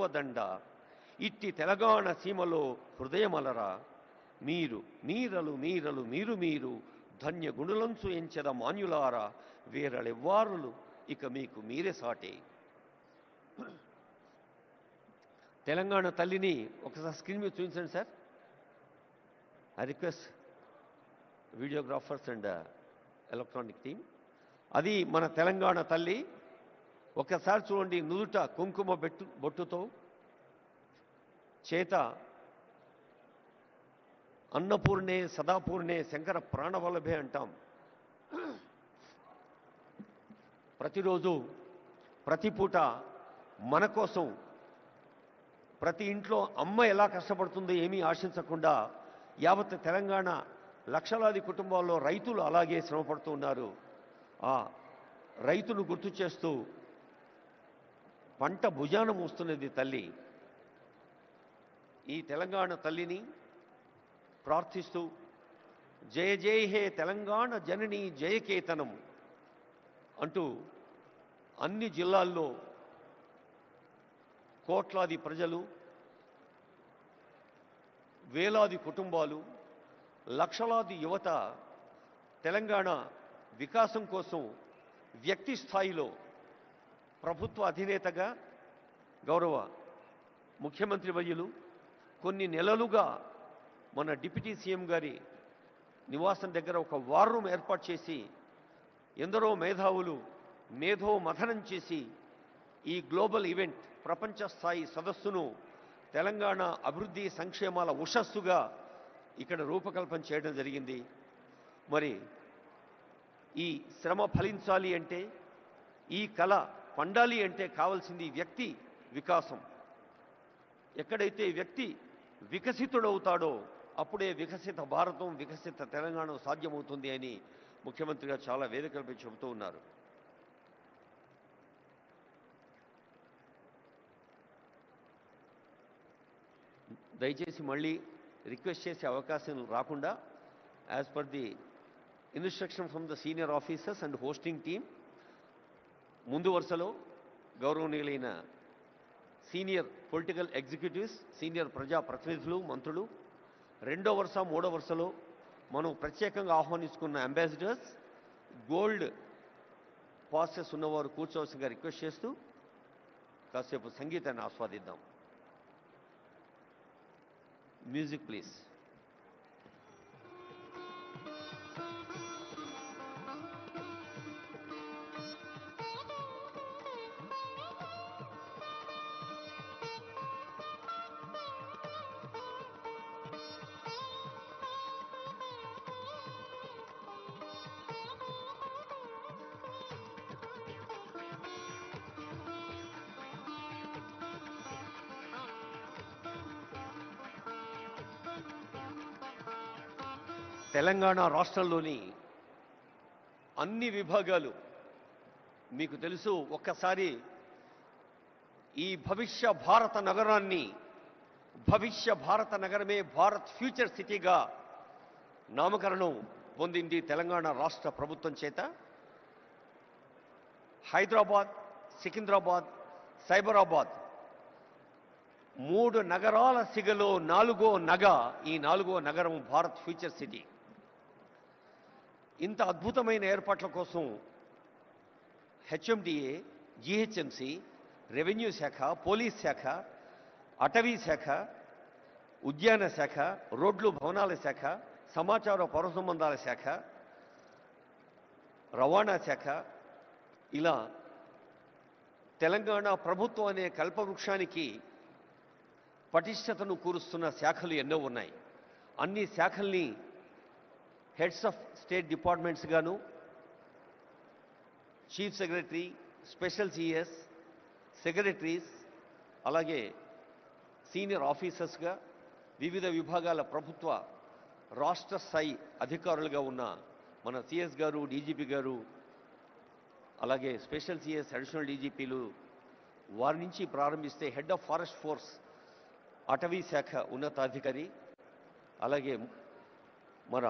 పూర్వదండ ఇట్టి తెలంగాణ సీమలో హృదయమలరా మీరు మీరలు మీరలు మీరు ధన్య గుణులంచు ఎంచెద మాన్యులారా వీరలెవ్వారులు ఇక మీకు మీరే సాటే. తెలంగాణ తల్లిని ఒకసారి స్క్రీన్ మీద చూపించండి sir. I request videographers and electronic team. అది మన తెలంగాణ తల్లి. ఒకసారి చూడండి, నుదుట కుంకుమ బొట్టుతో, చేత అన్నపూర్ణే సదాపూర్ణే శంకర ప్రాణవల్లభే అంటాం. ప్రతిరోజు ప్రతి పూట మన కోసం ప్రతి ఇంట్లో అమ్మ ఎలా కష్టపడుతుందో ఏమీ ఆశించకుండా యావత్ తెలంగాణ లక్షలాది కుటుంబాల్లో రైతులు అలాగే శ్రమపడుతూ ఉన్నారు. ఆ రైతును గుర్తు చేస్తూ పంట భుజాన మోస్తున్నది తల్లి. ఈ తెలంగాణ తల్లిని ప్రార్థిస్తూ జయ జయ హే తెలంగాణ జనని జయకేతనం అంటూ అన్ని జిల్లాల్లో కోట్లాది ప్రజలు, వేలాది కుటుంబాలు, లక్షలాది యువత తెలంగాణ వికాసం కోసం వ్యక్తి స్థాయిలో ప్రభుత్వ అధినేతగా గౌరవ ముఖ్యమంత్రి వర్యులు కొన్ని నెలలుగా మన డిప్యూటీ సీఎం గారి నివాసం దగ్గర ఒక వార్ రూమ్ ఏర్పాటు చేసి ఎందరో మేధావులు మేధో మథనం చేసి ఈ గ్లోబల్ ఈవెంట్ ప్రపంచ స్థాయి సదస్సును తెలంగాణ అభివృద్ధి సంక్షేమాల ఉషస్సుగా ఇక్కడ రూపకల్పన చేయడం జరిగింది. మరి ఈ శ్రమ ఫలించాలి అంటే, ఈ కళ పండాలి అంటే కావాల్సింది వ్యక్తి వికాసం. ఎక్కడైతే వ్యక్తి వికసితుడవుతాడో అప్పుడే వికసిత భారతం, వికసిత తెలంగాణ సాధ్యమవుతుంది అని ముఖ్యమంత్రిగా చాలా వేదికలపై చెబుతూ ఉన్నారు. దయచేసి మళ్ళీ రిక్వెస్ట్ చేసే అవకాశం రాకుండా, as per the instruction from the senior officers and hosting team, ముందు వరుసలో గౌరవనీయులైన సీనియర్ పొలిటికల్ ఎగ్జిక్యూటివ్స్, సీనియర్ ప్రజా ప్రతినిధులు, మంత్రులు, రెండో వరుస మూడో వరుసలో మనం ప్రత్యేకంగా ఆహ్వానించుకున్న అంబాసిడర్స్, గోల్డ్ పాసెస్ ఉన్నవారు కూర్చోవలసిందిగా రిక్వెస్ట్ చేస్తూ కాసేపు సంగీతాన్ని ఆస్వాదిద్దాం. Music please. తెలంగాణ రాష్ట్రంలోని అన్ని విభాగాలు మీకు తెలుసు. ఒక్కసారి ఈ భవిష్య భారత నగరాన్ని, భవిష్య భారత నగరమే భారత్ ఫ్యూచర్ సిటీగా నామకరణం పొందింది తెలంగాణ రాష్ట్ర ప్రభుత్వం చేత. హైదరాబాద్, సికింద్రాబాద్, సైబరాబాద్ 3 నగరాల సిగలో 4వ నగ, ఈ 4వ నగరం భారత్ ఫ్యూచర్ సిటీ. ఇంత అద్భుతమైన ఏర్పాట్ల కోసం హెచ్ఎండిఏ, జిహెచ్ఎంసి, రెవెన్యూ శాఖ, పోలీస్ శాఖ, అటవీ శాఖ, ఉద్యాన శాఖ, రోడ్లు భవనాల శాఖ, సమాచార పౌర సంబంధాల శాఖ, రవాణా శాఖ, ఇలా తెలంగాణ ప్రభుత్వం అనే కల్పవృక్షానికి పటిష్టతను కూరుస్తున్న శాఖలు ఎన్నో ఉన్నాయి. అన్ని శాఖల్ని హెడ్స్ ఆఫ్ స్టేట్ డిపార్ట్మెంట్స్ గాను, chief secretary, special CS, secretaries, అలాగే సీనియర్ ఆఫీసర్స్గా వివిధ విభాగాల ప్రభుత్వ రాష్ట్ర స్థాయి అధికారులుగా ఉన్న మన సిఎస్ గారు, డీజీపీ గారు, అలాగే స్పెషల్ సిఎస్, అడిషనల్ డీజీపీలు, వారి నుంచి ప్రారంభిస్తే హెడ్ ఆఫ్ ఫారెస్ట్ ఫోర్స్, అటవీ శాఖ ఉన్నతాధికారి, అలాగే మన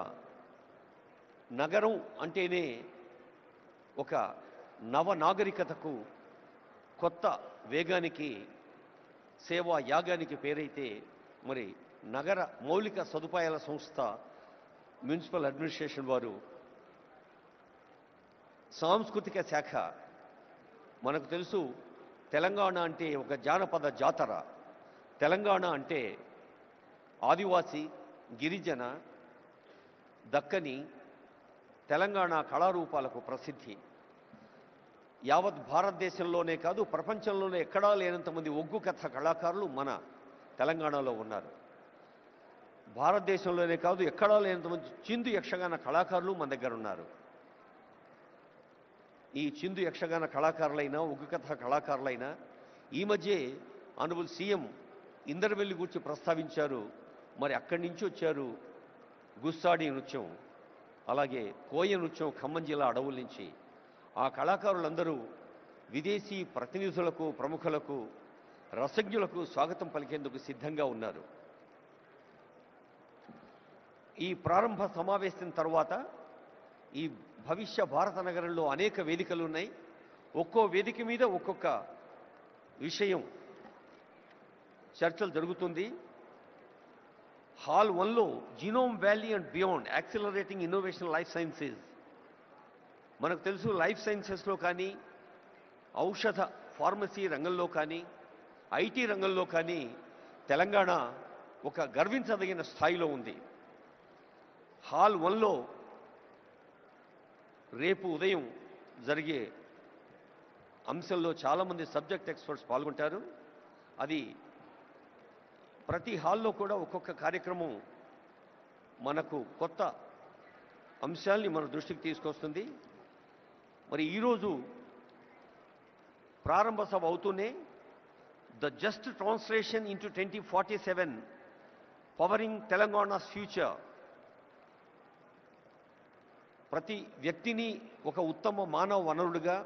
నగరం అంటేనే ఒక నవ నాగరికతకు, కొత్త వేగానికి సేవా యాగానికి పేరైతే మరి నగర మౌలిక సదుపాయాల సంస్థ మున్సిపల్ అడ్మినిస్ట్రేషన్ వారు సాంస్కృతిక శాఖ మనకు తెలుసు తెలంగాణ అంటే ఒక జానపద జాతర. తెలంగాణ అంటే ఆదివాసి, గిరిజన, దక్కని తెలంగాణ కళారూపాలకు ప్రసిద్ధి. యావత్ భారతదేశంలోనే కాదు ప్రపంచంలోనే ఎక్కడా లేనంతమంది ఒగ్గు కథ కళాకారులు మన తెలంగాణలో ఉన్నారు. భారతదేశంలోనే కాదు ఎక్కడా లేనంతమంది చిందు యక్షగాన కళాకారులు మన దగ్గర ఉన్నారు. ఈ చిందు యక్షగాన కళాకారులైనా ఒగ్గు కథ కళాకారులైనా ఈ మధ్య ఆనరబుల్ సీఎం ఇందరవెల్లి గురించి ప్రస్తావించారు. మరి అక్కడి నుంచి వచ్చారు గుస్సాడి నృత్యం, అలాగే కోయ నృత్యం ఖమ్మం జిల్లా అడవుల నుంచి. ఆ కళాకారులందరూ విదేశీ ప్రతినిధులకు, ప్రముఖులకు, రసజ్ఞులకు స్వాగతం పలికేందుకు సిద్ధంగా ఉన్నారు. ఈ ప్రారంభ సమావేశం తర్వాత ఈ భవిష్య భారత నగరంలో అనేక వేదికలు ఉన్నాయి. ఒక్కో వేదిక మీద ఒక్కొక్క విషయం చర్చలు జరుగుతుంది. హాల్ 1లో genome valley and beyond accelerating innovation life sciences. మనకు తెలుసు లైఫ్ సైన్సెస్లో కానీ, ఔషధ ఫార్మసీ రంగంలో కానీ, ఐటీ రంగంలో కానీ తెలంగాణ ఒక గర్వించదగిన స్థాయిలో ఉంది. హాల్ 1లో రేపు ఉదయం జరిగే అంశంలో చాలామంది సబ్జెక్ట్ ఎక్స్పర్ట్స్ పాల్గొంటారు. అది ప్రతి హాల్లో కూడా ఒక్కొక్క కార్యక్రమం మనకు కొత్త అంశాల్ని మన దృష్టికి తీసుకొస్తుంది. మరి ఈరోజు ప్రారంభ సభ అవుతూనే the just translation into 2047 pouring Telangana's future, ప్రతి వ్యక్తిని ఒక ఉత్తమ మానవ వనరుడిగా,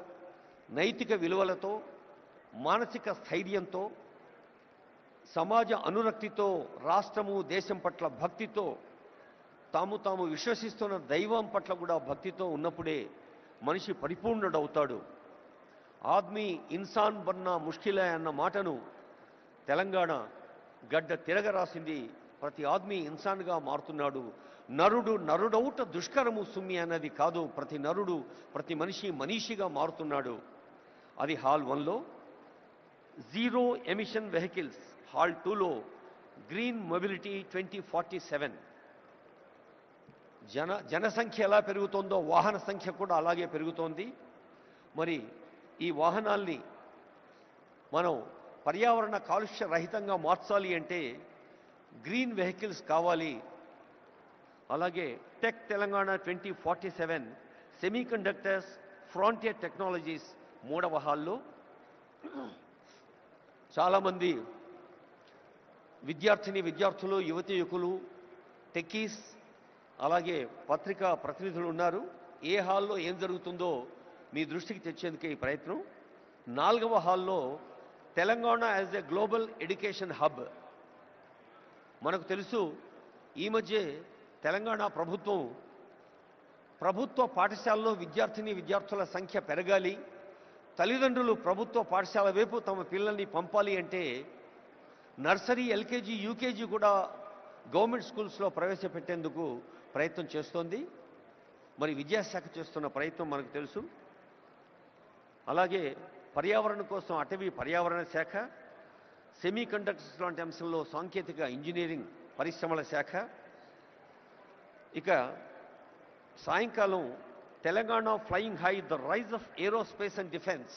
నైతిక విలువలతో, మానసిక స్థైర్యంతో, సమాజ అనురక్తితో, రాష్ట్రము దేశం పట్ల భక్తితో, తాము విశ్వసిస్తున్న దైవం పట్ల కూడా భక్తితో ఉన్నప్పుడే మనిషి పరిపూర్ణుడవుతాడు. ఆద్మీ ఇన్సాన్ బన్నా ముష్కిలే అన్న మాటను తెలంగాణ గడ్డ తిరగరాసింది. ప్రతి ఆద్మీ ఇన్సాన్గా మారుతున్నాడు. నరుడౌట దుష్కరము సుమ్మి అన్నది కాదు, ప్రతి నరుడు, ప్రతి మనిషి మనీషిగా మారుతున్నాడు. అది హాల్ 1లో. జీరో ఎమిషన్ వెహికల్స్ హాల్ 2లో గ్రీన్ మొబిలిటీ 2047. జనసంఖ్య ఎలా పెరుగుతోందో వాహన సంఖ్య కూడా అలాగే పెరుగుతోంది. మరి ఈ వాహనాల్ని మనం పర్యావరణ కాలుష్య రహితంగా మార్చాలి అంటే గ్రీన్ వెహికల్స్ కావాలి. అలాగే tech Telangana 2047 semi conductors frontier technologies 3వ హాల్లో చాలామంది విద్యార్థులు, యువతీయువకులు, టెక్కీస్, అలాగే పత్రికా ప్రతినిధులు ఉన్నారు. ఏ హాల్లో ఏం జరుగుతుందో మీ దృష్టికి తెచ్చేందుకే ఈ ప్రయత్నం. 4వ హాల్లో Telangana as a global education hub. మనకు తెలుసు ఈ మధ్య తెలంగాణ ప్రభుత్వ పాఠశాలలో విద్యార్థుల సంఖ్య పెరగాలి, తల్లిదండ్రులు ప్రభుత్వ పాఠశాల వైపు తమ పిల్లల్ని పంపాలి అంటే నర్సరీ, ఎల్కేజీ, యూకేజీ కూడా గవర్నమెంట్ స్కూల్స్లో ప్రవేశపెట్టేందుకు ప్రయత్నం చేస్తోంది. మరి విద్యాశాఖ చేస్తున్న ప్రయత్నం మనకు తెలుసు. అలాగే పర్యావరణం కోసం అటవీ పర్యావరణ శాఖ, సెమీ కండక్టర్స్ లాంటి అంశంలో సాంకేతిక ఇంజనీరింగ్ పరిశ్రమల శాఖ. ఇక సాయంకాలం Telangana flying high, the rise of aerospace and defence.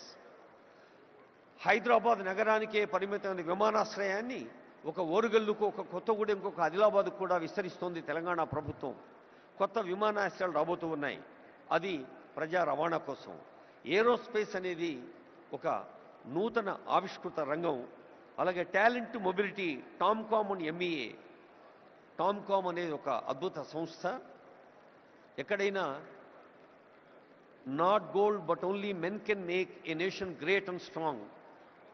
Hyderabad నగరానికే పరిమితమైన విమానాశ్రయాన్ని ఒక ఓరుగల్లుకు, ఒక కొత్తగూడెంకు, ఒక ఆదిలాబాద్కు కూడా విస్తరిస్తోంది తెలంగాణ ప్రభుత్వం. కొత్త విమానాశ్రయాలు రాబోతూ ఉన్నాయి. అది ప్రజా రవాణా కోసం. ఏరోస్పేస్ అనేది ఒక నూతన ఆవిష్కృత రంగం. అలాగే talent mobility, TOMCOM and MEA. TOMCOM అనేది ఒక అద్భుత సంస్థ. ఎక్కడైనా not gold but only men can make a nation great and strong.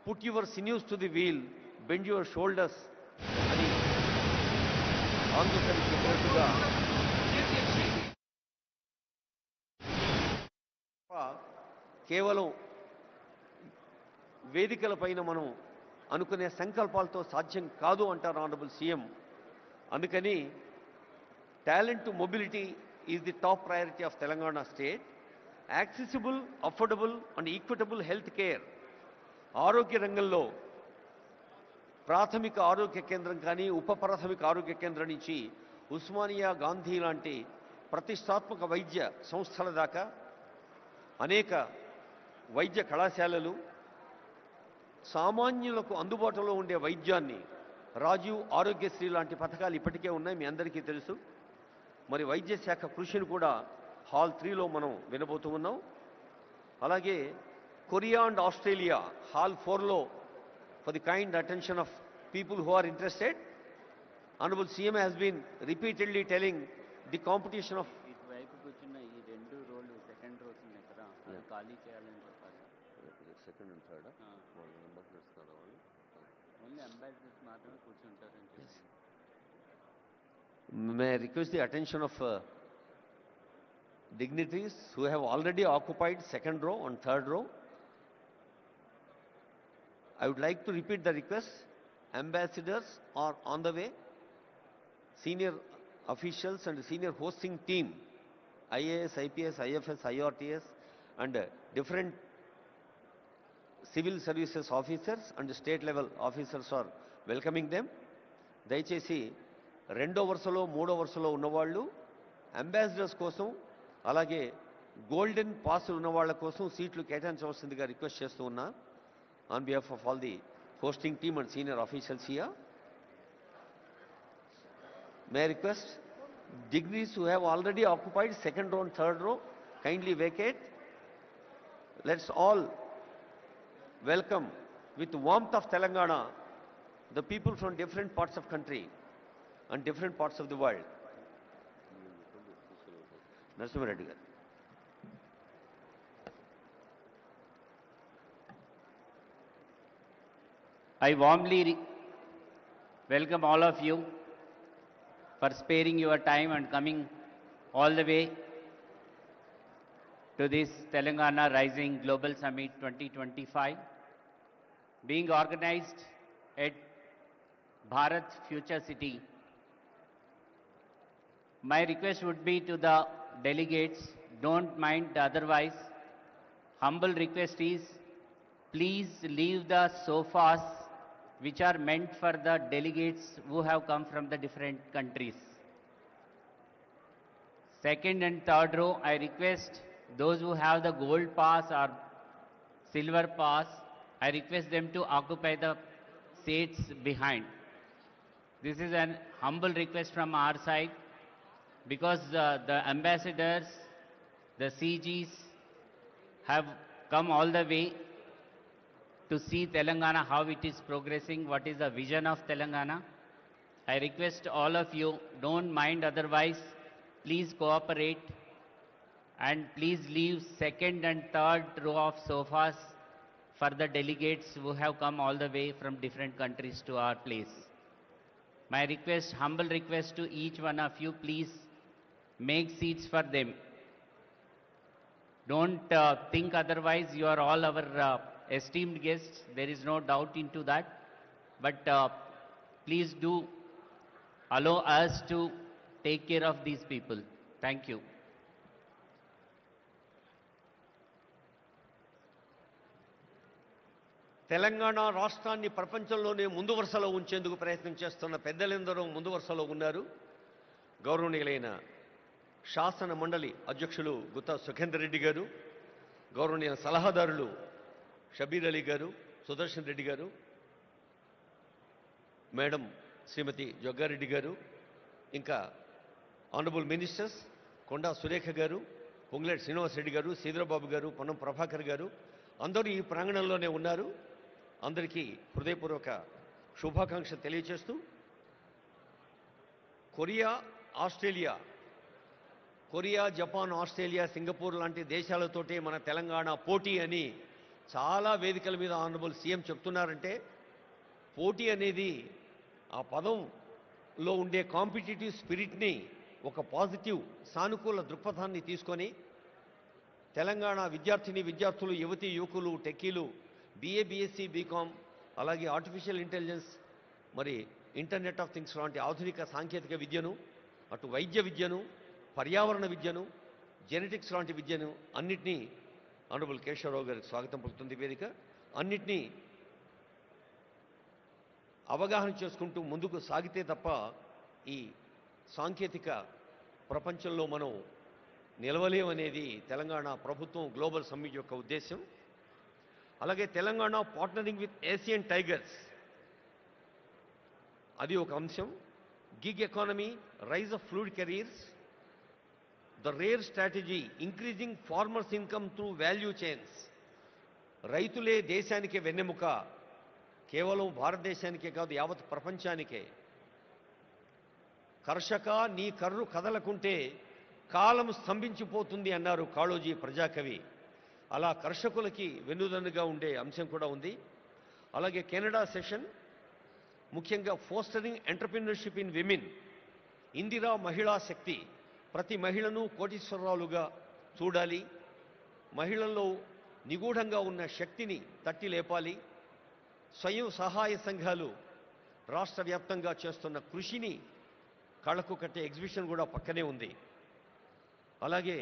Put your సిన్యూస్ to the wheel, bend your shoulders అని ఆంధ్రప్రదేశ్ చెప్పినట్టుగా కేవలం వేదికల పైన మనం అనుకునే సంకల్పాలతో సాధ్యం కాదు అంటారు ఆనరబుల్ సీఎం. అందుకని talent to mobility is the top priority of Telangana state. Accessible, affordable and equitable health care, ఆరోగ్య రంగంలో ప్రాథమిక ఆరోగ్య కేంద్రం కానీ ఉప ప్రాథమిక ఆరోగ్య కేంద్రం నుంచి ఉస్మానియా, గాంధీ లాంటి ప్రతిష్టాత్మక వైద్య సంస్థల దాకా అనేక వైద్య కళాశాలలు, సామాన్యులకు అందుబాటులో ఉండే వైద్యాన్ని, రాజీవ్ ఆరోగ్యశ్రీ లాంటి పథకాలు ఇప్పటికే ఉన్నాయి, మీ అందరికీ తెలుసు. మరి వైద్య శాఖ కృషిని కూడా హాల్ 3లో మనం వినబోతూ ఉన్నాం. అలాగే కొరియా అండ్ ఆస్ట్రేలియా హాల్ 4లో for the kind attention of people who are interested. Honorable CM has been repeatedly telling the competition of ఇటువైపు కూర్చున్న ఈ రెండు రోలు సెకండ్ రోస్ ఉన్నాయి కదా, అది ఖాళీ చేయాలని చెప్పాలి. Second and third only ambassadors మాత్రమే కూర్చుంటారని చెప్పి. May I request the attention of dignitaries who have already occupied second row and third row. I would like to repeat the request. Ambassadors are on the way. Senior officials and senior hosting team, IAS, IPS, IFS, IRTS and different civil services officers and state level officers are welcoming them. దయచేసి రెండో వరుసలో మూడో వరుసలో ఉన్నవాళ్ళు ambassadors కోసం అలాగే golden పాసులు ఉన్న వాళ్ళ కోసం సీట్లు కేటాయించవలసిందిగా రిక్వెస్ట్ చేస్తూ ఉన్నా. On behalf of all the hosting team and senior officials here, may I request dignitaries who have already occupied second row and third row kindly vacate. Let's all welcome with warmth of Telangana the people from different parts of country and different parts of the world. Narasimha Reddy garu. I warmly welcome all of you for sparing your time and coming all the way to this Telangana Rising Global Summit 2025, being organized at Bharat Future City. My request would be to the delegates, don't mind otherwise. Humble request is, please leave the sofas which are meant for the delegates who have come from the different countries. Second and third row, I request those who have the gold pass or silver pass, I request them to occupy the seats behind. This is an humble request from our side because the ambassadors, the CGs have come all the way to see Telangana, how it is progressing, what is the vision of Telangana. I request all of you, don't mind otherwise, please cooperate and please leave second and third row of sofas for the delegates who have come all the way from different countries to our place. My request, humble request to each one of you, please make seats for them. Don't think otherwise, you are all our esteemed guests, there is no doubt into that, but please do allow us to take care of these people. Thank you. Telangana రాష్ట్రాన్ని ప్రపంచంలోనే ముందు వరుసలో ఉంచేందుకు ప్రయత్నం చేస్తున్న పెద్దలందరూ ముందు వరుసలో ఉన్నారు. గౌరవనీయులైన శాసన మండలి అధ్యక్షులు గుత్తా సుఖేందర్ రెడ్డి గారు, గౌరవనీయ సలహాదారులు షబీర్ అలీ గారు, సుదర్శన్ రెడ్డి గారు, మేడం శ్రీమతి జగ్గారెడ్డి గారు, ఇంకా ఆనరబుల్ మినిస్టర్స్ కొండా సురేఖ గారు, పొంగులేటి శ్రీనివాస్ రెడ్డి గారు, సీదరబాబు గారు, పొన్నం ప్రభాకర్ గారు అందరూ ఈ ప్రాంగణంలోనే ఉన్నారు. అందరికీ హృదయపూర్వక శుభాకాంక్షలు తెలియజేస్తూ, కొరియా, జపాన్, ఆస్ట్రేలియా, సింగపూర్ లాంటి దేశాలతోటే మన తెలంగాణ పోటీ అని చాలా వేదికల మీద ఆనరబుల్ సీఎం చెప్తున్నారంటే, పోటీ అనేది ఆ పదంలో ఉండే కాంపిటిటివ్ స్పిరిట్ని ఒక పాజిటివ్ సానుకూల దృక్పథాన్ని తీసుకొని తెలంగాణ విద్యార్థిని విద్యార్థులు, యువతీ యువకులు, టెక్కీలు, BA, BSc, BCom అలాగే ఆర్టిఫిషియల్ ఇంటెలిజెన్స్, మరి ఇంటర్నెట్ ఆఫ్ థింగ్స్ లాంటి ఆధునిక సాంకేతిక విద్యను, అటు వైద్య విద్యను, పర్యావరణ విద్యను, జెనెటిక్స్ లాంటి విద్యను అన్నిటినీ ఆనరబుల్ కేశవరావు గారికి స్వాగతం పలుకుతుంది వేదిక. అన్నిటినీ అవగాహన చేసుకుంటూ ముందుకు సాగితే తప్ప ఈ సాంకేతిక ప్రపంచంలో మనం నిలవలేమనేది తెలంగాణ ప్రభుత్వం గ్లోబల్ సమ్మిట్ యొక్క ఉద్దేశం. అలాగే Telangana partnering with Asian tigers, అది ఒక అంశం. Gig economy, rise of fluid careers, the rare strategy increasing farmers income through value chains. రైతులే దేశానికి వెన్నెముక, కేవలం భారతదేశానికే కాదు యావత్ ప్రపంచానికే. కర్షక నీ కర్రు కదలకుంటే కాలం స్తంభించిపోతుంది అన్నారు కాళోజీ ప్రజాకవి. అలా కర్షకులకి వెన్నుదన్నుగా ఉండే అంశం కూడా ఉంది. అలాగే కెనడా సెషన్, ముఖ్యంగా fostering entrepreneurship in women, Indira మహిళా శక్తి, ప్రతి మహిళను కోటీశ్వరరాలుగా చూడాలి, మహిళల్లో నిగూఢంగా ఉన్న శక్తిని తట్టి లేపాలి, స్వయం సహాయ సంఘాలు రాష్ట్ర వ్యాప్తంగా చేస్తున్న కృషిని కళ్ళకు కట్టే ఎగ్జిబిషన్ కూడా పక్కనే ఉంది. అలాగే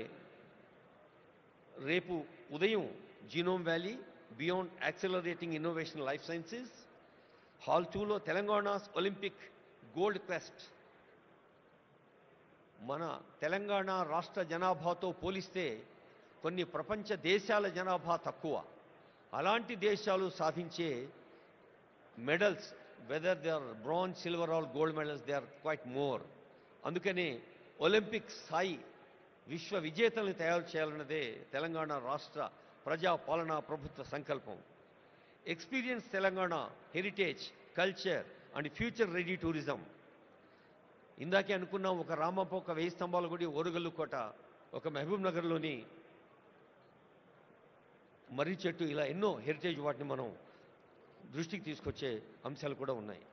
రేపు ఉదయం genome valley beyond accelerating innovation life sciences, hall 2లో తెలంగాణస్ ఒలింపిక్ గోల్డ్ క్వెస్ట్. మన తెలంగాణ రాష్ట్ర జనాభాతో పోలిస్తే కొన్ని ప్రపంచ దేశాల జనాభా తక్కువ. అలాంటి దేశాలు సాధించే medals, whether they are bronze, silver or gold medals, they are quite more. అందుకనే ఒలింపిక్ స్థాయి విశ్వ విజేతలను తయారు చేయాలన్నదే తెలంగాణ రాష్ట్ర ప్రజా పాలనా ప్రభుత్వ సంకల్పం. Experience Telangana heritage, culture and future ready tourism. ఇందాకే అనుకున్నాం, ఒక రామప్ప, ఒక 1000 స్తంభాల గుడి, ఓరుగల్లు కోట, ఒక మహబూబ్ నగర్లోని మర్రి చెట్టు, ఇలా ఎన్నో హెరిటేజ్ వాటిని మనం దృష్టికి తీసుకొచ్చే అంశాలు కూడా ఉన్నాయి.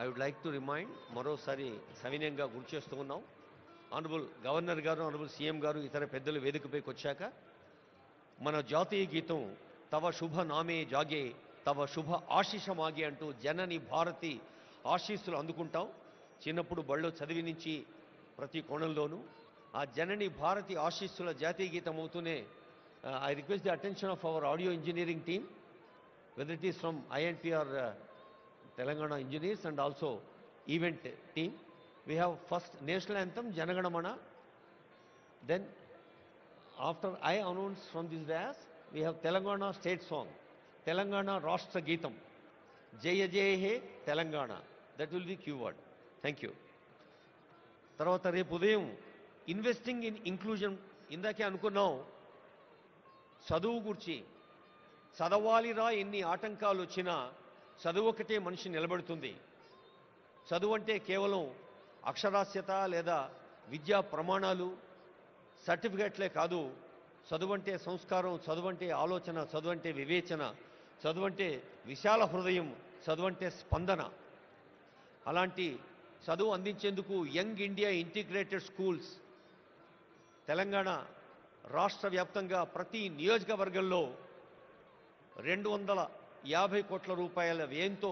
I would like to remind, మరోసారి సవినయంగా గుర్తు చేస్తూ ఉన్నాం, honourable governor garu, honourable CM garu, ఇతర పెద్దలు వేదికపైకి వచ్చాక మన జాతీయ గీతం తవ శుభ నామే జాగే తవ శుభ ఆశీష మాగే అంటూ జనని భారతి ఆశీస్సులు అందుకుంటాం. చిన్నప్పుడు బళ్ళో చదివి నుంచి ప్రతి కోణంలోనూ ఆ జనని భారతి ఆశీస్సుల జాతీయ గీతం అవుతూనే I request the attention of our audio engineering team, whether it is from INT or Telangana engineers and also event team. We have first national anthem Jana Mana, then after I announce from this dais we have Telangana state song, Telangana Rashtra Geetam, Jaya Jaya He Telangana. That will be keyword. Thank you. తర్వాత రేపు ఉదయం investing in inclusion. ఇందాకే అనుకున్నాం, చదువు గురించి, చదవాలిరా ఎన్ని ఆటంకాలు వచ్చినా చదువు ఒకటే మనిషి నిలబడుతుంది. చదువు అంటే కేవలం అక్షరాస్యత లేదా విద్యా ప్రమాణాలు, సర్టిఫికెట్లే కాదు. చదువు అంటే సంస్కారం, చదువు అంటే ఆలోచన, చదువు అంటే వివేచన, చదువు అంటే విశాల హృదయం, చదువు అంటే స్పందన. అలాంటి చదువు అందించేందుకు young India integrated schools Telangana రాష్ట్ర వ్యాప్తంగా ప్రతి నియోజకవర్గంలో 250 కోట్ల రూపాయల వ్యయంతో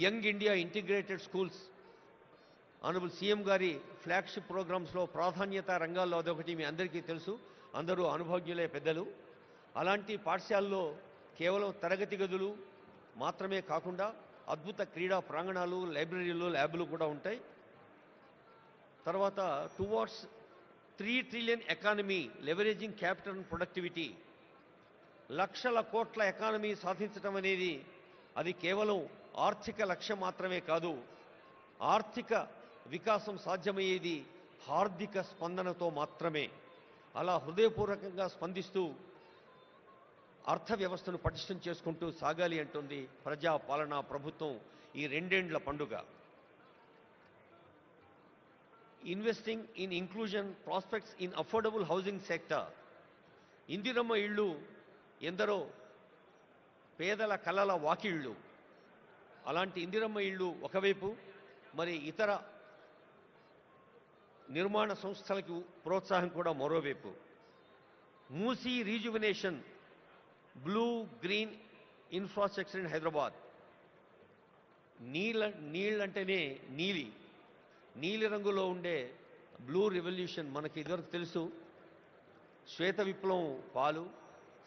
young India integrated schools honourable CM గారి ఫ్లాగ్షిప్ ప్రోగ్రామ్స్లో ప్రాధాన్యత రంగాల్లో అదొకటి మీ అందరికీ తెలుసు, అందరూ అనుభవజ్ఞులే పెద్దలు. అలాంటి పాఠశాలలో కేవలం తరగతి గదులు మాత్రమే కాకుండా అద్భుత క్రీడా ప్రాంగణాలు, లైబ్రరీలు, ల్యాబ్లు కూడా ఉంటాయి. తర్వాత towards 3 trillion economy leveraging capital and productivity, లక్షల కోట్ల ఎకానమీ సాధించడం అనేది అది కేవలం ఆర్థిక లక్ష్యం మాత్రమే కాదు. ఆర్థిక వికాసం సాధ్యమయ్యేది హార్దిక స్పందనతో మాత్రమే. అలా హృదయపూర్వకంగా స్పందిస్తూ అర్థ వ్యవస్థను పటిష్టం చేసుకుంటూ సాగాలి అంటుంది ప్రజా పాలనా ప్రభుత్వం ఈ 2 ఏండ్ల పండుగ. investing in inclusion, prospects in affordable housing sector. Indiramma ఇళ్ళు ఎందరో పేదల కలల వాకిళ్ళు. అలాంటి ఇందిరమ్మ ఇళ్ళు ఒకవైపు, మరి ఇతర నిర్మాణ సంస్థలకు ప్రోత్సాహం కూడా మరోవైపు. Musi rejuvenation, blue green infrastructure in Hyderabad. నీళ్ళంటేనే నీలి రంగులో ఉండే బ్లూ రెవల్యూషన్ మనకి ఇదివరకు తెలుసు. శ్వేత విప్లవం పాలు,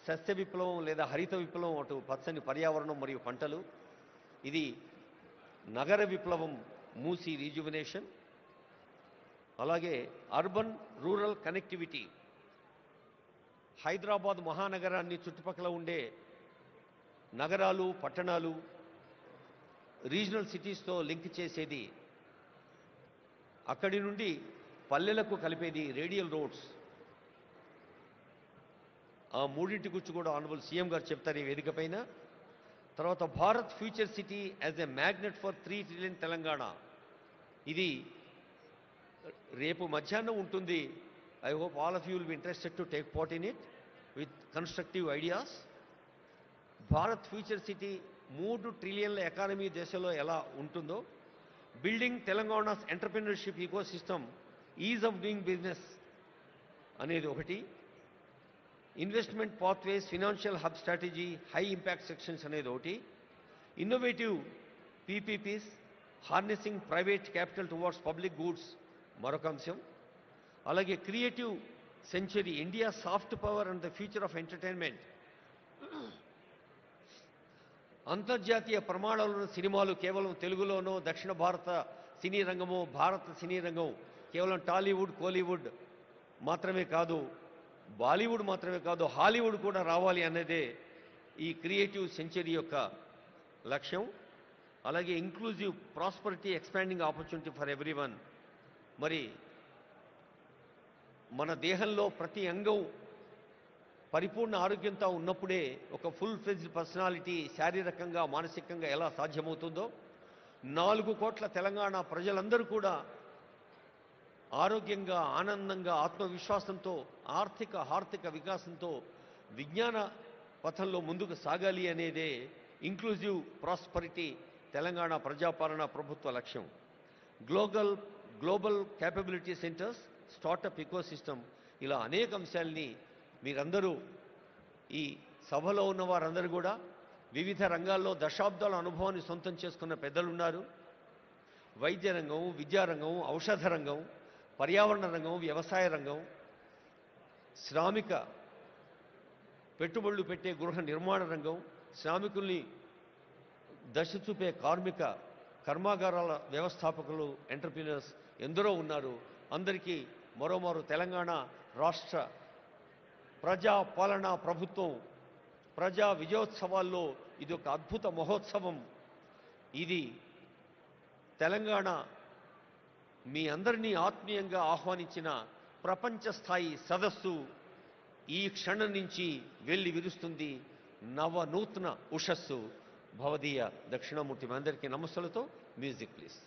సస్య విప్లవం లేదా హరిత విప్లవం అటు పచ్చని పర్యావరణం మరియు పంటలు. ఇది నగర విప్లవం మూసీ రీజువినేషన్. అలాగే అర్బన్ రూరల్ కనెక్టివిటీ. హైదరాబాద్ మహానగరాన్ని చుట్టుపక్కల ఉండే నగరాలు పట్టణాలు రీజనల్ సిటీస్తో లింక్ చేసేది, అక్కడి నుండి పల్లెలకు కలిపేది రేడియల్ రోడ్స్. ఆ మూడింటి గురించి కూడా ఆనరబుల్ సీఎం గారు చెప్తారు ఈ వేదిక పైన. తర్వాత Bharat future city as a magnet for 3 trillion Telangana. ఇది రేపు మధ్యాహ్నం ఉంటుంది. I hope all of you will be interested to take part in it with constructive ideas. Bharat future city 3 ట్రిలియన్ల ఎకానమీ దేశంలో ఎలా ఉంటుందో, building Telangana's entrepreneurship ecosystem, ease of doing business అనేది ఒకటి, investment pathways, financial hub strategy, high impact sections అనేది ఒకటి, innovative PPPs, harnessing private capital towards public goods మరొక అంశం. అలాగే creative century, India soft power and the future of entertainment. అంతర్జాతీయ ప్రమాణాలను సినిమాలు కేవలం తెలుగులోనో, దక్షిణ భారత సినీ రంగమో, భారత సినీ రంగం కేవలం టాలీవుడ్ కోలీవుడ్ మాత్రమే కాదు, బాలీవుడ్ మాత్రమే కాదు, హాలీవుడ్ కూడా రావాలి అన్నదే ఈ క్రియేటివ్ సెంచరీ యొక్క లక్ష్యం. అలాగే inclusive prosperity, expanding opportunity for everyone. మరి మన దేహంలో ప్రతి అంగం పరిపూర్ణ ఆరోగ్యంతో ఉన్నప్పుడే ఒక ఫుల్ ఫ్లెడ్జ్డ్ పర్సనాలిటీ శారీరకంగా మానసికంగా ఎలా సాధ్యమవుతుందో, 4 కోట్ల తెలంగాణ ప్రజలందరూ కూడా ఆరోగ్యంగా, ఆనందంగా, ఆత్మవిశ్వాసంతో, ఆర్థిక వికాసంతో విజ్ఞాన పథంలో ముందుకు సాగాలి అనేదే ఇంక్లూజివ్ ప్రాస్పరిటీ తెలంగాణ ప్రజాపాలన ప్రభుత్వ లక్ష్యం. Global capability centres, startup ecosystem, ఇలా అనేక అంశాలని మీరందరూ ఈ సభలో ఉన్న వారందరూ కూడా వివిధ రంగాల్లో దశాబ్దాల అనుభవాన్ని సొంతం చేసుకున్న పెద్దలున్నారు. వైద్య రంగం, విద్యారంగం, ఔషధ రంగం, పర్యావరణ రంగం, వ్యవసాయ రంగం, శ్రామిక పెట్టుబడులు పెట్టే గృహ నిర్మాణ రంగం, శ్రామికుల్ని దశ చూపే కార్మిక కర్మాగారాల వ్యవస్థాపకులు, ఎంటర్ప్రీనర్స్ ఎందరో ఉన్నారు. అందరికీ మరోమారు తెలంగాణ రాష్ట్ర ప్రజా పాలనా ప్రభుత్వం ప్రజా విజయోత్సవాల్లో ఇది ఒక అద్భుత మహోత్సవం. ఇది తెలంగాణ మీ అందరినీ ఆత్మీయంగా ఆహ్వానించిన ప్రపంచ స్థాయి సదస్సు ఈ క్షణం నుంచి వెళ్ళి విరుస్తుంది నవనూతన ఉషస్సు. భవదీయ దక్షిణామూర్తి. మీ అందరికీ నమస్సులతో మ్యూజిక్ ప్లీజ్.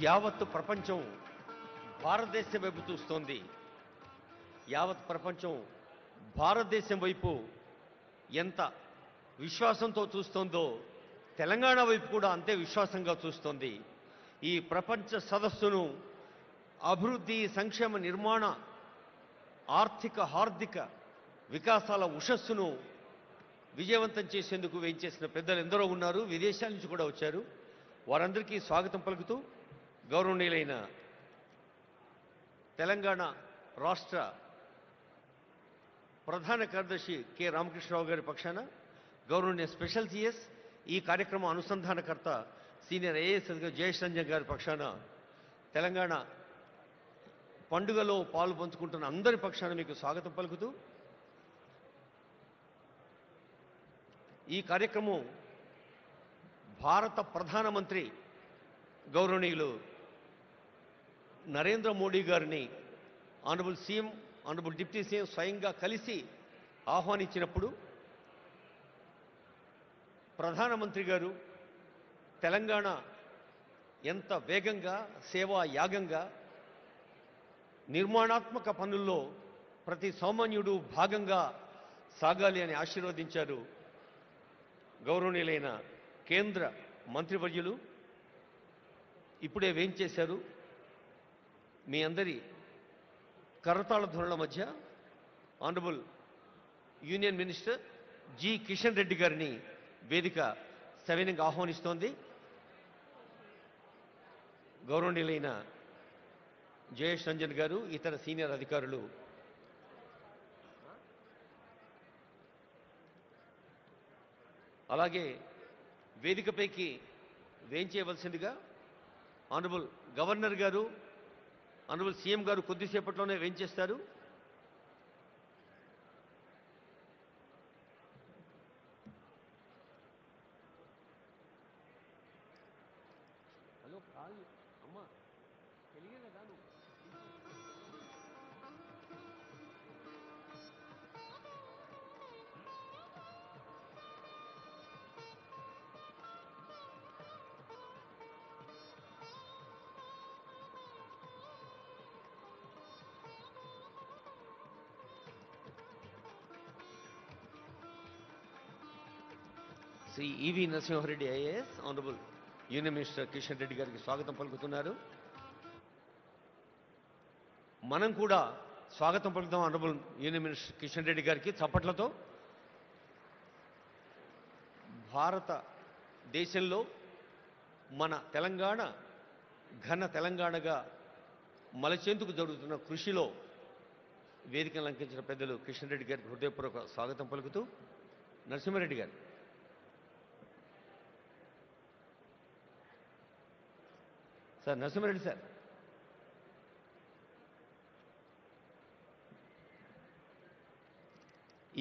యావత్ ప్రపంచం భారతదేశం వైపు చూస్తోంది. యావత్ ప్రపంచం భారతదేశం వైపు ఎంత విశ్వాసంతో చూస్తోందో తెలంగాణ వైపు కూడా అంతే విశ్వాసంగా చూస్తోంది. ఈ ప్రపంచ సదస్సును అభివృద్ధి, సంక్షేమ, నిర్మాణ, ఆర్థిక, హార్దిక వికాసాల ఉషస్సును విజయవంతం చేసేందుకు వేయించేసిన పెద్దలు ఎందరో ఉన్నారు. విదేశాల నుంచి కూడా వచ్చారు. వారందరికీ స్వాగతం పలుకుతూ గౌరవనీయులైన తెలంగాణ రాష్ట్ర ప్రధాన కార్యదర్శి కె రామకృష్ణరావు గారి పక్షాన, గౌరవనీయ స్పెషల్ సిఎస్, ఈ కార్యక్రమ అనుసంధానకర్త సీనియర్ ఐఏఎస్ అధికారి జయేష్ రంజన్ గారి పక్షాన, తెలంగాణ పండుగలో పాలు పంచుకుంటున్న అందరి పక్షాన మీకు స్వాగతం పలుకుతూ, ఈ కార్యక్రమం భారత ప్రధానమంత్రి గౌరవనీయులు నరేంద్ర మోడీ గారిని honourable CM, honourable deputy CM స్వయంగా కలిసి ఆహ్వానించినప్పుడు ప్రధానమంత్రి గారు తెలంగాణ ఎంత వేగంగా, సేవా యాగంగా, నిర్మాణాత్మక పనుల్లో ప్రతి సామాన్యుడు భాగంగా సాగాలి అని ఆశీర్వదించారు. గౌరవనీయులైన కేంద్ర మంత్రివర్యులు ఇప్పుడే వేయించేశారు. మీ అందరి కరతాళ ధ్వనుల మధ్య honourable union minister G Kishan Reddy గారిని వేదిక సవినంగా ఆహ్వానిస్తోంది. గౌరవనీయులైన జయేష్ రంజన్ గారు, ఇతర సీనియర్ అధికారులు అలాగే వేదికపైకి వేయించేయవలసిందిగా honourable governor garu, honourable CM గారు కొద్దిసేపట్లోనే వేయించేస్తారు. హలో అమ్మా, తెలియదా నువ్వు? శ్రీ ఈవి Narasimha Reddy IAS, honourable union minister Kishan Reddy గారికి స్వాగతం పలుకుతున్నారు. మనం కూడా స్వాగతం పలుకుతాం honourable union minister Kishan Reddy గారికి చప్పట్లతో. భారతదేశంలో మన తెలంగాణ ఘన తెలంగాణగా మలచేందుకు జరుగుతున్న కృషిలో వేదికను లంకించిన పెద్దలు కిషన్ రెడ్డి గారికి హృదయపూర్వక స్వాగతం పలుకుతూ, నరసింహారెడ్డి గారు సార్, నరసింహారెడ్డి సార్.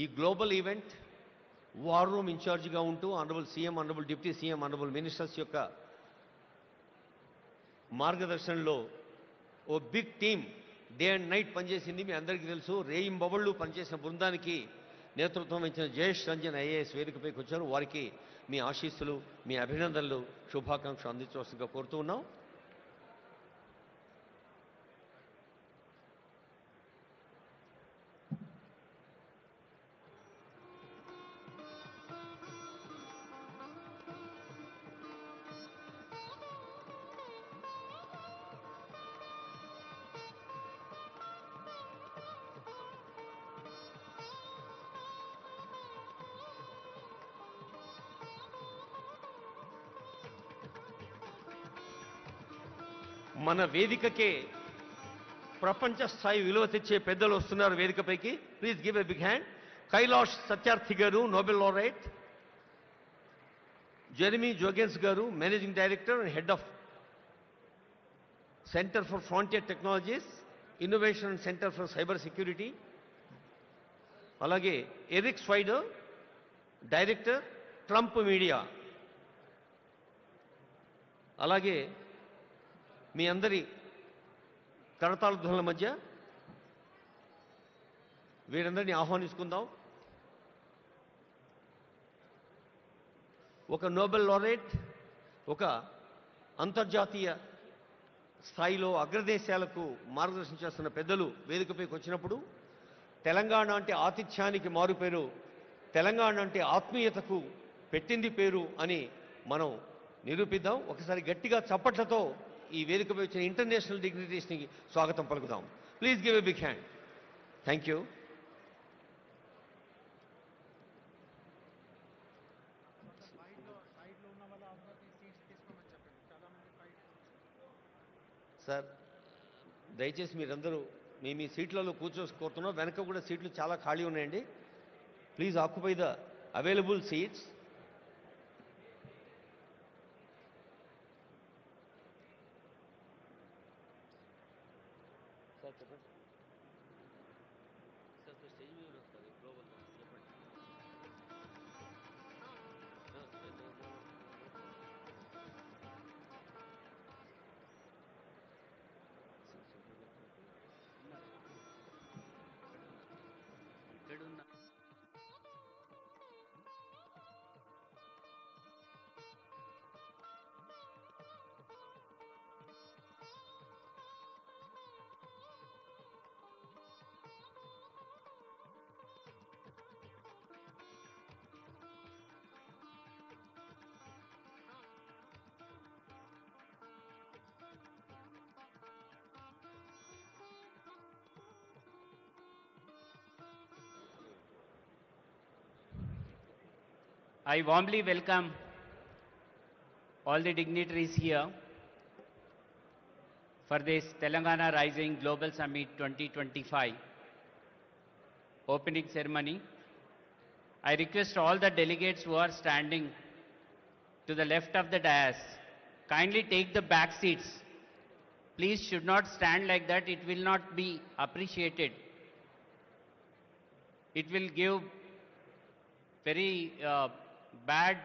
ఈ గ్లోబల్ ఈవెంట్ వార్ రూమ్ ఇన్ఛార్జిగా ఉంటూ honourable CM, honourable deputy CM, honourable ministers యొక్క మార్గదర్శనంలో ఓ big team day and night పనిచేసింది. మీ అందరికీ తెలుసు. రేయింబవళ్ళు పనిచేసిన బృందానికి నేతృత్వం వహించిన జయేష్ రంజన్ ఐఏఎస్ వేదికపైకి వచ్చారు. వారికి మీ ఆశీస్సులు, మీ అభినందనలు, శుభాకాంక్షలు అందించవలసిందిగా కోరుతూ ఉన్నాం. మన వేదికకే ప్రపంచ స్థాయి విలువ తెచ్చే పెద్దలు వస్తున్నారు వేదికపైకి. Please give a big hand. Kailash Satyarthi garu, Nobel laureate. Jeremy Jurgens garu, managing director and head of centre for frontier technologies, innovation and centre for cyber security. అలాగే Eric Swider, director, Trump Media. అలాగే మీ అందరి కరతాళ ధ్వనుల మధ్య వీరందరినీ ఆహ్వానించుకుందాం. ఒక నోబెల్ laureate, ఒక అంతర్జాతీయ స్థాయిలో అగ్రదేశాలకు మార్గదర్శనం చేస్తున్న పెద్దలు వేదికపైకి వచ్చినప్పుడు తెలంగాణ అంటే ఆతిథ్యానికి మారుపేరు, తెలంగాణ అంటే ఆత్మీయతకు పెట్టింది పేరు అని మనం నిరూపిద్దాం. ఒకసారి గట్టిగా చప్పట్లతో ఈ వేదికపై వచ్చిన ఇంటర్నేషనల్ డిగ్నిటరీస్ని స్వాగతం పలుకుదాం. Please give a big hand. Thank you. Sir దయచేసి మీరందరూ మీ సీట్లలో కూర్చోసుకోరుతున్నాం. వెనక కూడా సీట్లు చాలా ఖాళీ ఉన్నాయండి. Please occupy the available seats. Sir చెప్పండి. సార్ స్టేజ్ మీద వస్తుంది గ్లోబల్ చెప్పండి. I warmly welcome all the dignitaries here for this Telangana Rising Global Summit 2025 opening ceremony. I request all the delegates who are standing to the left of the dais, kindly take the back seats. Please should not stand like that. It will not be appreciated. It will give very bad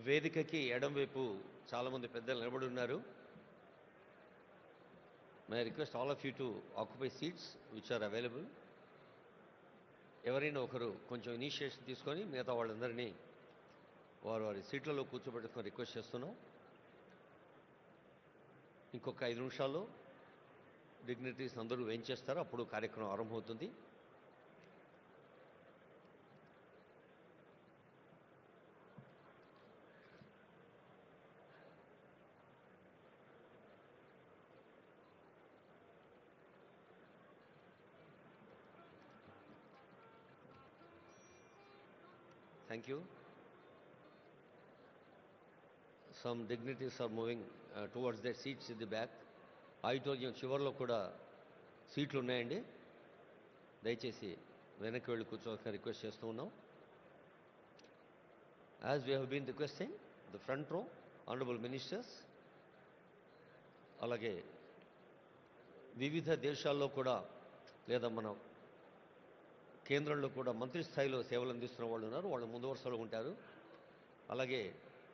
వేదికకి ఎడం వైపు చాలామంది పెద్దలు నిలబడి ఉన్నారు. May I request all of you to occupy seats which are available. ఎవరైనా ఒకరు కొంచెం initiation తీసుకొని మిగతా వాళ్ళందరినీ వారి సీట్లలో కూర్చోబెట్టుకొని రిక్వెస్ట్ చేస్తున్నాం. ఇంకొక 5 నిమిషాల్లో డిగ్నిటరీస్ అందరూ వేయించేస్తారు, అప్పుడు కార్యక్రమం ఆరంభమవుతుంది. Thank you. Some dignitaries are moving towards their seats in the back. Auditorium చివరిలో కూడా సీట్లు ఉన్నాయండి. దయచేసి వెనక్కి వెళ్ళి కూర్చోవాలని రిక్వెస్ట్ చేస్తూ ఉన్నాం. As we have been requesting, the front row, honorable ministers, అలాగే వివిధ దేశాల్లో కూడా లేదా మన కేంద్రంలో కూడా మంత్రి స్థాయిలో సేవలు అందిస్తున్న వాళ్ళు ఉన్నారు. వాళ్ళు ముందు వరుసలో ఉంటారు. అలాగే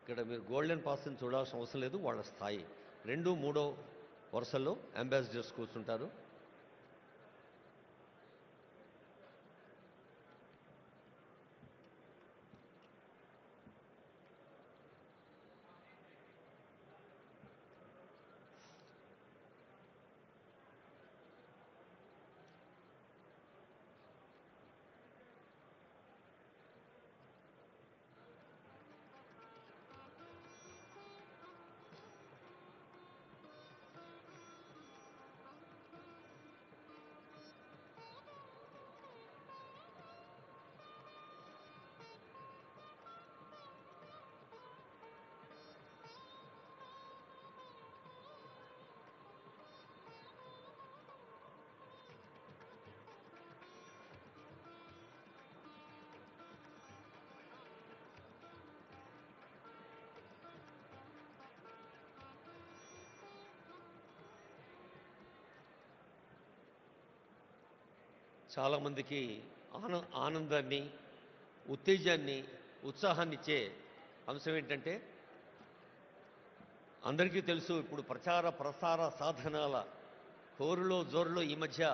ఇక్కడ మీరు గోల్డెన్ పాస్ని చూడాల్సిన అవసరం లేదు. వాళ్ళ స్థాయి 2, 3 వరుసల్లో అంబాసిడర్స్ కూర్చుంటారు. చాలామందికి ఆనందాన్ని, ఉత్తేజాన్ని, ఉత్సాహాన్ని ఇచ్చే అంశం ఏంటంటే, అందరికీ తెలుసు ఇప్పుడు ప్రచార ప్రసార సాధనాల హోరులో జోరులో ఈ మధ్య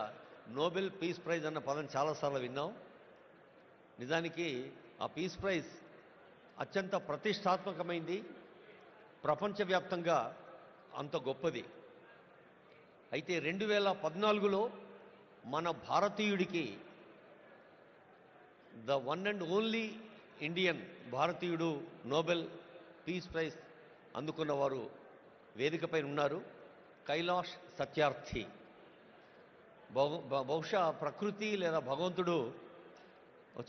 నోబెల్ పీస్ ప్రైజ్ అన్న పదం చాలాసార్లు విన్నాం. నిజానికి ఆ పీస్ ప్రైజ్ అత్యంత ప్రతిష్టాత్మకమైంది, ప్రపంచవ్యాప్తంగా అంత గొప్పది. అయితే 2014లో మన భారతీయుడికి the one and only Indian భారతీయుడు నోబెల్ పీస్ ప్రైజ్ అందుకున్నవారు వేదికపై ఉన్నారు. కైలాష్ సత్యార్థి. బహుశా ప్రకృతి లేదా భగవంతుడు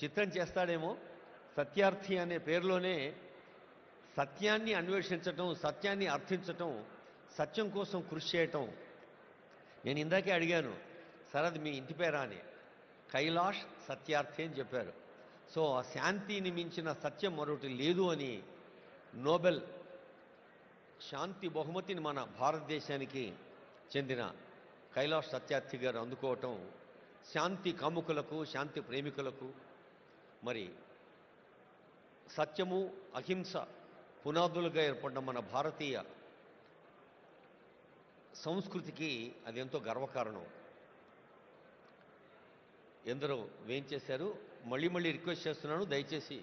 చిత్రం చేస్తాడేమో, సత్యార్థి అనే పేరులోనే సత్యాన్ని అన్వేషించటం, సత్యాన్ని అర్థించటం, సత్యం కోసం కృషి చేయటం. నేను ఇందాకే అడిగాను, సార్ అది మీ ఇంటి పేరా అని. కైలాష్ సత్యార్థి అని చెప్పారు. సో ఆ శాంతిని మించిన సత్యం మరొకటి లేదు అని నోబెల్ శాంతి బహుమతిని మన భారతదేశానికి చెందిన కైలాష్ సత్యార్థి గారు అందుకోవటం శాంతి కాముకులకు, శాంతి ప్రేమికులకు, మరి సత్యము అహింస పునాదులుగా ఏర్పడిన మన భారతీయ సంస్కృతికి అది ఎంతో గర్వకారణం. ఎందరో వేయించేశారు. మళ్ళీ మళ్ళీ రిక్వెస్ట్ చేస్తున్నాను, దయచేసి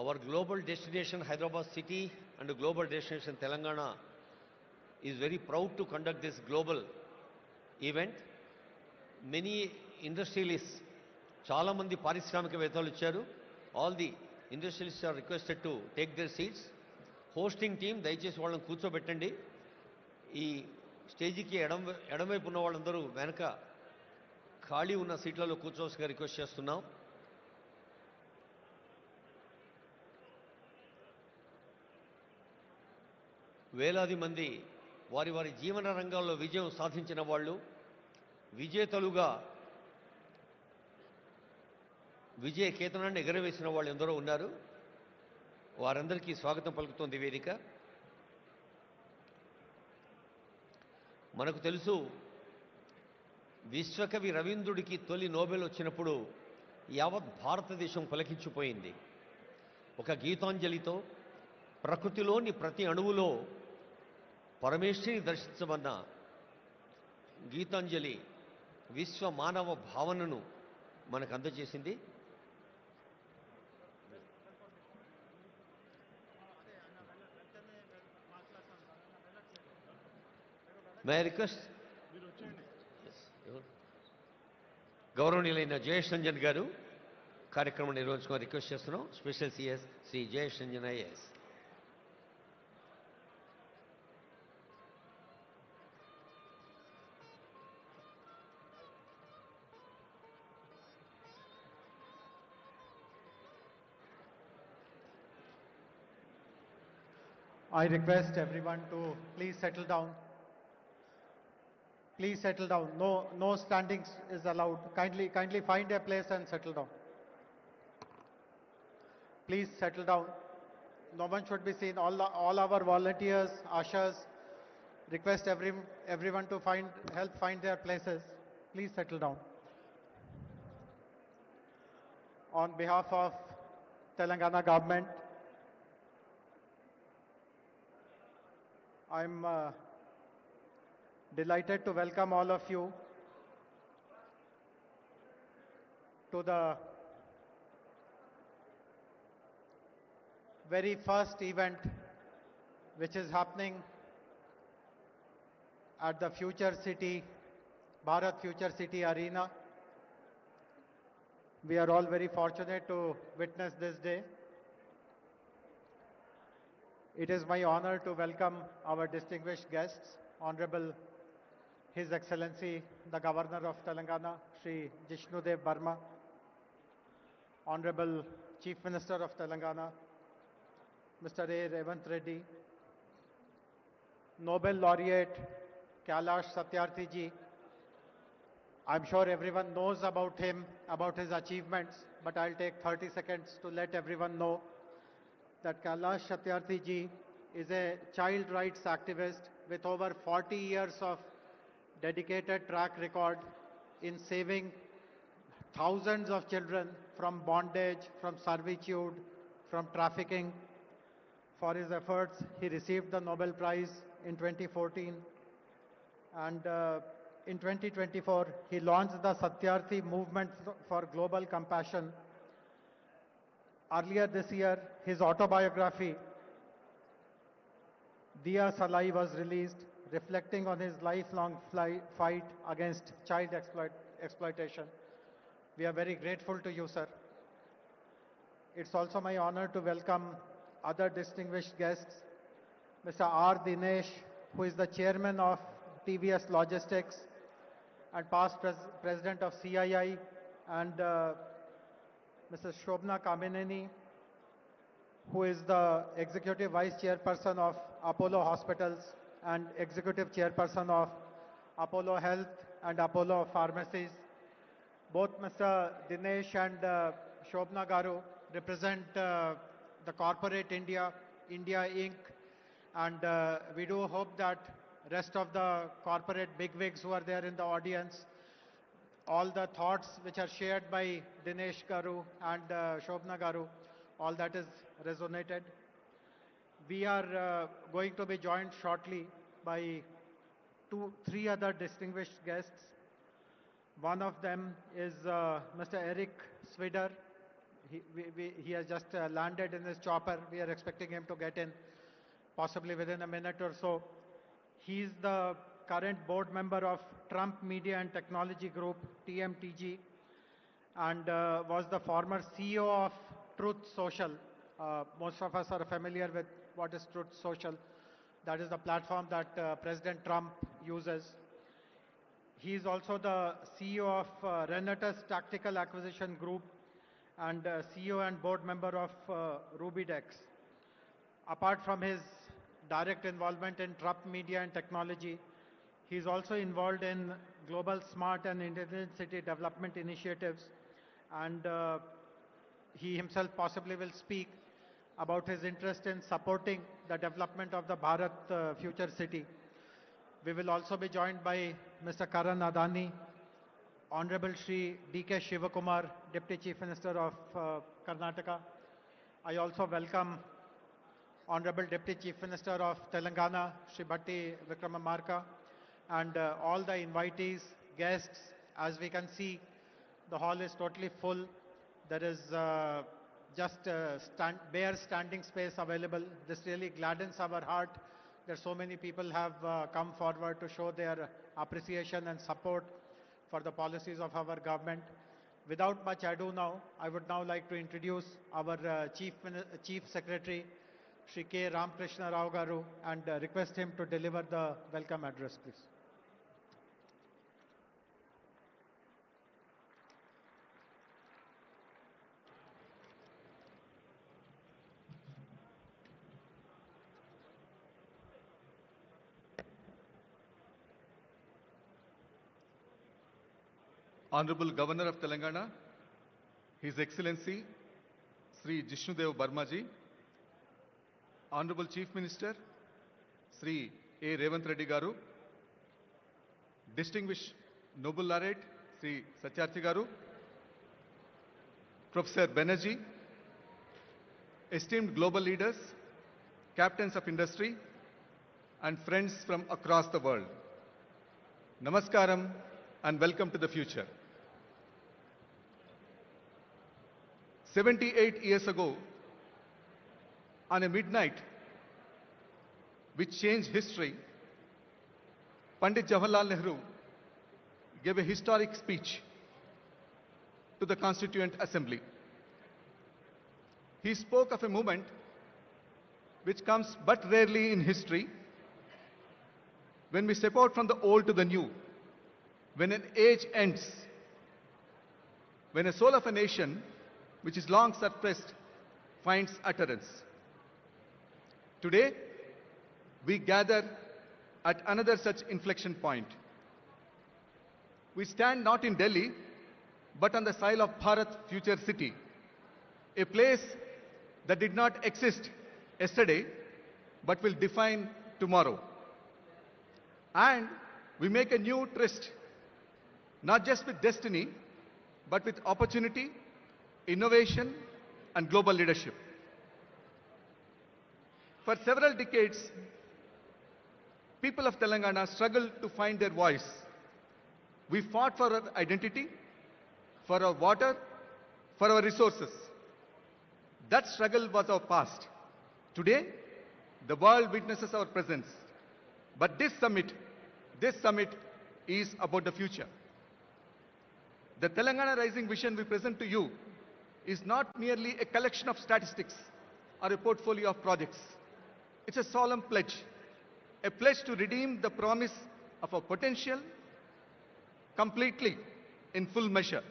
our global destination Hyderabad city and global destination Telangana is very proud to conduct this global event. Many industrialists, చాలా మంది పారిశ్రామికవేత్తలు వచ్చారు. All the industrialists are requested to take their seats. Hosting team దయచేసి వాళ్ళని కూర్చోబెట్టండి. ఈ స్టేజీకి ఎడమవైపు ఉన్న వాళ్ళందరూ వెనక ఖాళీ ఉన్న సీట్లలో కూర్చోవలసిగా రిక్వెస్ట్ చేస్తున్నాం. వేలాది మంది వారి వారి జీవన రంగాల్లో విజయం సాధించిన వాళ్ళు, విజేతలుగా విజయ కేతనాన్ని ఎగరవేసిన వాళ్ళు ఎందరో ఉన్నారు. వారందరికీ స్వాగతం పలుకుతోంది వేదిక. మనకు తెలుసు, విశ్వకవి రవీంద్రుడికి తొలి నోబెల్ వచ్చినప్పుడు యావత్ భారతదేశం పులకించిపోయింది. ఒక గీతాంజలితో ప్రకృతిలోని ప్రతి అణువులో పరమేశ్వరిని దర్శించమన్న గీతాంజలి విశ్వ మానవ భావనను మనకు అందజేసింది. మే రిక్వెస్ట్ గౌరవనీయులైన జయేష్ రంజన్ గారు కార్యక్రమం నిర్వహించుకొని రిక్వెస్ట్ చేస్తున్నాం. Special CS Shri Jayesh Ranjan IAS. I request everyone to please settle down. Please settle down. No standing is allowed. Kindly find a place and settle down. Please settle down. No one should be seen. All our volunteers, ushers, request everyone to help find their places. Please settle down. On behalf of Telangana government, I'm delighted to welcome all of you to the very first event which is happening at the Future City, Bharat Future City Arena. We are all very fortunate to witness this day. It is my honor to welcome our distinguished guests, Honorable His Excellency, the Governor of Telangana, Shri Jishnudev Burma, Honorable Chief Minister of Telangana, Mr. A. Revanth Reddy, Nobel laureate Kailash Satyarthi ji. I'm sure everyone knows about him, about his achievements, but I'll take 30 seconds to let everyone know that Kailash Satyarthi ji is a child rights activist with over 40 years of dedicated track record in saving thousands of children from bondage, from servitude, from trafficking. For his efforts, he received the Nobel Prize in 2014, and in 2024, he launched the Satyarthi Movement for Global Compassion. Earlier this year, his autobiography, Diya Salai, was released, reflecting on his lifelong fight against child exploitation. We are very grateful to you, sir. It's also my honor to welcome other distinguished guests, Mr. R. Dinesh, who is the chairman of TVS Logistics and past president of CII, and Mrs. Shobna Kamineni, who is the executive vice chairperson of Apollo Hospitals and executive chairperson of Apollo Health and Apollo Pharmacies. Both Mr. Dinesh and Shobna Garu represent the corporate India Inc. And we do hope that rest of the corporate bigwigs who are there in the audience, all the thoughts which are shared by Dinesh Garu and Shobna Garu, all that is resonated. We are going to be joined shortly by three other distinguished guests. One of them is Mr. Eric Swider. He has just landed in his chopper. We are expecting him to get in possibly within a minute or so. He is the current board member of Trump Media and Technology Group, TMTG, and was the former CEO of Truth Social. Most of us are familiar with what is Truth Social. That is the platform that President Trump uses. He is also the CEO of Renatus Tactical Acquisition Group and CEO and board member of Rubydex. Apart from his direct involvement in Trump media and technology, he is also involved in global smart and intelligent city development initiatives, and he himself possibly will speak about his interest in supporting the development of the Bharat Future City. We will also be joined by Mr. Karan Adani, Honorable Shri D.K. Shivakumar, Deputy Chief Minister of Karnataka. I also welcome Honorable Deputy Chief Minister of Telangana, Shri Bhatti Vikramamarka, and all the invitees, guests. As we can see, the hall is totally full. There is just bare standing space available. This really gladdens our heart that so many people have come forward to show their appreciation and support for the policies of our government. Without much ado now, I would now like to introduce our Chief Secretary, Shri K. Ramakrishna Rao Garu, and request him to deliver the welcome address, please. Honorable Governor of Telangana, His Excellency Sri Jishnudev Barmaji, Honorable Chief Minister Sri A. Revanth Reddy Garu, Distinguished Nobel laureate Sri Satyarthi Garu, Professor Banerjee, esteemed global leaders, captains of industry, and friends from across the world. Namaskaram and welcome to the future. 78 years ago, on a midnight which changed history, Pandit Jawaharlal Nehru gave a historic speech to the Constituent Assembly. He spoke of a moment which comes but rarely in history, when we step out from the old to the new, when an age ends, when a soul of a nation which is long suppressed finds utterance. Today, we gather at another such inflection point. We stand not in Delhi, but on the soil of Bharat Future City, a place that did not exist yesterday, but will define tomorrow. And we make a new tryst, not just with destiny, but with opportunity, innovation, and global leadership. For several decades, people of Telangana struggled to find their voice. We fought for our identity, for our water, for our resources. That struggle was our past. Today, the world witnesses our presence. But this summit is about the future. The Telangana Rising Vision we present to you is not merely a collection of statistics or a portfolio of projects. It's a solemn pledge, a pledge to redeem the promise of our potential completely in full measure.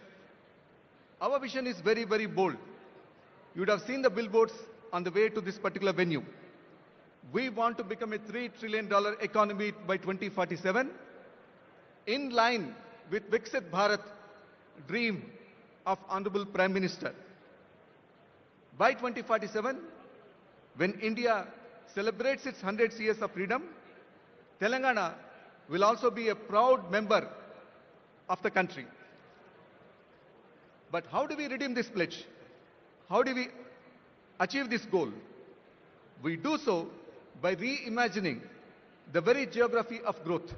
Our vision is very, very bold. You would have seen the billboards on the way to this particular venue. We want to become a $3 trillion economy by 2047, in line with Viksit Bharat dream of Honorable Prime Minister. By 2047, when India celebrates its 100 years of freedom, Telangana will also be a proud member of the country. But how do we redeem this pledge? How do we achieve this goal? We do so by reimagining the very geography of growth.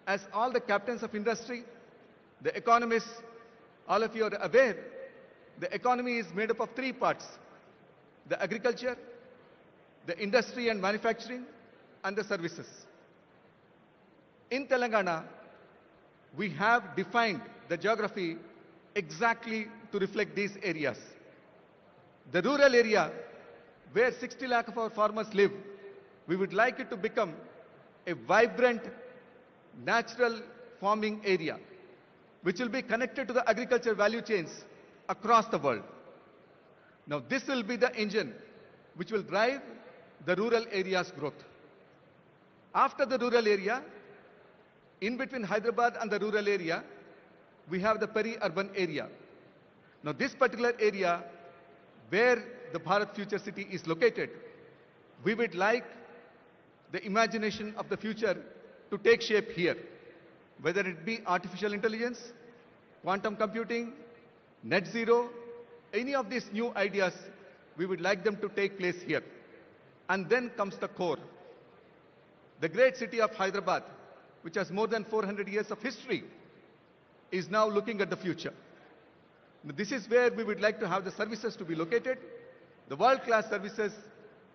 As all the captains of industry, the economists, all of you are aware, the economy is made up of three parts: the agriculture, the industry and manufacturing, and the services. In Telangana, we have defined the geography exactly to reflect these areas. The rural area, where 60 lakh of our farmers live, We would like it to become a vibrant, natural farming area, which will be connected to the agriculture value chains across the world. Now, this will be the engine which will drive the rural area's growth. After the rural area, in between Hyderabad and the rural area, we have the peri-urban area. Now, this particular area where the Bharat Future City is located, we would like the imagination of the future to take shape here, whether it be artificial intelligence, quantum computing, net zero, any of these new ideas, we would like them to take place here. And then comes the core. The great city of Hyderabad, which has more than 400 years of history, is now looking at the future. This is where we would like to have the services to be located, the world-class services,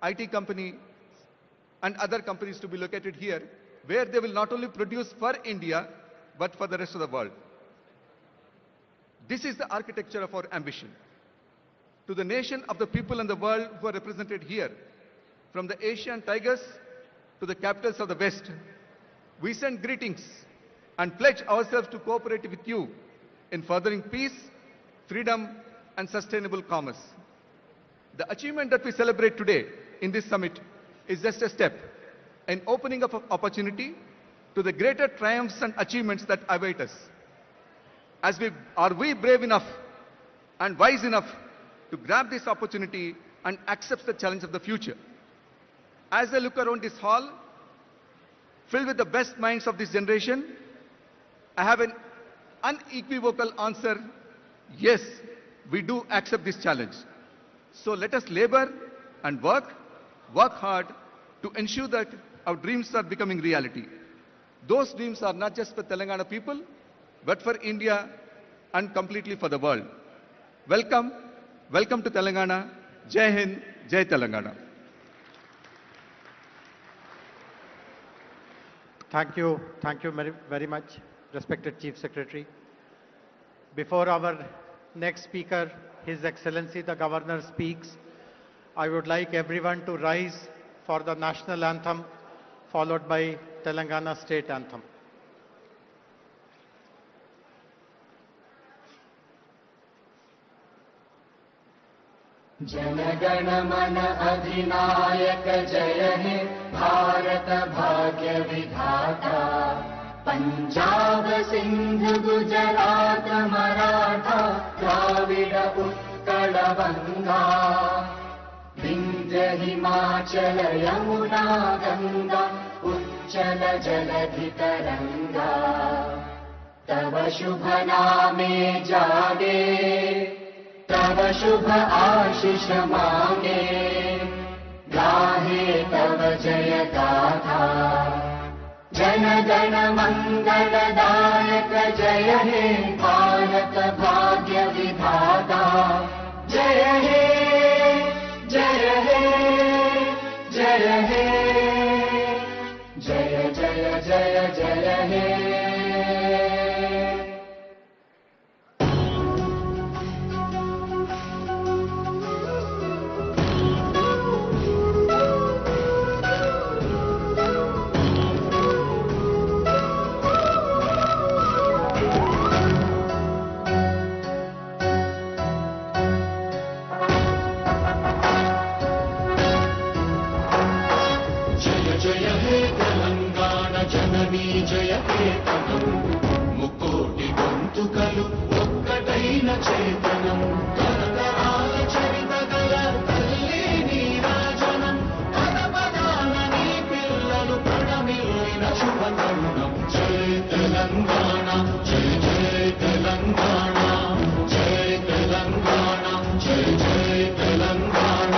IT company, and other companies to be located here, where they will not only produce for India, but for the rest of the world. This is the architecture of our ambition. To the nation of the people in the world who are represented here, from the Asian tigers to the capitals of the West, we send greetings and pledge ourselves to cooperate with you in furthering peace, freedom, and sustainable commerce. The achievement that we celebrate today in this summit is just a step in opening up an opportunity to the greater triumphs and achievements that await us. Are we brave enough and wise enough to grab this opportunity and accept the challenge of the future? As I look around this hall, filled with the best minds of this generation, I have an unequivocal answer: yes, we do accept this challenge. So let us labor and work hard to ensure that our dreams are becoming reality. Those dreams are not just for Telangana people, but for India and completely for the world. Welcome, welcome to Telangana. Jai Hind, Jai Telangana. Thank you very much, respected Chief Secretary. Before our next speaker, His Excellency the Governor, speaks, I would like everyone to rise for the national anthem, followed by Telangana state anthem. जनगण मन अधिनायक जय हे भारत भाग्य विधाता पंजाब सिंध गुजरात मराठा द्राविड उत्कल गंगा विंध्य हिमाचल यमुना गंगा उच्चल जलधि तरंगा तव शुभ नामे जागे तव शुभ आशीष मांगे गाहे तव जय गाथा जन गण मंगलदायक जय हे भारत भाग्य विधाता जय हे जय हे जय हे जय जय जय जय हे ముకోటి గొంతుకలు ఒక్కటైన చేతనం తరతరాల చరిత గల తల్లి నీరాజనం పదపదాన నీ పిల్లలు ప్రణమిల్లిన శుభ తరుణం జై తెలంగాణ జై జై తెలంగాణ జై తెలంగాణ జై జై Telangana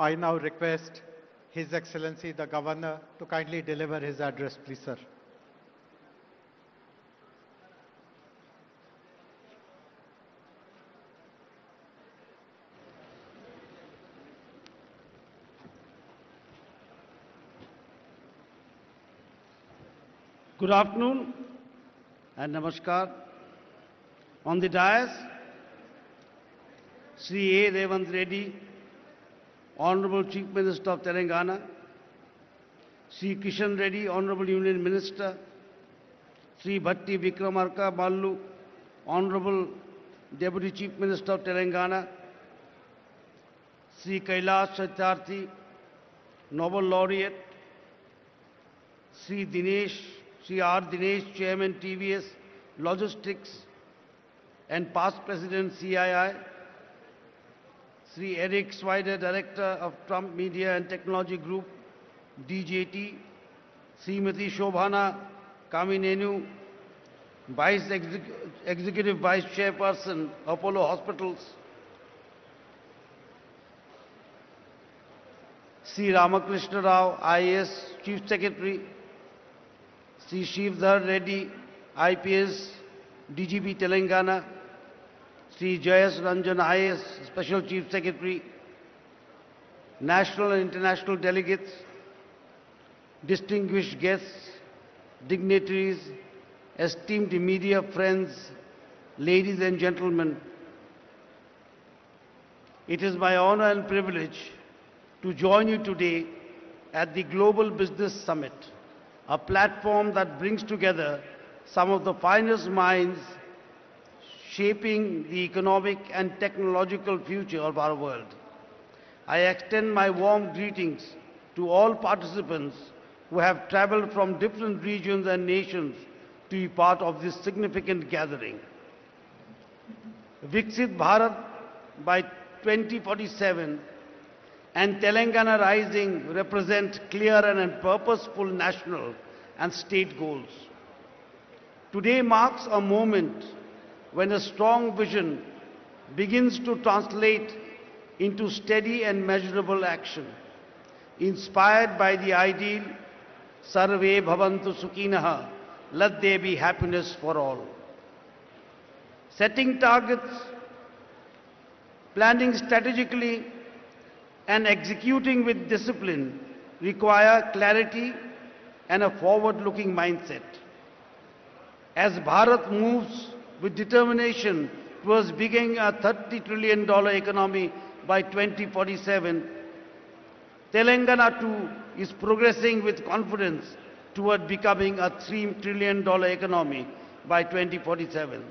I now request His Excellency the Governor to kindly deliver his address, please, sir. Good afternoon and namaskar. On the dais, Sri A. Revanth Reddy, Honorable Chief Minister of Telangana, Sri Kishan Reddy, Honorable Union Minister, Sri Bhatti Vikramarka Ballu, Honorable Deputy Chief Minister of Telangana, Sri Kailash Satyarthi, Nobel laureate, Sri R. Dinesh, Chairman TVS Logistics and past President CII, Sri Eric Swider, Director of Trump Media and Technology Group, DJT, Srimati Shobhana Kaminenu, Executive Vice Chairperson, Apollo Hospitals, Sri Ramakrishna Rao, IAS Chief Secretary, Sri Shivdhar Reddy, IPS, DGP Telangana, Sri Jayas Ranjan, IAS Special Chief Secretary, national and international delegates, distinguished guests, dignitaries, esteemed media friends, ladies and gentlemen, it is my honor and privilege to join you today at the Global Business Summit, a platform that brings together some of the finest minds shaping the economic and technological future of our world. I extend my warm greetings to all participants who have traveled from different regions and nations to be part of this significant gathering. Viksit Bharat by 2047 and Telangana Rising represent clear and purposeful national and state goals. Today marks a moment when a strong vision begins to translate into steady and measurable action, inspired by the ideal Sarve Bhavantu Sukhinaha, let there be happiness for all. Setting targets, planning strategically, and executing with discipline require clarity and a forward-looking mindset. As Bharat moves with determination towards becoming a $30 trillion economy by 2047, Telangana too is progressing with confidence toward becoming a $3 trillion economy by 2047.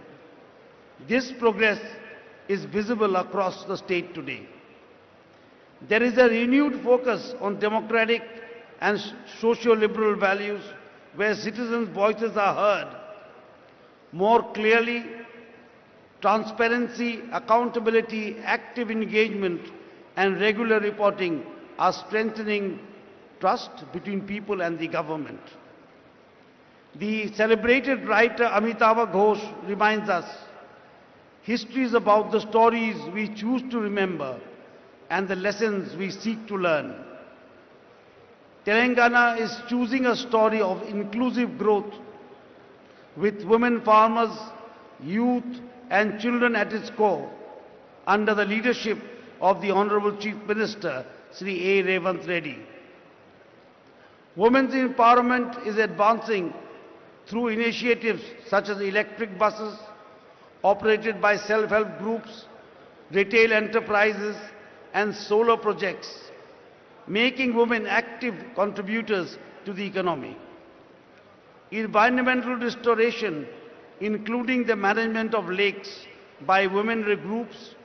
This progress is visible across the state today. There is a renewed focus on democratic and socio-liberal values where citizens' voices are heard more clearly. Transparency, accountability, active engagement, and regular reporting are strengthening trust between people and the government. The celebrated writer Amitabh Ghosh reminds us, history is about the stories we choose to remember and the lessons we seek to learn. Telangana is choosing a story of inclusive growth with women farmers, youth and children at its core under the leadership of the Honorable Chief Minister, Sri A. Revanth Reddy. Women's empowerment is advancing through initiatives such as electric buses operated by self-help groups, retail enterprises and solar projects, making women active contributors to the economy. Environmental restoration, including the management of lakes by women groups,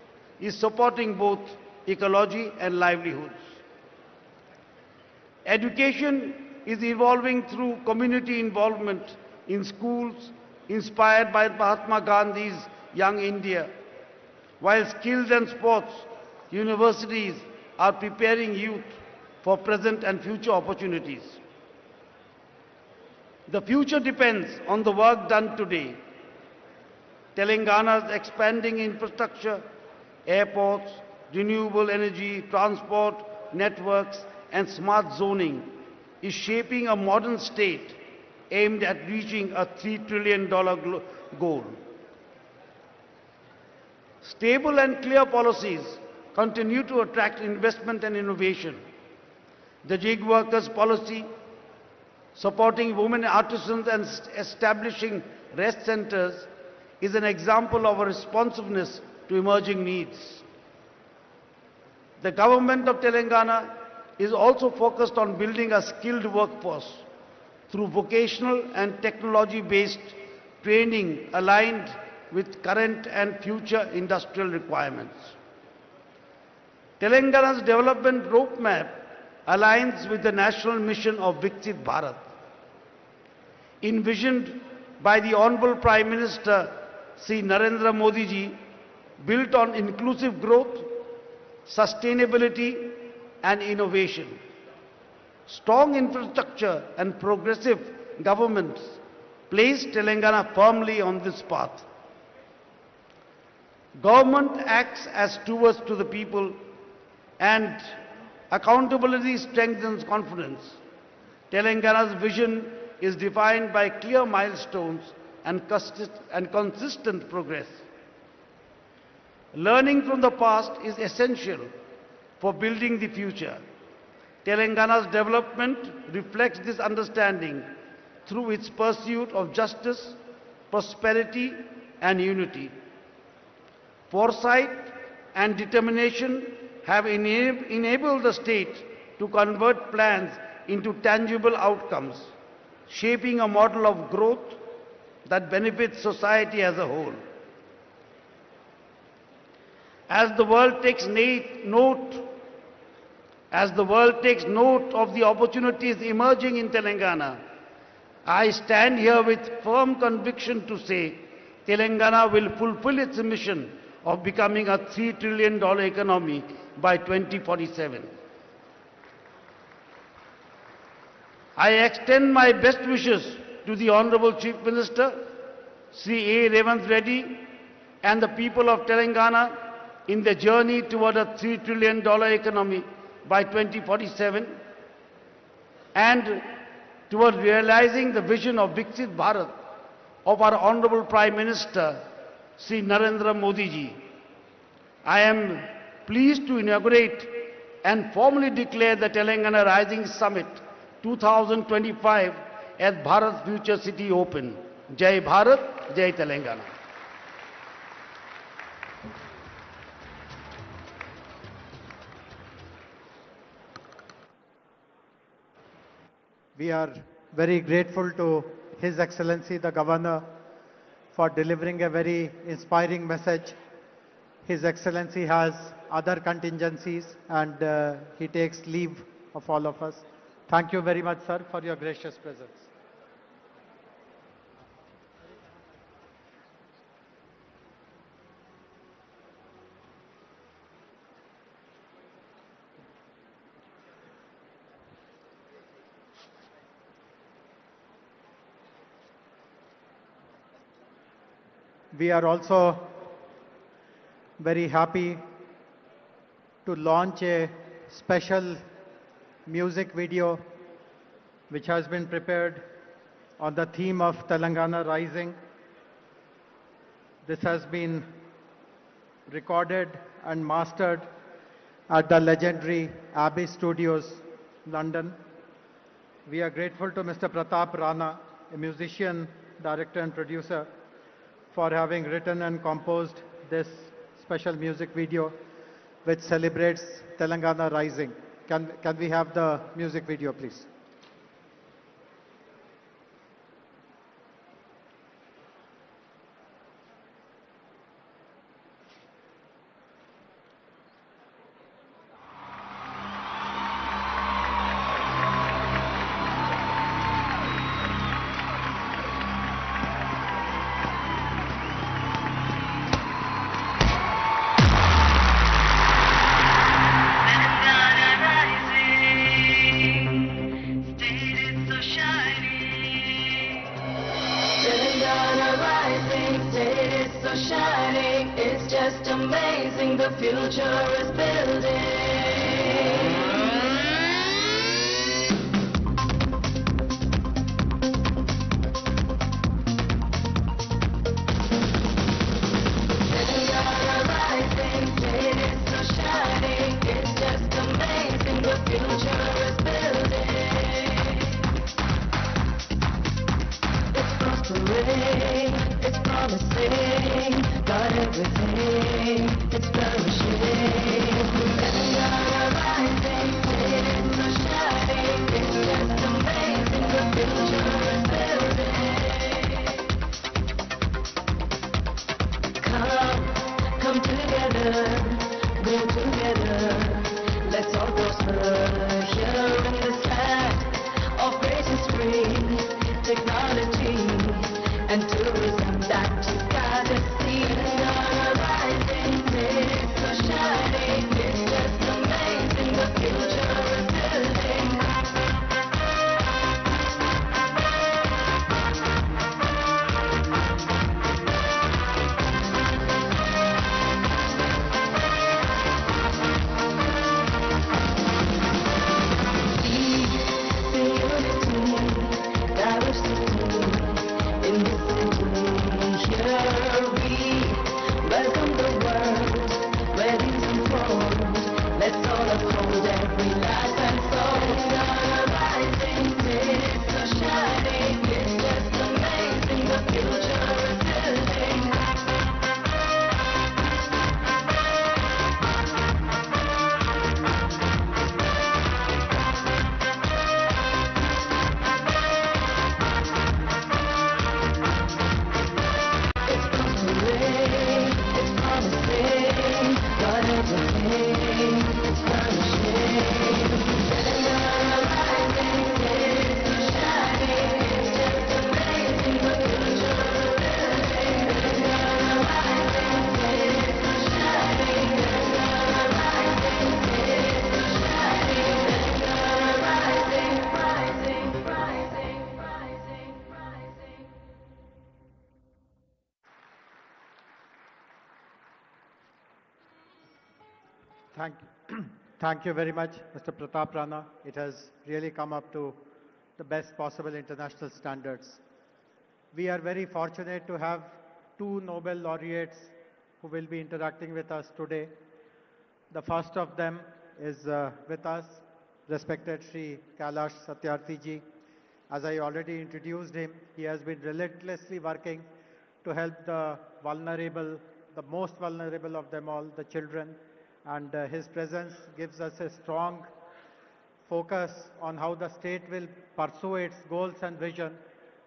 is supporting both ecology and livelihoods. Education is evolving through community involvement in schools inspired by Mahatma Gandhi's Young India, while skills and sports universities are preparing youth for present and future opportunities. The future depends on the work done today. Telangana's expanding infrastructure, airports, renewable energy, transport, networks, and smart zoning is shaping a modern state aimed at reaching a $3 trillion goal. Stable and clear policies continue to attract investment and innovation. The gig workers policy, supporting women artisans and establishing rest centers, is an example of a responsiveness to emerging needs. The government of Telangana is also focused on building a skilled workforce through vocational and technology-based training aligned with current and future industrial requirements. Telangana's development roadmap aligns with the national mission of Viksit Bharat, envisioned by the Honorable Prime Minister Sri Narendra Modi ji, built on inclusive growth, sustainability and innovation. Strong infrastructure and progressive governments place Telangana firmly on this path. Government acts as stewards to the people, and accountability strengthens confidence. Telangana's vision is defined by clear milestones and consistent progress. Learning from the past is essential for building the future. Telangana's development reflects this understanding through its pursuit of justice, prosperity and unity. Foresight and determination have enabled the state to convert plans into tangible outcomes, shaping a model of growth that benefits society as a whole. As the world takes note of the opportunities emerging in Telangana, I stand here with firm conviction to say Telangana will fulfill its mission of becoming a $3 trillion economy by 2047. I extend my best wishes to the Honorable Chief Minister, Sri A. Revanth Reddy, and the people of Telangana in the journey toward a $3 trillion economy by 2047 and toward realizing the vision of Viksit Bharat of our Honorable Prime Minister, Sri Narendra Modi ji. I am pleased to inaugurate and formally declare the Telangana Rising Summit 2025 as Bharat Future City Open. Jai Bharat, Jai Telangana. We are very grateful to His Excellency the Governor for delivering a very inspiring message. His Excellency has other contingencies and he takes leave of all of us. Thank you very much, sir, for your gracious presence. We are also very happy to launch a special music video which has been prepared on the theme of Telangana Rising. This has been recorded and mastered at the legendary Abbey Studios, London. We are grateful to Mr. Pratap Rana, a musician, director and producer, for having written and composed this special music video which celebrates Telangana Rising. Can we have the music video, please? Shining, it's just amazing, the future is building. together, go together. Let's all prosper here in this land of grace and spring, technology and tourism that you gotta see. Rising, it's so shining, it's just amazing. The future is building. Thank you very much, Mr. Pratap Rana. It has really come up to the best possible international standards. We are very fortunate to have two Nobel laureates who will be interacting with us today. The first of them is with us, respected Sri Kailash Satyarthi ji. As I already introduced him, he has been relentlessly working to help the vulnerable, the most vulnerable of them all, the children. And his presence gives us a strong focus on how the state will pursue its goals and vision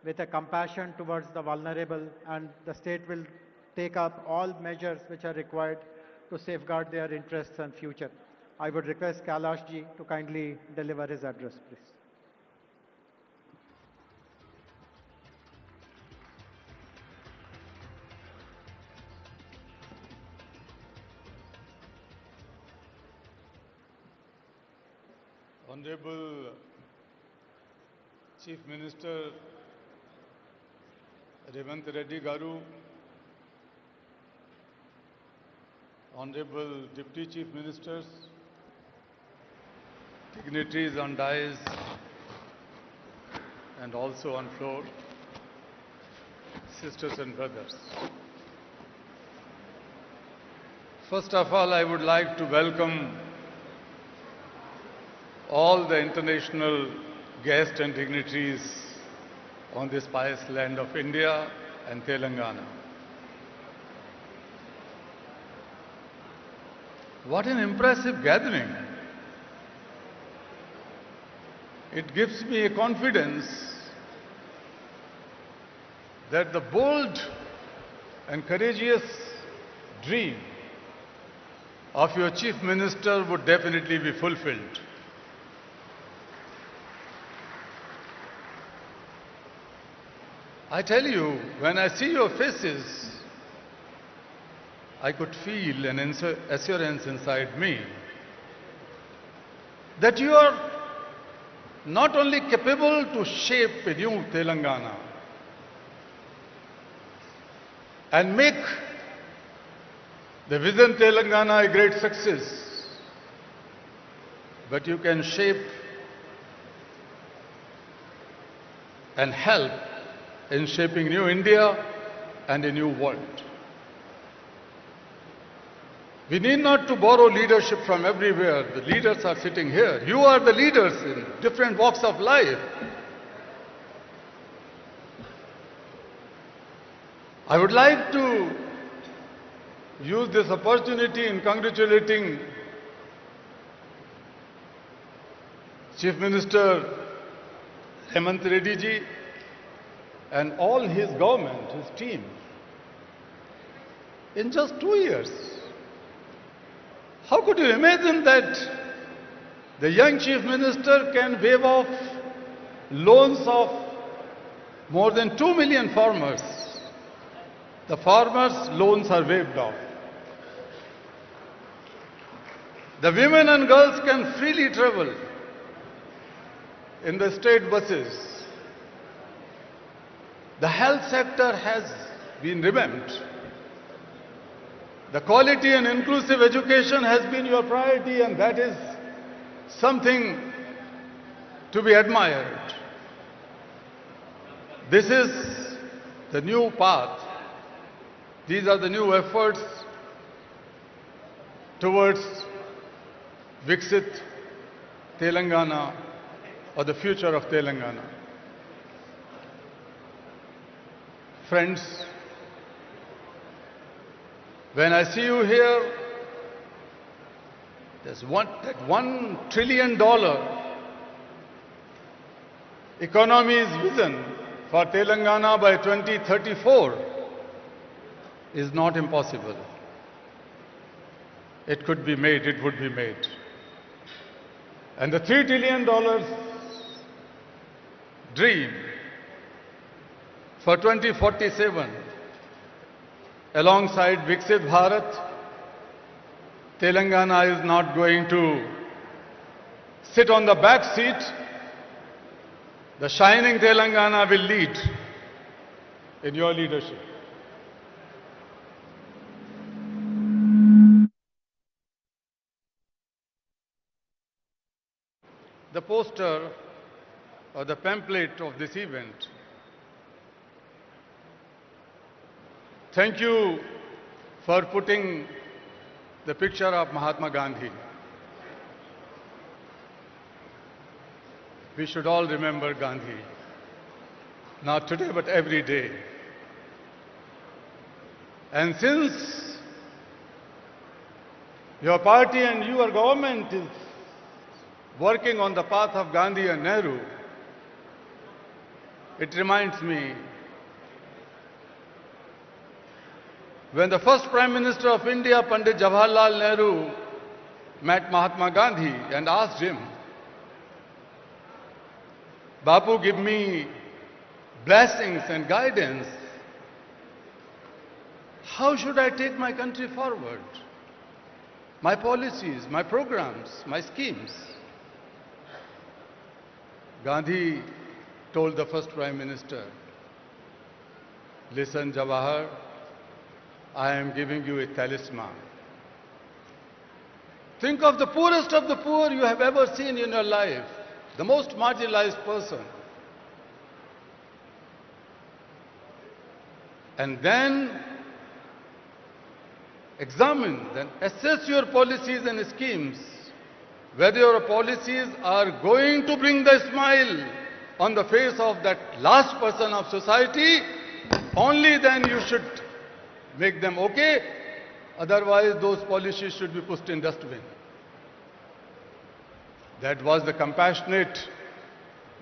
with a compassion towards the vulnerable, and the state will take up all measures which are required to safeguard their interests and future. I would request Kailash ji to kindly deliver his address, please. Honorable Chief Minister Revanth Reddy Garu, Honorable Deputy Chief Ministers, dignitaries on dais and also on floor, sisters and brothers. First of all, I would like to welcome all the international guests and dignitaries on this pious land of India and Telangana. What an impressive gathering. It gives me a confidence that the bold and courageous dream of your Chief Minister would definitely be fulfilled. I tell you, when I see your faces, I could feel an assurance inside me that you are not only capable to shape a new Telangana and make the Vision Telangana a great success, but you can shape and help in shaping new India and a new world. We need not to borrow leadership from everywhere. The leaders are sitting here. You are the leaders in different walks of life. I would like to use this opportunity in congratulating Chief Minister Revanth Reddy ji and all his government, his team. In just 2 years, How could you imagine that the young chief minister can waive off loans of more than 2 million farmers? The farmers' loans are waived off. The women and girls can freely travel in the state buses. The health sector has been revamped. The quality and inclusive education has been your priority, and that is something to be admired. This is the new path. These are the new efforts towards Viksit Telangana, or the future of Telangana. Friends, when I see you here, there's that $1 trillion economy's vision for Telangana by 2034 is not impossible. It could be made, it would be made. And the $3 trillion dream for 2047, alongside Viksit Bharat, Telangana is not going to sit on the back seat. The shining Telangana will lead in your leadership. The poster or the pamphlet of this event. Thank you for putting the picture of Mahatma Gandhi. We should all remember Gandhi, not today but every day. And since your party and your government is working on the path of Gandhi and Nehru, it reminds me when the first Prime Minister of India, Pandit Jawaharlal Nehru, met Mahatma Gandhi and asked him, Bapu, give me blessings and guidance. How should I take my country forward? My policies, my programs, my schemes. Gandhi told the first Prime Minister, listen, Jawahar, I am giving you a talisman. Think of the poorest of the poor you have ever seen in your life, the most marginalized person. And then examine, then assess your policies and schemes, whether your policies are going to bring the smile on the face of that last person of society. Only then you should make them okay. Otherwise, those policies should be pushed in dustbin. That was the compassionate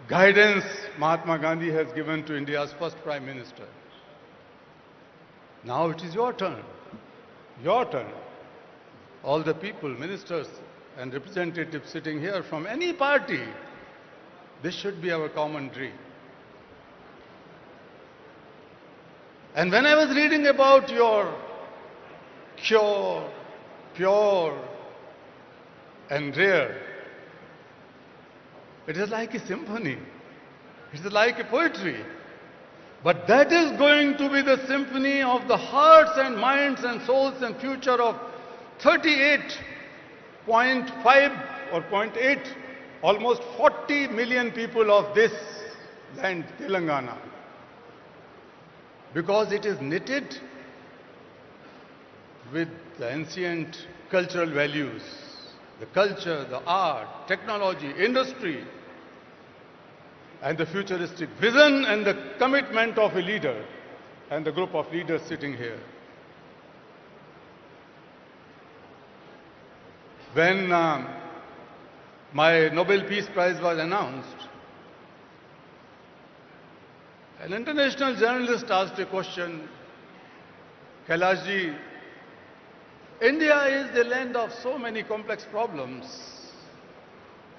guidance Mahatma Gandhi has given to India's first Prime Minister. Now it is your turn. Your turn. All the people, ministers and representatives sitting here from any party, this should be our common dream. And when I was reading about your pure and rare, it is like a symphony. It is like a poetry. But that is going to be the symphony of the hearts and minds and souls and future of 38.5 or 0.8, almost 40 million people of this land, Telangana. Because it is knitted with the ancient cultural values, the culture, the art, technology, industry, and the futuristic vision and the commitment of a leader and the group of leaders sitting here. When my Nobel Peace Prize was announced, an international journalist asked a question, Kailashji, India is the land of so many complex problems.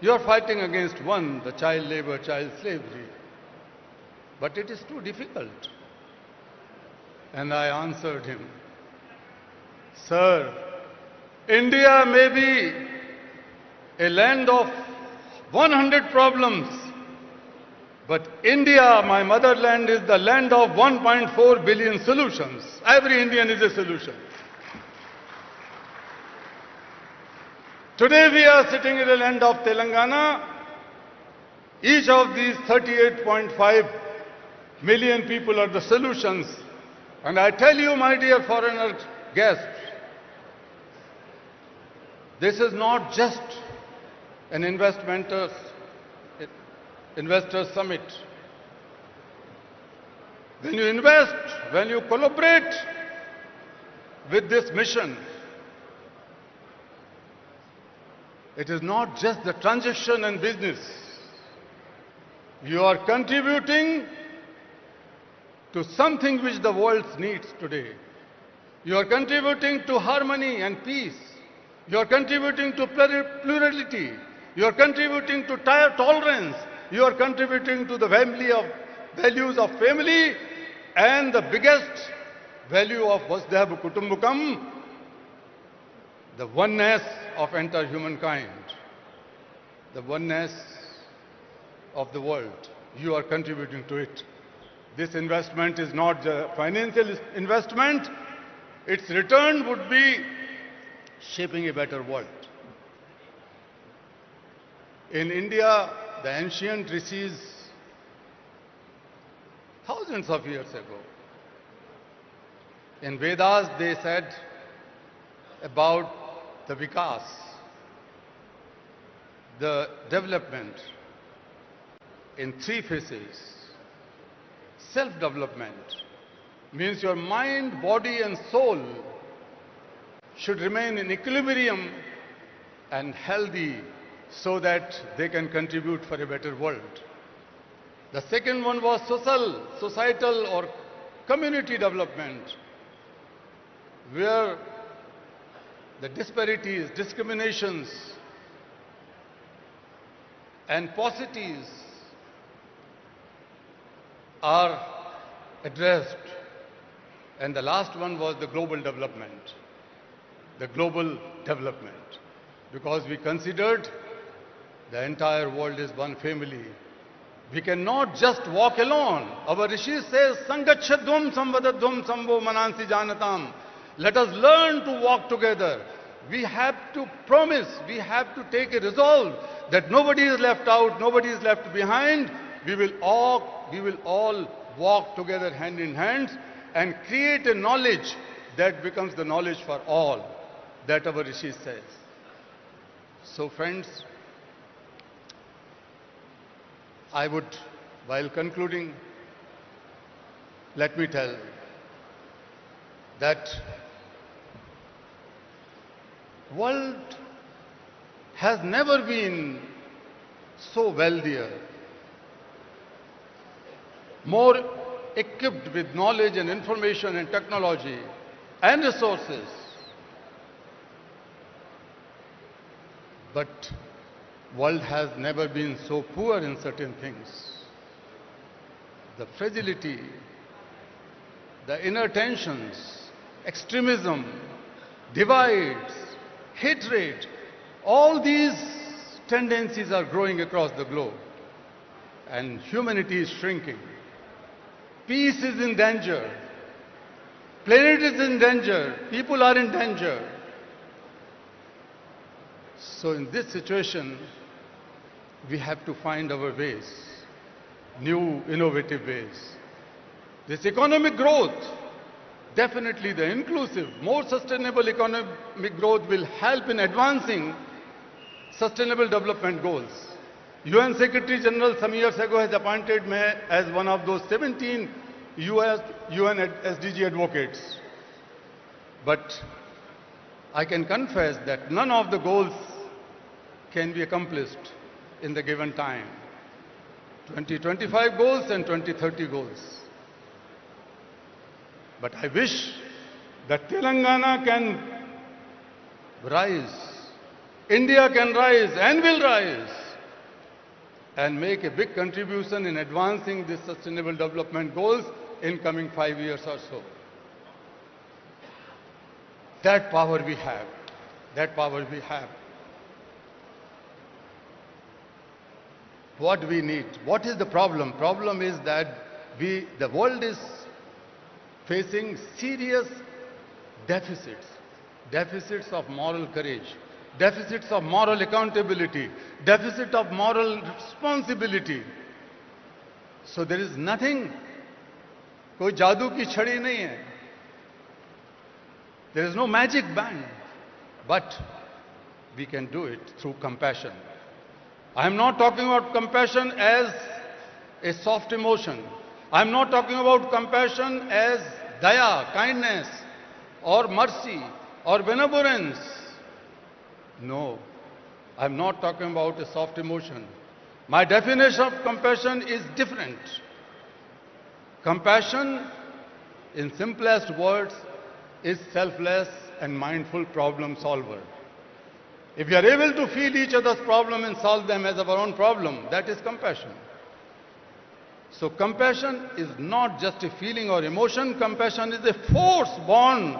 You are fighting against one, the child labor, child slavery. But it is too difficult. And I answered him, Sir, India may be a land of 100 problems, but India, my motherland, is the land of 1.4 billion solutions. Every Indian is a solution. Today we are sitting in the land of Telangana. Each of these 38.5 million people are the solutions. And I tell you, my dear foreigner guests, this is not just an investor summit. When you invest, when you collaborate with this mission, it is not just the transaction and business. You are contributing to something which the world needs today. You are contributing to harmony and peace. You are contributing to plurality. You are contributing to tolerance. You are contributing to the family of values of family and the biggest value of Vasudhaiva Kutumbakam, the oneness of entire humankind, the oneness of the world. You are contributing to it. This investment is not a financial investment. Its return would be shaping a better world. In India, the ancient rishis, thousands of years ago, in Vedas they said about the vikas, the development in three phases. Self-development means your mind, body and soul should remain in equilibrium and healthy so that they can contribute for a better world. The second one was societal or community development, where the disparities, discriminations and paucities are addressed. And the last one was the global development. The global development. Because we considered the entire world is one family. We cannot just walk alone. Our Rishi says, Sangachadvam samvadadvam samvo manansi janatam. Let us learn to walk together. We have to promise, we have to take a resolve that nobody is left out, nobody is left behind. We will all walk together hand in hand and create a knowledge that becomes the knowledge for all, that our Rishi says. So friends, I would, while concluding, let me tell that world has never been so wealthier, more equipped with knowledge and information and technology and resources. But world has never been so poor in certain things. The fragility, the inner tensions, extremism, divides, hatred, all these tendencies are growing across the globe. And humanity is shrinking. Peace is in danger. Planet is in danger. People are in danger. So in this situation, we have to find our ways, new innovative ways. This economic growth, definitely the inclusive, more sustainable economic growth will help in advancing sustainable development goals. UN Secretary General some years ago has appointed me as one of those 17 UN SDG advocates. But I can confess that none of the goals can be accomplished in the given time. 2025 goals and 2030 goals. But I wish that Telangana can rise. India can rise and will rise and make a big contribution in advancing the sustainable development goals in coming 5 years or so. That power we have. That power we have. What we need? What is the problem? Problem is that the world is facing serious deficits. Deficits of moral courage, deficits of moral accountability, deficit of moral responsibility. So there is nothing, koi jadoo ki chhadi nahi hai. There is no magic band, but we can do it through compassion. I am not talking about compassion as a soft emotion. I am not talking about compassion as daya, kindness, or mercy, or benevolence. No, I am not talking about a soft emotion. My definition of compassion is different. Compassion, in simplest words, is selfless and mindful problem solver. If we are able to feel each other's problem and solve them as our own problem, that is compassion. So compassion is not just a feeling or emotion. Compassion is a force born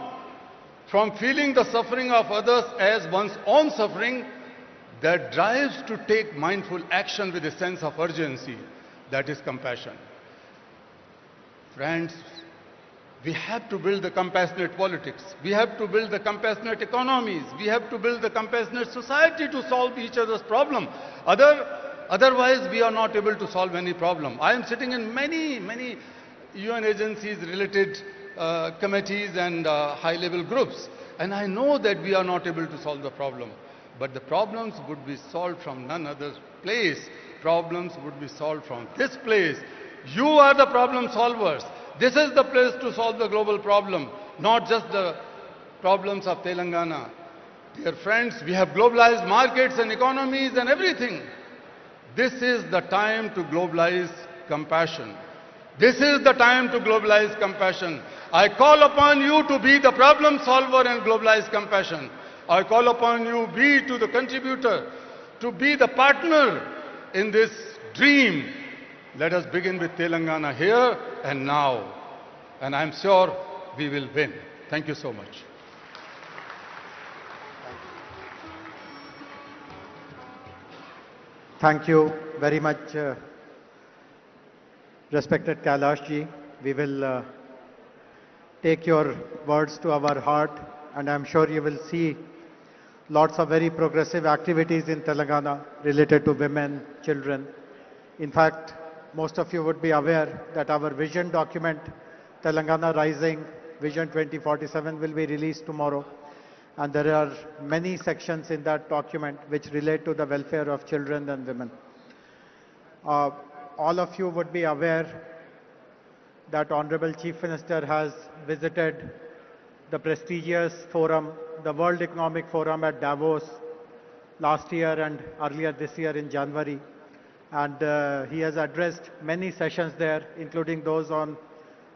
from feeling the suffering of others as one's own suffering that drives to take mindful action with a sense of urgency. That is compassion. Friends, we have to build the compassionate politics. We have to build the compassionate economies. We have to build the compassionate society to solve each other's problem. Otherwise, we are not able to solve any problem. I am sitting in many UN agencies related committees and high-level groups. And I know that we are not able to solve the problem. But the problems would be solved from none other place. Problems would be solved from this place. You are the problem solvers. This is the place to solve the global problem, not just the problems of Telangana. Dear friends, we have globalized markets and economies and everything. This is the time to globalize compassion. This is the time to globalize compassion. I call upon you to be the problem solver and globalize compassion. I call upon you be to the contributor, to be the partner in this dream. Let us begin with Telangana here and now. And I'm sure we will win. Thank you so much. Thank you very much, respected Kailash ji. We will take your words to our heart, and I'm sure you will see lots of very progressive activities in Telangana related to women, children. In fact, most of you would be aware that our vision document, Telangana Rising Vision 2047, will be released tomorrow. And there are many sections in that document which relate to the welfare of children and women. All of you would be aware that Honorable Chief Minister has visited the prestigious forum, the World Economic Forum at Davos last year and earlier this year in January. And he has addressed many sessions there, including those on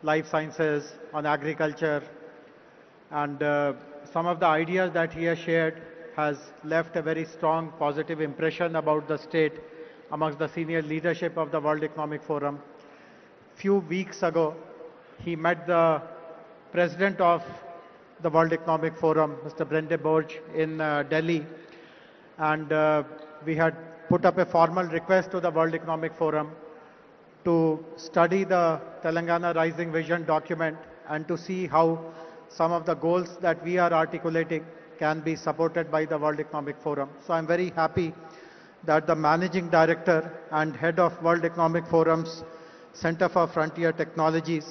life sciences, on agriculture. And some of the ideas that he has shared has left a very strong positive impression about the state amongst the senior leadership of the World Economic Forum. Few weeks ago, he met the president of the World Economic Forum, Mr. Brende Borge, in Delhi. And we had put up a formal request to the World Economic Forum to study the Telangana Rising Vision document and to see how some of the goals that we are articulating can be supported by the World Economic Forum. So I'm very happy that the Managing Director and Head of World Economic Forum's Center for Frontier Technologies,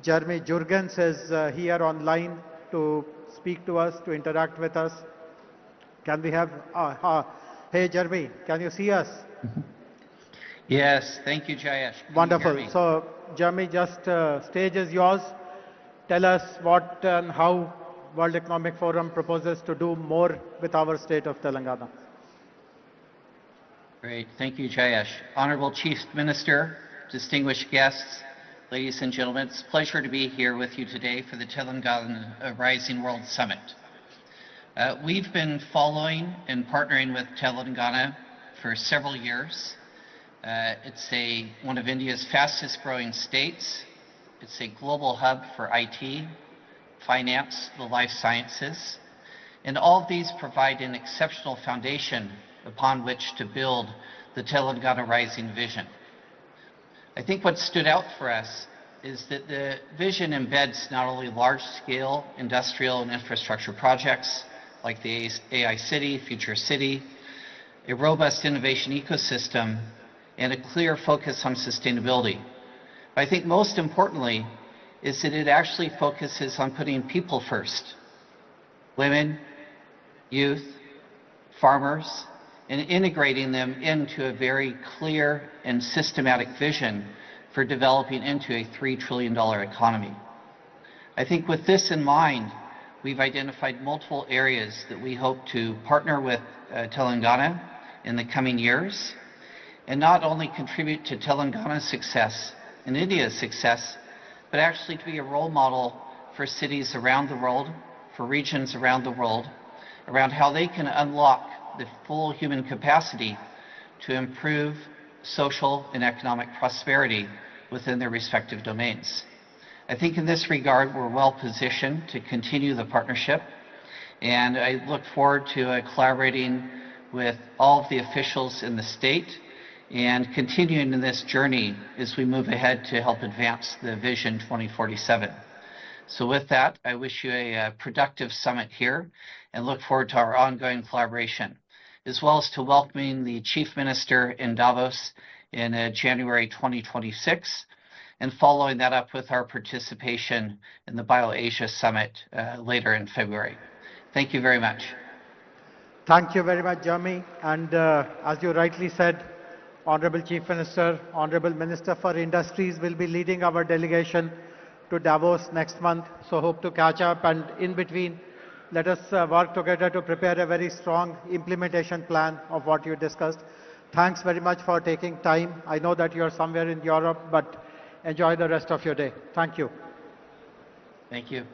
Jeremy Jurgens, is here online to speak to us, to interact with us. Can we have, hey Jeremy, can you see us? Yes, thank you, Jayesh. Can Wonderful. you hear me? So Jeremy, just stage is yours. Tell us what and how World Economic Forum proposes to do more with our state of Telangana. Great, thank you, Jayesh. Honorable Chief Minister, distinguished guests, ladies and gentlemen, it's a pleasure to be here with you today for the Telangana Rising World Summit. We've been following and partnering with Telangana for several years. It's one of India's fastest growing states. It's a global hub for IT, finance, the life sciences, and all of these provide an exceptional foundation upon which to build the Telangana Rising vision. I think what stood out for us is that the vision embeds not only large-scale industrial and infrastructure projects like the AI City, Future City, a robust innovation ecosystem, and a clear focus on sustainability. But I think most importantly is that it actually focuses on putting people first. Women, youth, farmers, and integrating them into a very clear and systematic vision for developing into a $3 trillion economy. I think with this in mind, we've identified multiple areas that we hope to partner with Telangana in the coming years, and not only contribute to Telangana's success and India's success, but actually to be a role model for cities around the world, for regions around the world, around how they can unlock the full human capacity to improve social and economic prosperity within their respective domains. I think in this regard, we're well positioned to continue the partnership, and I look forward to collaborating with all of the officials in the state and continuing in this journey as we move ahead to help advance the Vision 2047. So with that, I wish you a productive summit here and look forward to our ongoing collaboration, as well as to welcoming the Chief Minister in Davos in January 2026, and following that up with our participation in the BioAsia Summit later in February. Thank you very much. Thank you very much, Jeremy. And as you rightly said, Honorable Chief Minister, Honorable Minister for Industries will be leading our delegation to Davos next month. So hope to catch up, and in between, let us work together to prepare a very strong implementation plan of what you discussed. Thanks very much for taking time. I know that you're somewhere in Europe, but enjoy the rest of your day. Thank you. Thank you.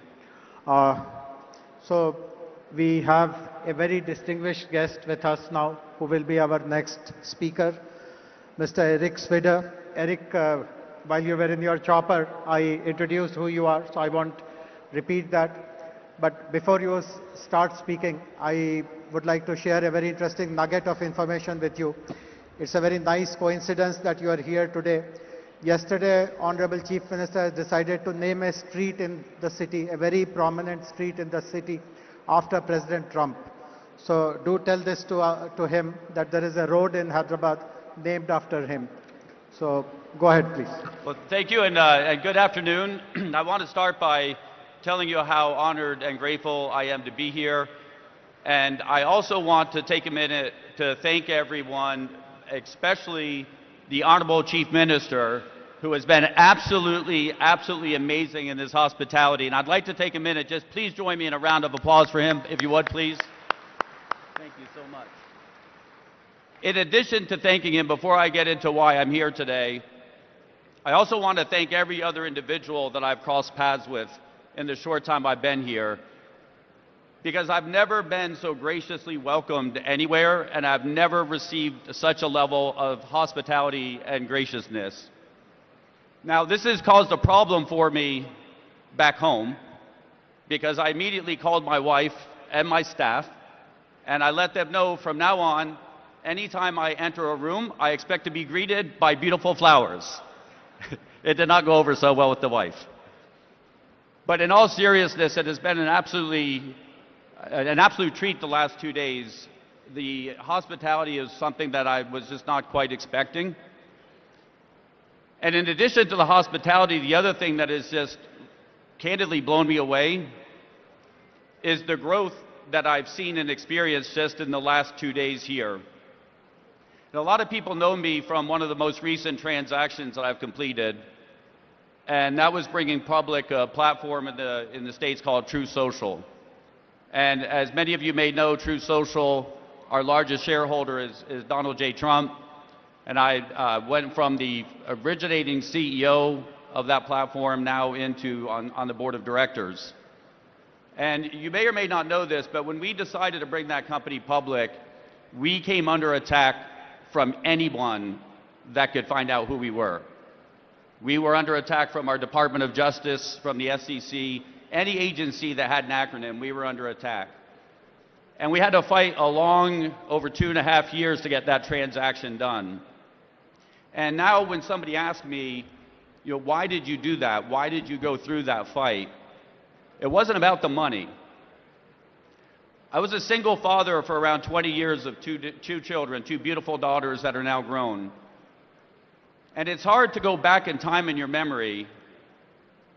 So we have a very distinguished guest with us now, who will be our next speaker, Mr. Eric Swider. Eric, while you were in your chopper, I introduced who you are, so I won't repeat that. But before you start speaking, I would like to share a very interesting nugget of information with you. It's a very nice coincidence that you are here today. Yesterday, Honorable Chief Minister has decided to name a street in the city, a very prominent street in the city, after President Trump. So do tell this to him, that there is a road in Hyderabad named after him. So go ahead, please. Well, thank you, and good afternoon. I want to start by telling you how honored and grateful I am to be here. And I also want to take a minute to thank everyone, especially the Honorable Chief Minister, who has been absolutely amazing in his hospitality. And I'd like to take a minute, just please join me in a round of applause for him, if you would, please. Thank you so much. In addition to thanking him, before I get into why I'm here today, I also want to thank every other individual that I've crossed paths with in the short time I've been here, because I've never been so graciously welcomed anywhere, and I've never received such a level of hospitality and graciousness. Now, this has caused a problem for me back home, because I immediately called my wife and my staff, and I let them know from now on, anytime I enter a room, I expect to be greeted by beautiful flowers. It did not go over so well with the wife. But in all seriousness, it has been an absolute treat the last 2 days. The hospitality is something that I was just not quite expecting. And in addition to the hospitality, the other thing that has just candidly blown me away is the growth that I've seen and experienced just in the last 2 days here. And a lot of people know me from one of the most recent transactions that I've completed, and that was bringing public a platform in the States called True Social. And as many of you may know, True Social, our largest shareholder is Donald J. Trump, and I went from the originating CEO of that platform now into on the board of directors. And you may or may not know this, but when we decided to bring that company public, we came under attack from anyone that could find out who we were. We were under attack from our Department of Justice, from the SEC, any agency that had an acronym, we were under attack. And we had to fight over 2.5 years to get that transaction done. And now when somebody asks me, why did you do that? Why did you go through that fight? It wasn't about the money. I was a single father for around 20 years of two children, 2 beautiful daughters that are now grown. And it's hard to go back in time in your memory,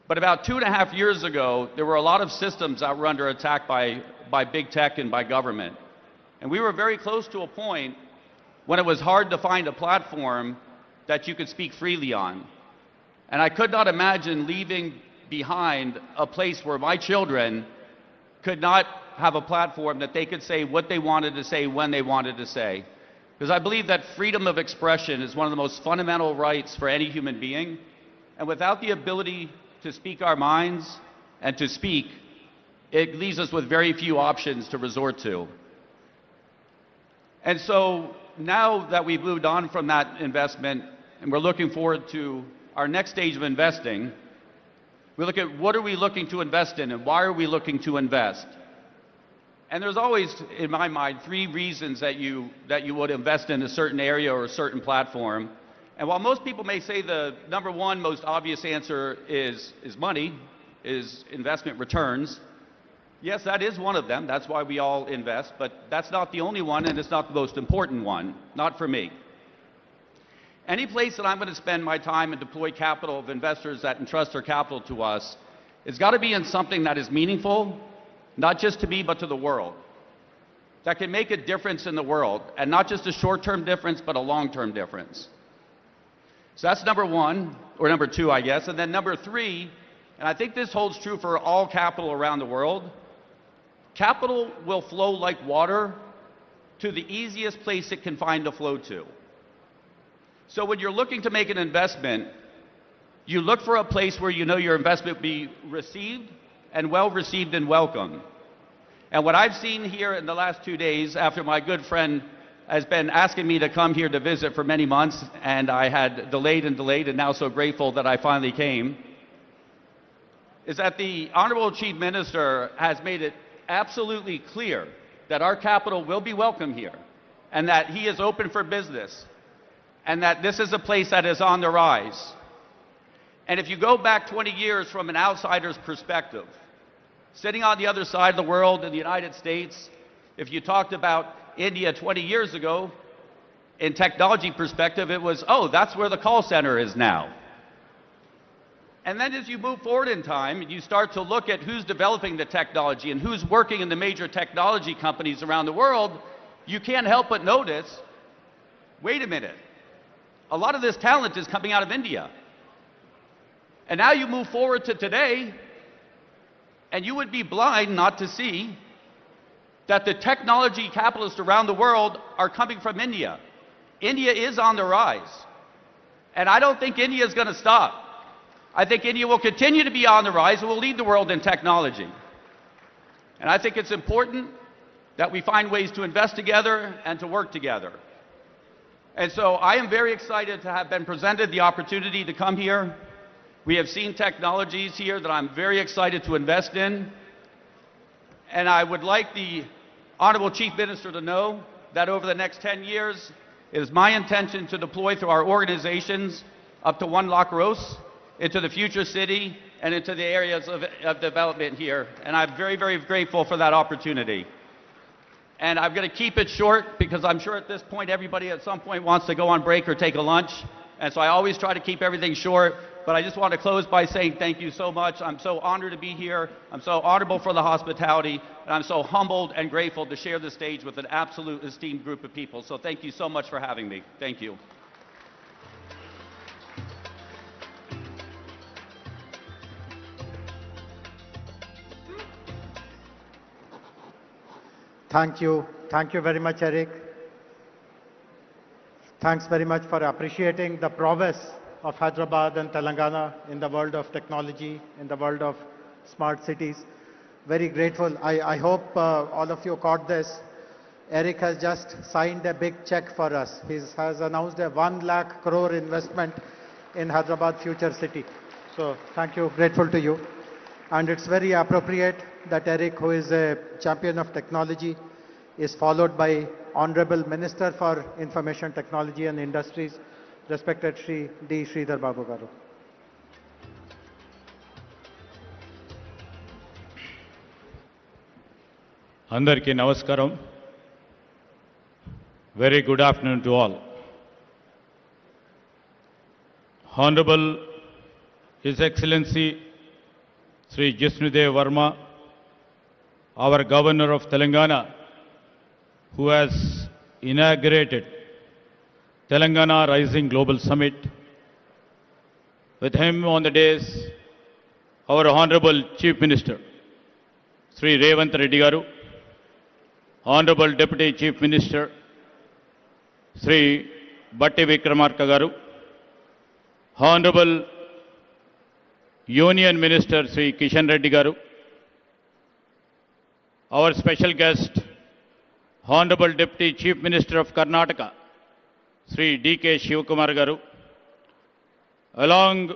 but about 2.5 years ago, there were a lot of systems that were under attack by big tech and by government. And we were very close to a point when it was hard to find a platform that you could speak freely on. And I could not imagine leaving behind a place where my children could not have a platform that they could say what they wanted to say when they wanted to say. Because I believe that freedom of expression is one of the most fundamental rights for any human being. And without the ability to speak our minds and to speak, it leaves us with very few options to resort to. And so now that we've moved on from that investment and we're looking forward to our next stage of investing, we look at what are we looking to invest in and why are we looking to invest? And there's always, in my mind, 3 reasons that you would invest in a certain area or a certain platform. And while most people may say the number 1 most obvious answer is money, is investment returns, yes, that is one of them. That's why we all invest, but that's not the only one and it's not the most important one, not for me. Any place that I'm going to spend my time and deploy capital of investors that entrust their capital to us, it's got to be in something that is meaningful, not just to me, but to the world, that can make a difference in the world, and not just a short-term difference, but a long-term difference. So that's number 1, or number 2, I guess. And then number 3, and I think this holds true for all capital around the world, capital will flow like water to the easiest place it can find to flow to. So when you're looking to make an investment, you look for a place where you know your investment will be received and well received and welcome. And what I've seen here in the last 2 days, after my good friend has been asking me to come here to visit for many months, and I had delayed and now so grateful that I finally came, is that the Honorable Chief Minister has made it absolutely clear that our capital will be welcome here, and that he is open for business, and that this is a place that is on the rise. And if you go back 20 years from an outsider's perspective, sitting on the other side of the world in the United States, if you talked about India 20 years ago, in technology perspective, it was, oh, that's where the call center is now. And then as you move forward in time, you start to look at who's developing the technology and who's working in the major technology companies around the world, you can't help but notice, wait a minute, a lot of this talent is coming out of India. And now you move forward to today, and you would be blind not to see that the technology capitalists around the world are coming from India. India is on the rise. And I don't think India is going to stop. I think India will continue to be on the rise and will lead the world in technology. And I think it's important that we find ways to invest together and to work together. And so I am very excited to have been presented the opportunity to come here. We have seen technologies here that I'm very excited to invest in. And I would like the Honorable Chief Minister to know that over the next 10 years, it is my intention to deploy through our organizations up to 1 lakh crores into the future city and into the areas of development here. And I'm very, very grateful for that opportunity. And I'm going to keep it short because I'm sure at this point everybody at some point wants to go on break or take a lunch. And so I always try to keep everything short. But I just want to close by saying thank you so much. I'm so honored to be here. I'm so honorable for the hospitality. And I'm so humbled and grateful to share the stage with an absolute esteemed group of people. So thank you so much for having me. Thank you. Thank you. Thank you very much, Eric. Thanks very much for appreciating the prowess of Hyderabad and Telangana in the world of technology, in the world of smart cities. Very grateful. I hope all of you caught this. Eric has just signed a big check for us. He has announced a 1 lakh crore investment in Hyderabad Future City. So thank you, grateful to you. And it's very appropriate that Eric, who is a champion of technology, is followed by Honorable Minister for Information Technology and Industries, respected Shri D. Sridhar Babu Garu. Andarki Namaskaram. Very good afternoon to all. Honorable His Excellency Sri Jishnudev Verma, our Governor of Telangana, who has inaugurated Telangana Rising Global Summit. With him on the dais, our Honorable Chief Minister, Sri Revanth Reddy Garu, Honorable Deputy Chief Minister, Sri Batti Vikramarka Garu, Honorable Union Minister Sri Kishan Reddy Garu, our special guest, Honorable Deputy Chief Minister of Karnataka, Sri D.K. Shivakumar Garu, along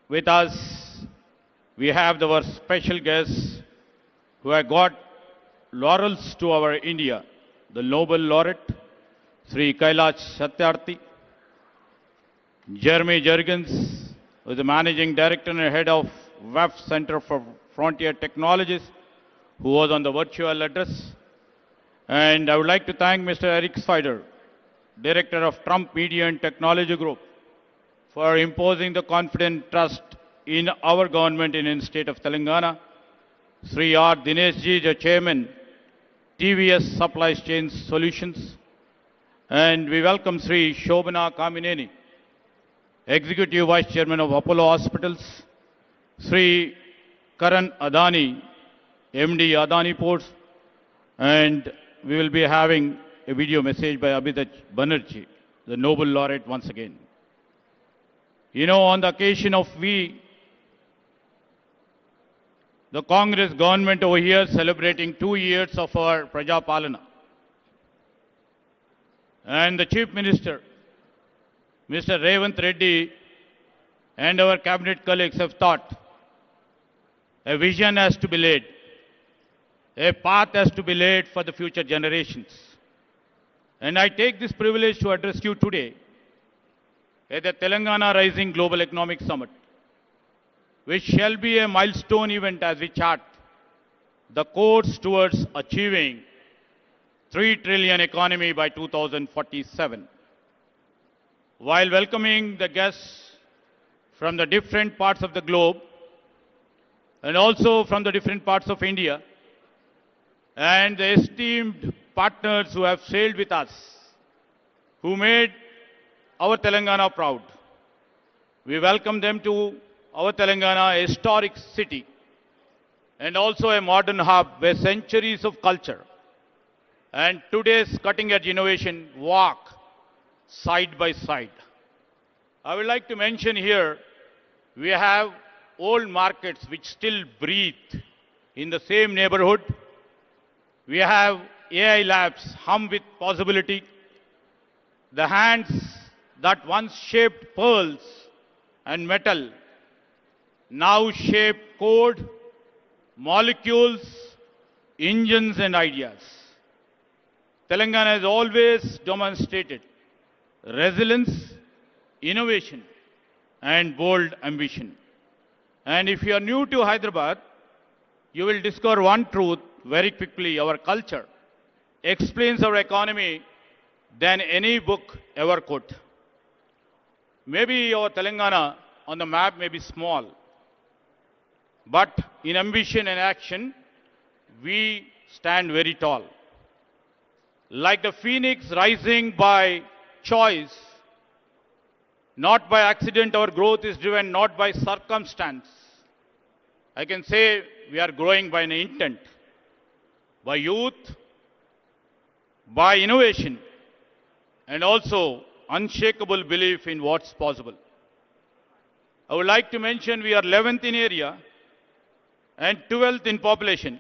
with us, we have our special guests who have got laurels to our India, the Nobel laureate, Sri Kailash Satyarthi, Jeremy Jurgens, who is the Managing Director and Head of WEF Center for Frontier Technologies, who was on the virtual address. And I would like to thank Mr. Eric Spider, Director of Trump Media and Technology Group, for imposing the confident trust in our government in the state of Telangana. Sri R. Dineshji, the Chairman, TVS Supply Chain Solutions. And we welcome Sri Shobhana Kamineni, Executive Vice Chairman of Apollo Hospitals, Sri Karan Adani, MD Adani Ports, and we will be having a video message by Abhijit Banerjee, the Nobel laureate once again. You know, on the occasion of the Congress government over here celebrating 2 years of our Praja Palana. And the Chief Minister, Mr. Revanth Reddy, and our cabinet colleagues have thought a vision has to be laid, a path has to be laid for the future generations. And I take this privilege to address you today at the Telangana Rising Global Economic Summit, which shall be a milestone event as we chart the course towards achieving 3 trillion economy by 2047. While welcoming the guests from the different parts of the globe and also from the different parts of India and the esteemed partners who have sailed with us, who made our Telangana proud, we welcome them to our Telangana, a historic city and also a modern hub where centuries of culture and today's cutting-edge innovation walk side by side. I would like to mention here, we have old markets which still breathe in the same neighborhood. We have AI labs hum with possibility. The hands that once shaped pearls and metal now shape code, molecules, engines and ideas. Telangana has always demonstrated resilience, innovation and bold ambition. And if you are new to Hyderabad, you will discover one truth very quickly. Our culture explains our economy than any book ever could. Maybe our Telangana on the map may be small, but in ambition and action, we stand very tall. Like the phoenix rising by choice, not by accident, our growth is driven not by circumstance. I can say we are growing by an intent, by youth, by innovation, and also unshakable belief in what's possible. I would like to mention we are 11th in area and 12th in population.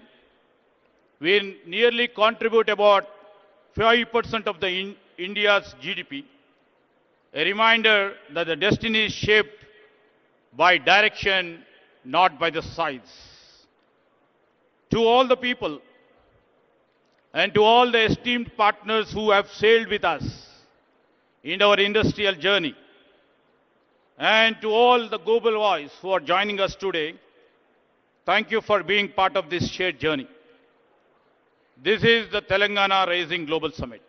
We nearly contribute about 5% of India's GDP. A reminder that the destiny is shaped by direction, not by the size. To all the people and to all the esteemed partners who have sailed with us in our industrial journey, and to all the global voice who are joining us today, thank you for being part of this shared journey. This is the Telangana Rising Global Summit,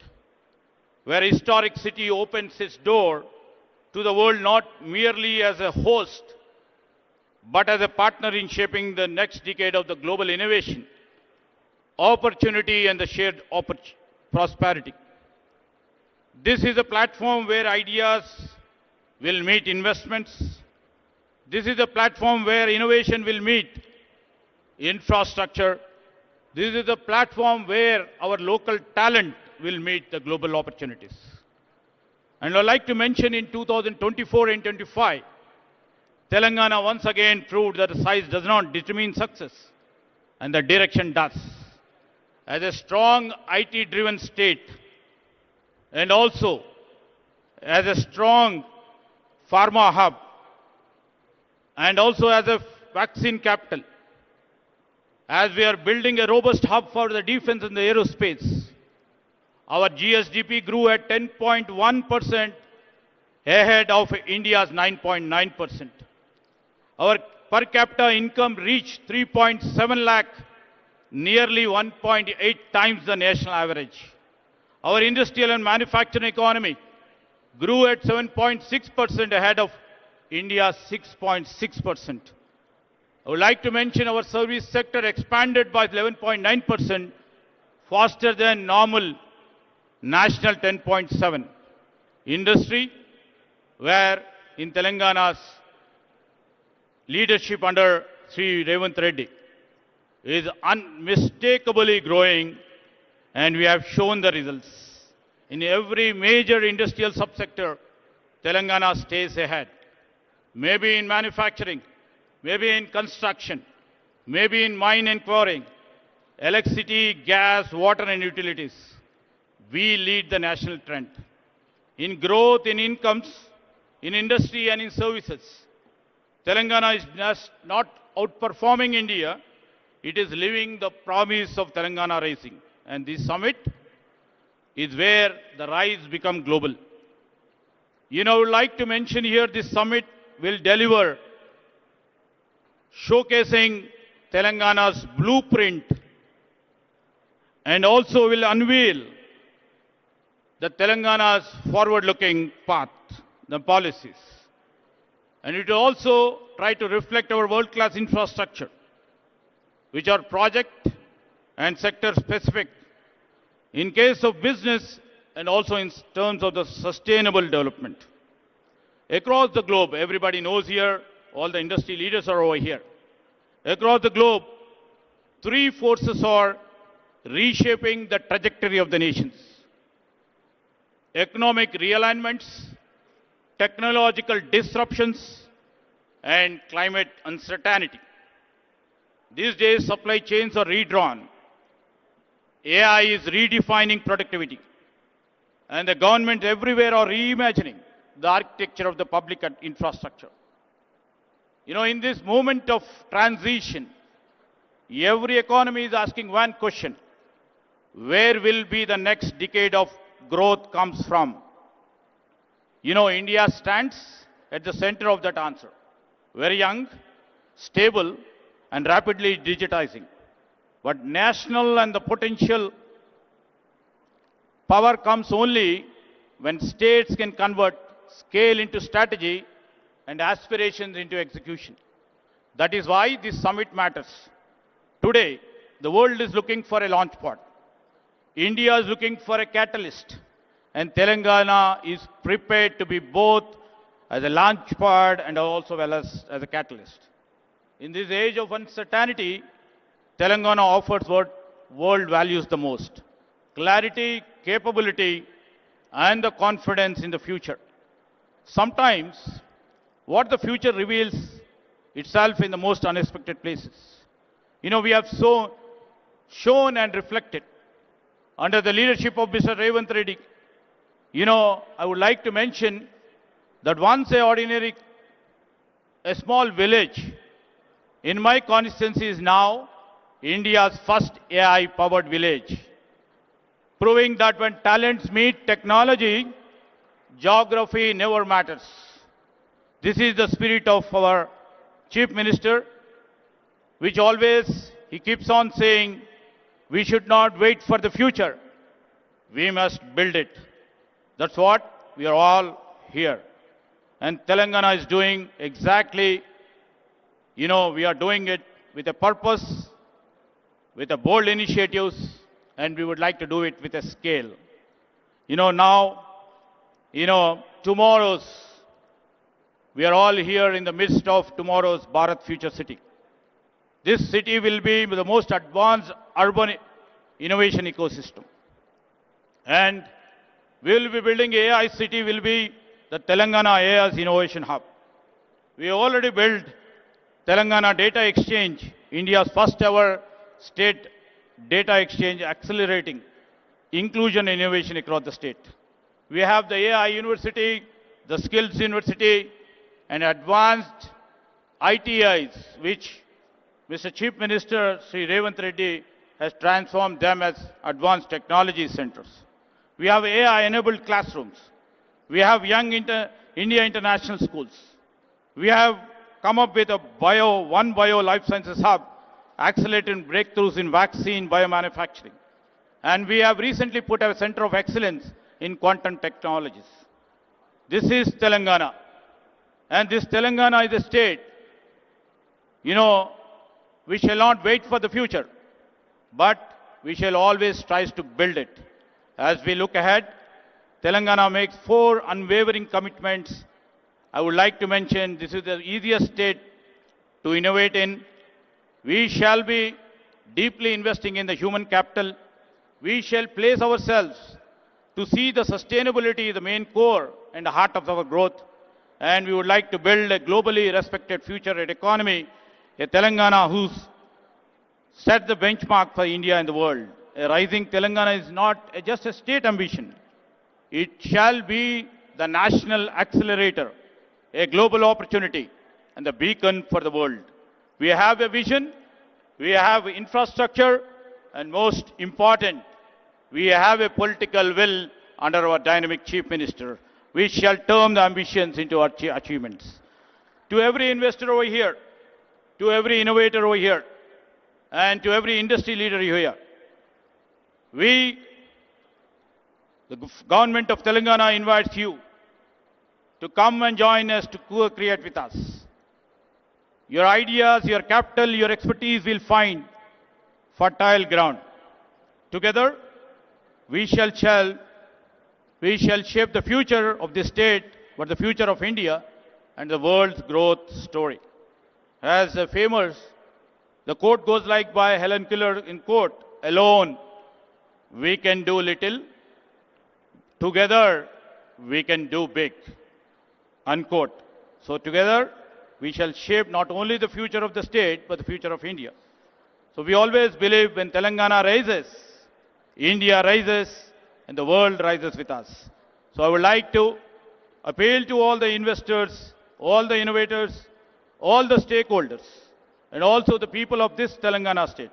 where a historic city opens its door to the world not merely as a host, but as a partner in shaping the next decade of the global innovation, opportunity, and the shared prosperity. This is a platform where ideas will meet investments. This is a platform where innovation will meet infrastructure. This is a platform where our local talent will meet the global opportunities. And I'd like to mention in 2024 and 25, Telangana once again proved that the size does not determine success, and the direction does. As a strong IT-driven state, and also as a strong pharma hub, and also as a vaccine capital, as we are building a robust hub for the defense and the aerospace, our GSDP grew at 10.1% ahead of India's 9.9%. Our per capita income reached 3.7 lakh, nearly 1.8 times the national average. Our industrial and manufacturing economy grew at 7.6% ahead of India's 6.6%. I would like to mention our service sector expanded by 11.9%, faster than normal national 10.7. Industry, where in Telangana's leadership under Sri Revanth Reddy, is unmistakably growing, and we have shown the results. In every major industrial subsector, Telangana stays ahead. Maybe in manufacturing, maybe in construction, maybe in mine and quarrying, electricity, gas, water and utilities. We lead the national trend. In growth, in incomes, in industry and in services, Telangana is just not outperforming India, it is living the promise of Telangana Rising. And this summit is where the rise become global. I would like to mention here this summit will deliver, showcasing Telangana's blueprint, and also will unveil the Telangana's forward-looking path, the policies. And it will also try to reflect our world-class infrastructure, which are project and sector specific in case of business and also in terms of the sustainable development. Across the globe, everybody knows here, all the industry leaders are over here. Across the globe, three forces are reshaping the trajectory of the nations: economic realignments, technological disruptions, and climate uncertainty. These days, supply chains are redrawn. AI is redefining productivity. And the governments everywhere are reimagining the architecture of the public infrastructure. In this moment of transition, every economy is asking one question: where will be the next decade of growth comes from? India stands at the center of that answer. Very young, stable, and rapidly digitizing. But national and the potential power comes only when states can convert scale into strategy and aspirations into execution. That is why this summit matters. Today, the world is looking for a launch pad. India is looking for a catalyst. And Telangana is prepared to be both as a launch pad and also as a catalyst. In this age of uncertainty, Telangana offers what world values the most: clarity, capability, and the confidence in the future. Sometimes, what the future reveals itself in the most unexpected places. we have shown and reflected under the leadership of Mr. Revanth Reddy. I would like to mention that once a small village in my constituency is now India's first AI-powered village, proving that when talents meet technology, geography never matters. This is the spirit of our Chief Minister, which always he keeps on saying, we should not wait for the future. We must build it. That's what we are all here. And Telangana is doing exactly, we are doing it with a purpose, with a bold initiatives, and we would like to do it with a scale. Now, tomorrow's, we are all here in the midst of tomorrow's Bharat Future City. This city will be the most advanced urban innovation ecosystem. And we will be building AI city, will be the Telangana AI's innovation hub. We already built Telangana Data Exchange, India's first ever state data exchange, accelerating inclusion and innovation across the state. We have the AI University, the Skills University, and advanced ITIs, which Mr. Chief Minister Sri Revanth Reddy has transformed them as advanced technology centers. We have AI-enabled classrooms. We have Young India International Schools. We have come up with a One Bio Life Sciences Hub, accelerating breakthroughs in vaccine biomanufacturing. And we have recently put a center of excellence in quantum technologies. This is Telangana. And this Telangana is a state, we shall not wait for the future, but we shall always try to build it. As we look ahead, Telangana makes 4 unwavering commitments. I would like to mention this is the easiest state to innovate in. We shall be deeply investing in the human capital. We shall place ourselves to see the sustainability, the main core and the heart of our growth. And we would like to build a globally respected future economy, a Telangana who's set the benchmark for India and the world. A rising Telangana is not just a state ambition. It shall be the national accelerator, a global opportunity, and the beacon for the world. We have a vision, we have infrastructure, and most important, we have a political will under our dynamic Chief Minister. We shall turn the ambitions into our achievements. To every investor over here, to every innovator over here, and to every industry leader here, the government of Telangana invites you to come and join us to co-create with us. Your ideas, your capital, your expertise will find fertile ground. Together, we shall shape the future of this state, but the future of India and the world's growth story. As the quote goes like by Helen Keller in quote, alone we can do little, together we can do big, unquote. So together we shall shape not only the future of the state, but the future of India. So we always believe when Telangana rises, India rises, and the world rises with us. So I would like to appeal to all the investors, all the innovators, all the stakeholders, and also the people of this Telangana state.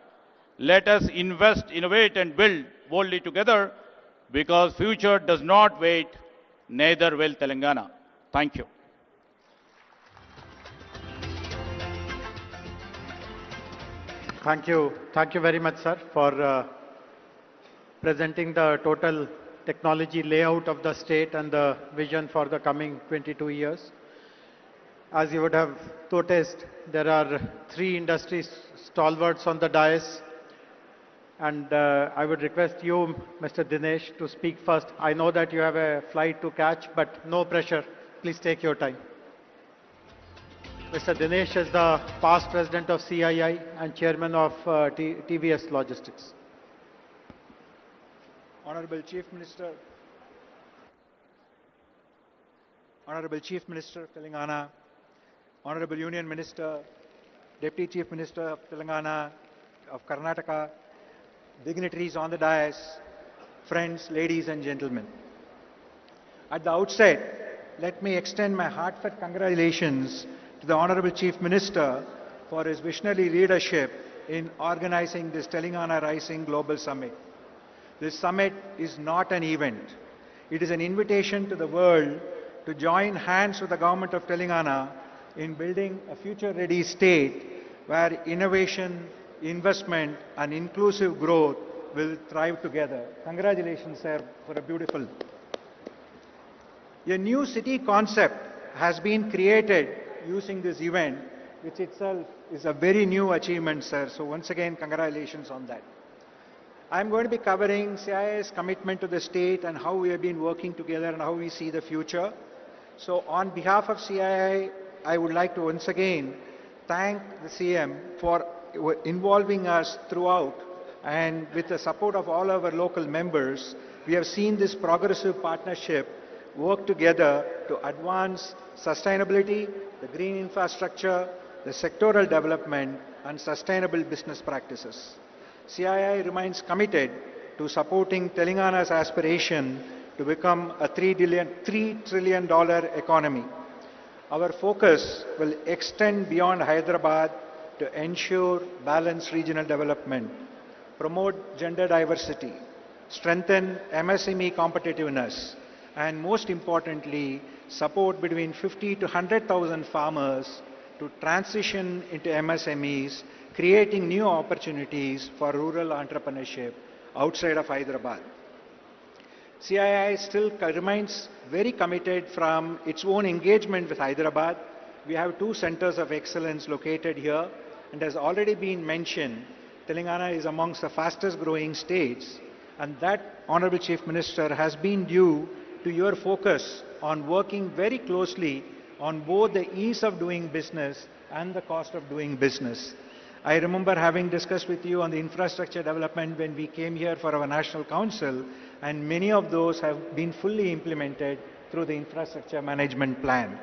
Let us invest, innovate, and build boldly together, because future does not wait, neither will Telangana. Thank you. Thank you. Thank you very much, sir, for presenting the total technology layout of the state and the vision for the coming 22 years. As you would have noticed, there are 3 industry stalwarts on the dais. And I would request you, Mr. Dinesh, to speak first. I know that you have a flight to catch, but no pressure. Please take your time. Mr. Dinesh is the past president of CII and chairman of TVS Logistics. Honorable Chief Minister of Telangana, Honorable Union Minister, Deputy Chief Minister of Telangana, of Karnataka, dignitaries on the dais, friends, ladies and gentlemen. At the outset, let me extend my heartfelt congratulations to the Honorable Chief Minister for his visionary leadership in organizing this Telangana Rising Global Summit. This summit is not an event. It is an invitation to the world to join hands with the government of Telangana in building a future-ready state where innovation, investment and inclusive growth will thrive together. Congratulations, sir, for a beautiful. A new city concept has been created using this event, which itself is a very new achievement, sir. So once again, congratulations on that. I'm going to be covering CII's commitment to the state and how we have been working together and how we see the future. So on behalf of CII, I would like to once again thank the CM for involving us throughout, and with the support of all our local members, we have seen this progressive partnership work together to advance sustainability, the green infrastructure, the sectoral development and sustainable business practices. CII remains committed to supporting Telangana's aspiration to become a $3 trillion economy. Our focus will extend beyond Hyderabad to ensure balanced regional development, promote gender diversity, strengthen MSME competitiveness, and most importantly, support between 50 to 100,000 farmers to transition into MSMEs, creating new opportunities for rural entrepreneurship outside of Hyderabad. CII still remains very committed from its own engagement with Hyderabad. We have 2 centers of excellence located here, and as already been mentioned, Telangana is amongst the fastest growing states, and that, Honorable Chief Minister, has been due to your focus on working very closely on both the ease of doing business and the cost of doing business. I remember having discussed with you on the infrastructure development when we came here for our National Council, and many of those have been fully implemented through the infrastructure management plan.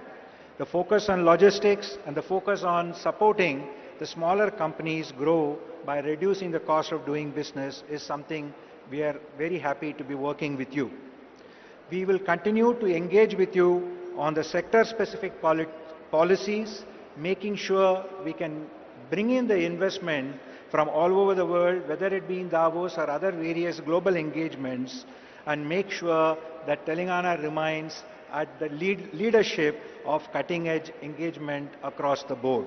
The focus on logistics and the focus on supporting the smaller companies grow by reducing the cost of doing business is something we are very happy to be working with you. We will continue to engage with you on the sector-specific policies, making sure we can bring in the investment from all over the world, whether it be in Davos or other various global engagements, and make sure that Telangana remains at the leadership of cutting-edge engagement across the board.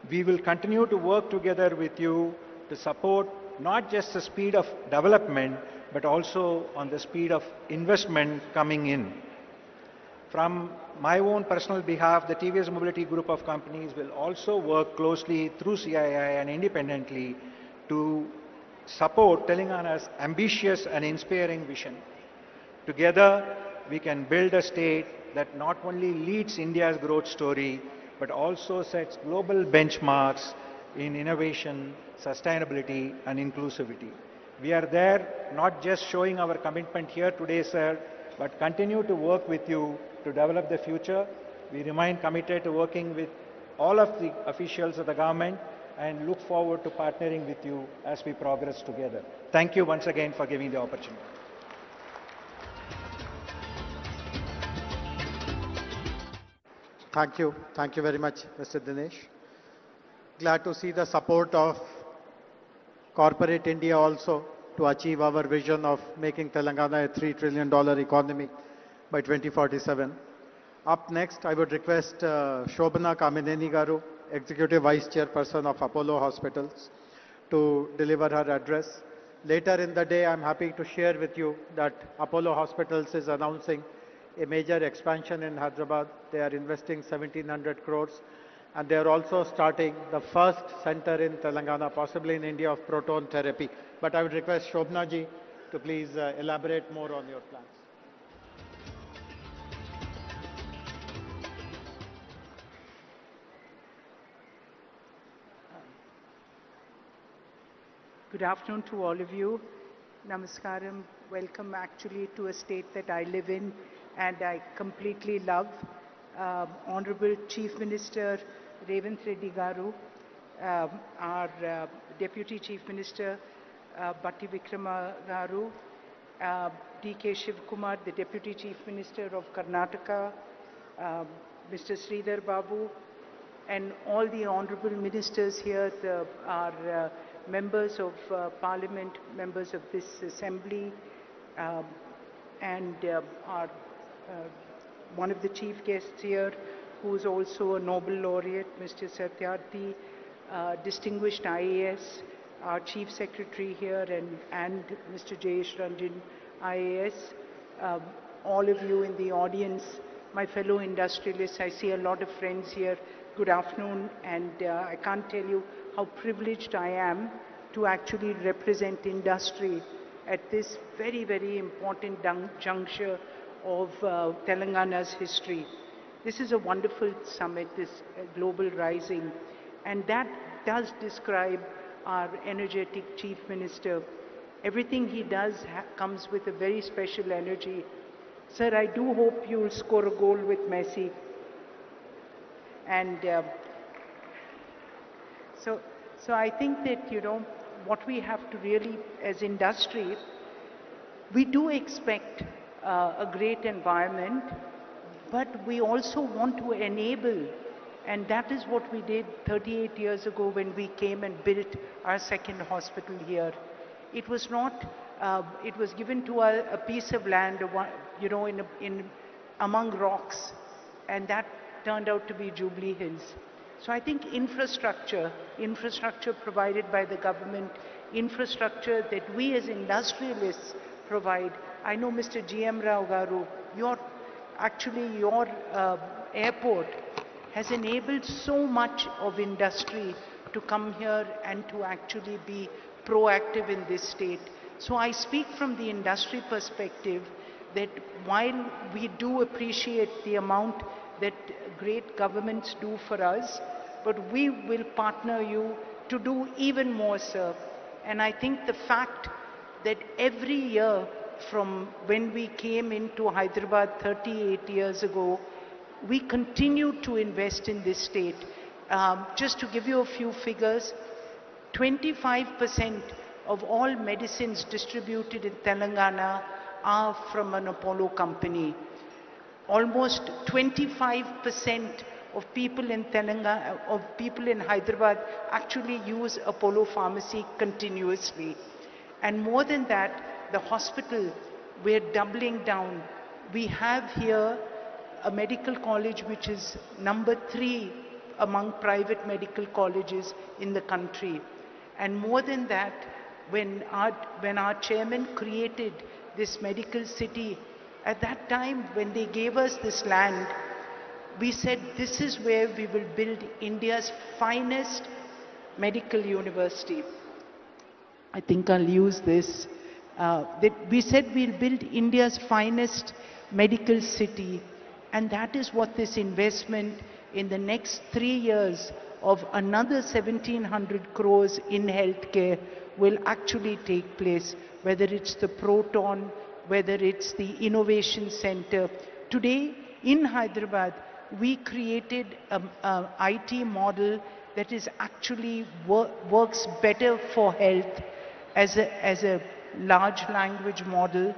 We will continue to work together with you to support not just the speed of development, but also on the speed of investment coming in. From my own personal behalf, the TVS Mobility Group of companies will also work closely through CII and independently to support Telangana's ambitious and inspiring vision. Together, we can build a state that not only leads India's growth story, but also sets global benchmarks in innovation, sustainability, and inclusivity. We are there not just showing our commitment here today, sir, but continue to work with you to develop the future. We remain committed to working with all of the officials of the government and look forward to partnering with you as we progress together. Thank you once again for giving the opportunity. Thank you. Thank you very much, Mr. Dinesh. Glad to see the support of corporate India also to achieve our vision of making Telangana a $3 trillion economy by 2047. Up next, I would request Shobhana Kamineni Garu, Executive Vice Chairperson of Apollo Hospitals, to deliver her address. Later in the day, I'm happy to share with you that Apollo Hospitals is announcing a major expansion in Hyderabad. They are investing 1,700 crores, and they are also starting the first center in Telangana, possibly in India, of proton therapy. But I would request Shobhana ji to please elaborate more on your plans. Good afternoon to all of you. Namaskaram. Welcome actually to a state that I live in and I completely love. Honorable Chief Minister Revanth Reddy Garu, our Deputy Chief Minister, Batti Vikrama Garu, D.K. Shivkumar, the Deputy Chief Minister of Karnataka, Mr. Sridhar Babu, and all the honorable ministers here, our members of parliament, members of this assembly, and our one of the chief guests here, who is also a Nobel laureate, Mr. Satyarthi, distinguished IAS, our chief secretary here, and Mr. Jayesh Ranjan, IAS, all of you in the audience, my fellow industrialists. I see a lot of friends here. Good afternoon, and I can't tell you how privileged I am to actually represent industry at this very, very important juncture of Telangana's history. This is a wonderful summit, this Global Rising, and that does describe our energetic Chief Minister. Everything he does comes with a very special energy. Sir, I do hope you'll score a goal with Messi. And so I think that, what we have to really, as industry, we do expect a great environment, but we also want to enable, and that is what we did 38 years ago when we came and built our second hospital here. It was not, it was given to a piece of land, among rocks, and that turned out to be Jubilee Hills. So I think infrastructure provided by the government, infrastructure that we as industrialists provide. I know Mr. G.M. Rao Garu, your airport has enabled so much of industry to come here and to actually be proactive in this state. So I speak from the industry perspective that while we do appreciate the amount that great governments do for us, but we will partner you to do even more, sir. And I think the fact that every year from when we came into Hyderabad 38 years ago, we continue to invest in this state. Just to give you a few figures, 25% of all medicines distributed in Telangana are from an Apollo company. Almost 25% of people in Telangana, of people in Hyderabad actually use Apollo Pharmacy continuously. And more than that, the hospital, we're doubling down. We have here a medical college which is number 3 among private medical colleges in the country. And more than that, when our chairman created this medical city, at that time when they gave us this land, we said this is where we will build India's finest medical university. I think I'll use this. We said we'll build India's finest medical city, and that is what this investment in the next 3 years of another 1,700 crores in healthcare will actually take place, whether it's the Proton, whether it's the Innovation Center. Today in Hyderabad, we created an IT model that is actually works better for health as a large language model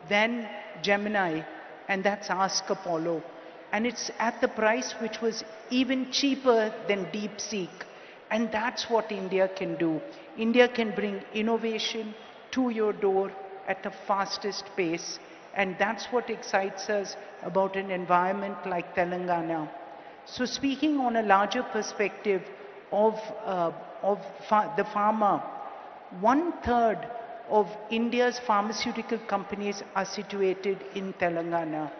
than Gemini, and that's Ask Apollo. And it's at the price which was even cheaper than DeepSeek. And that's what India can do. India can bring innovation to your door at the fastest pace. And that's what excites us about an environment like Telangana. So speaking on a larger perspective of the pharma, 1/3 of India's pharmaceutical companies are situated in Telangana.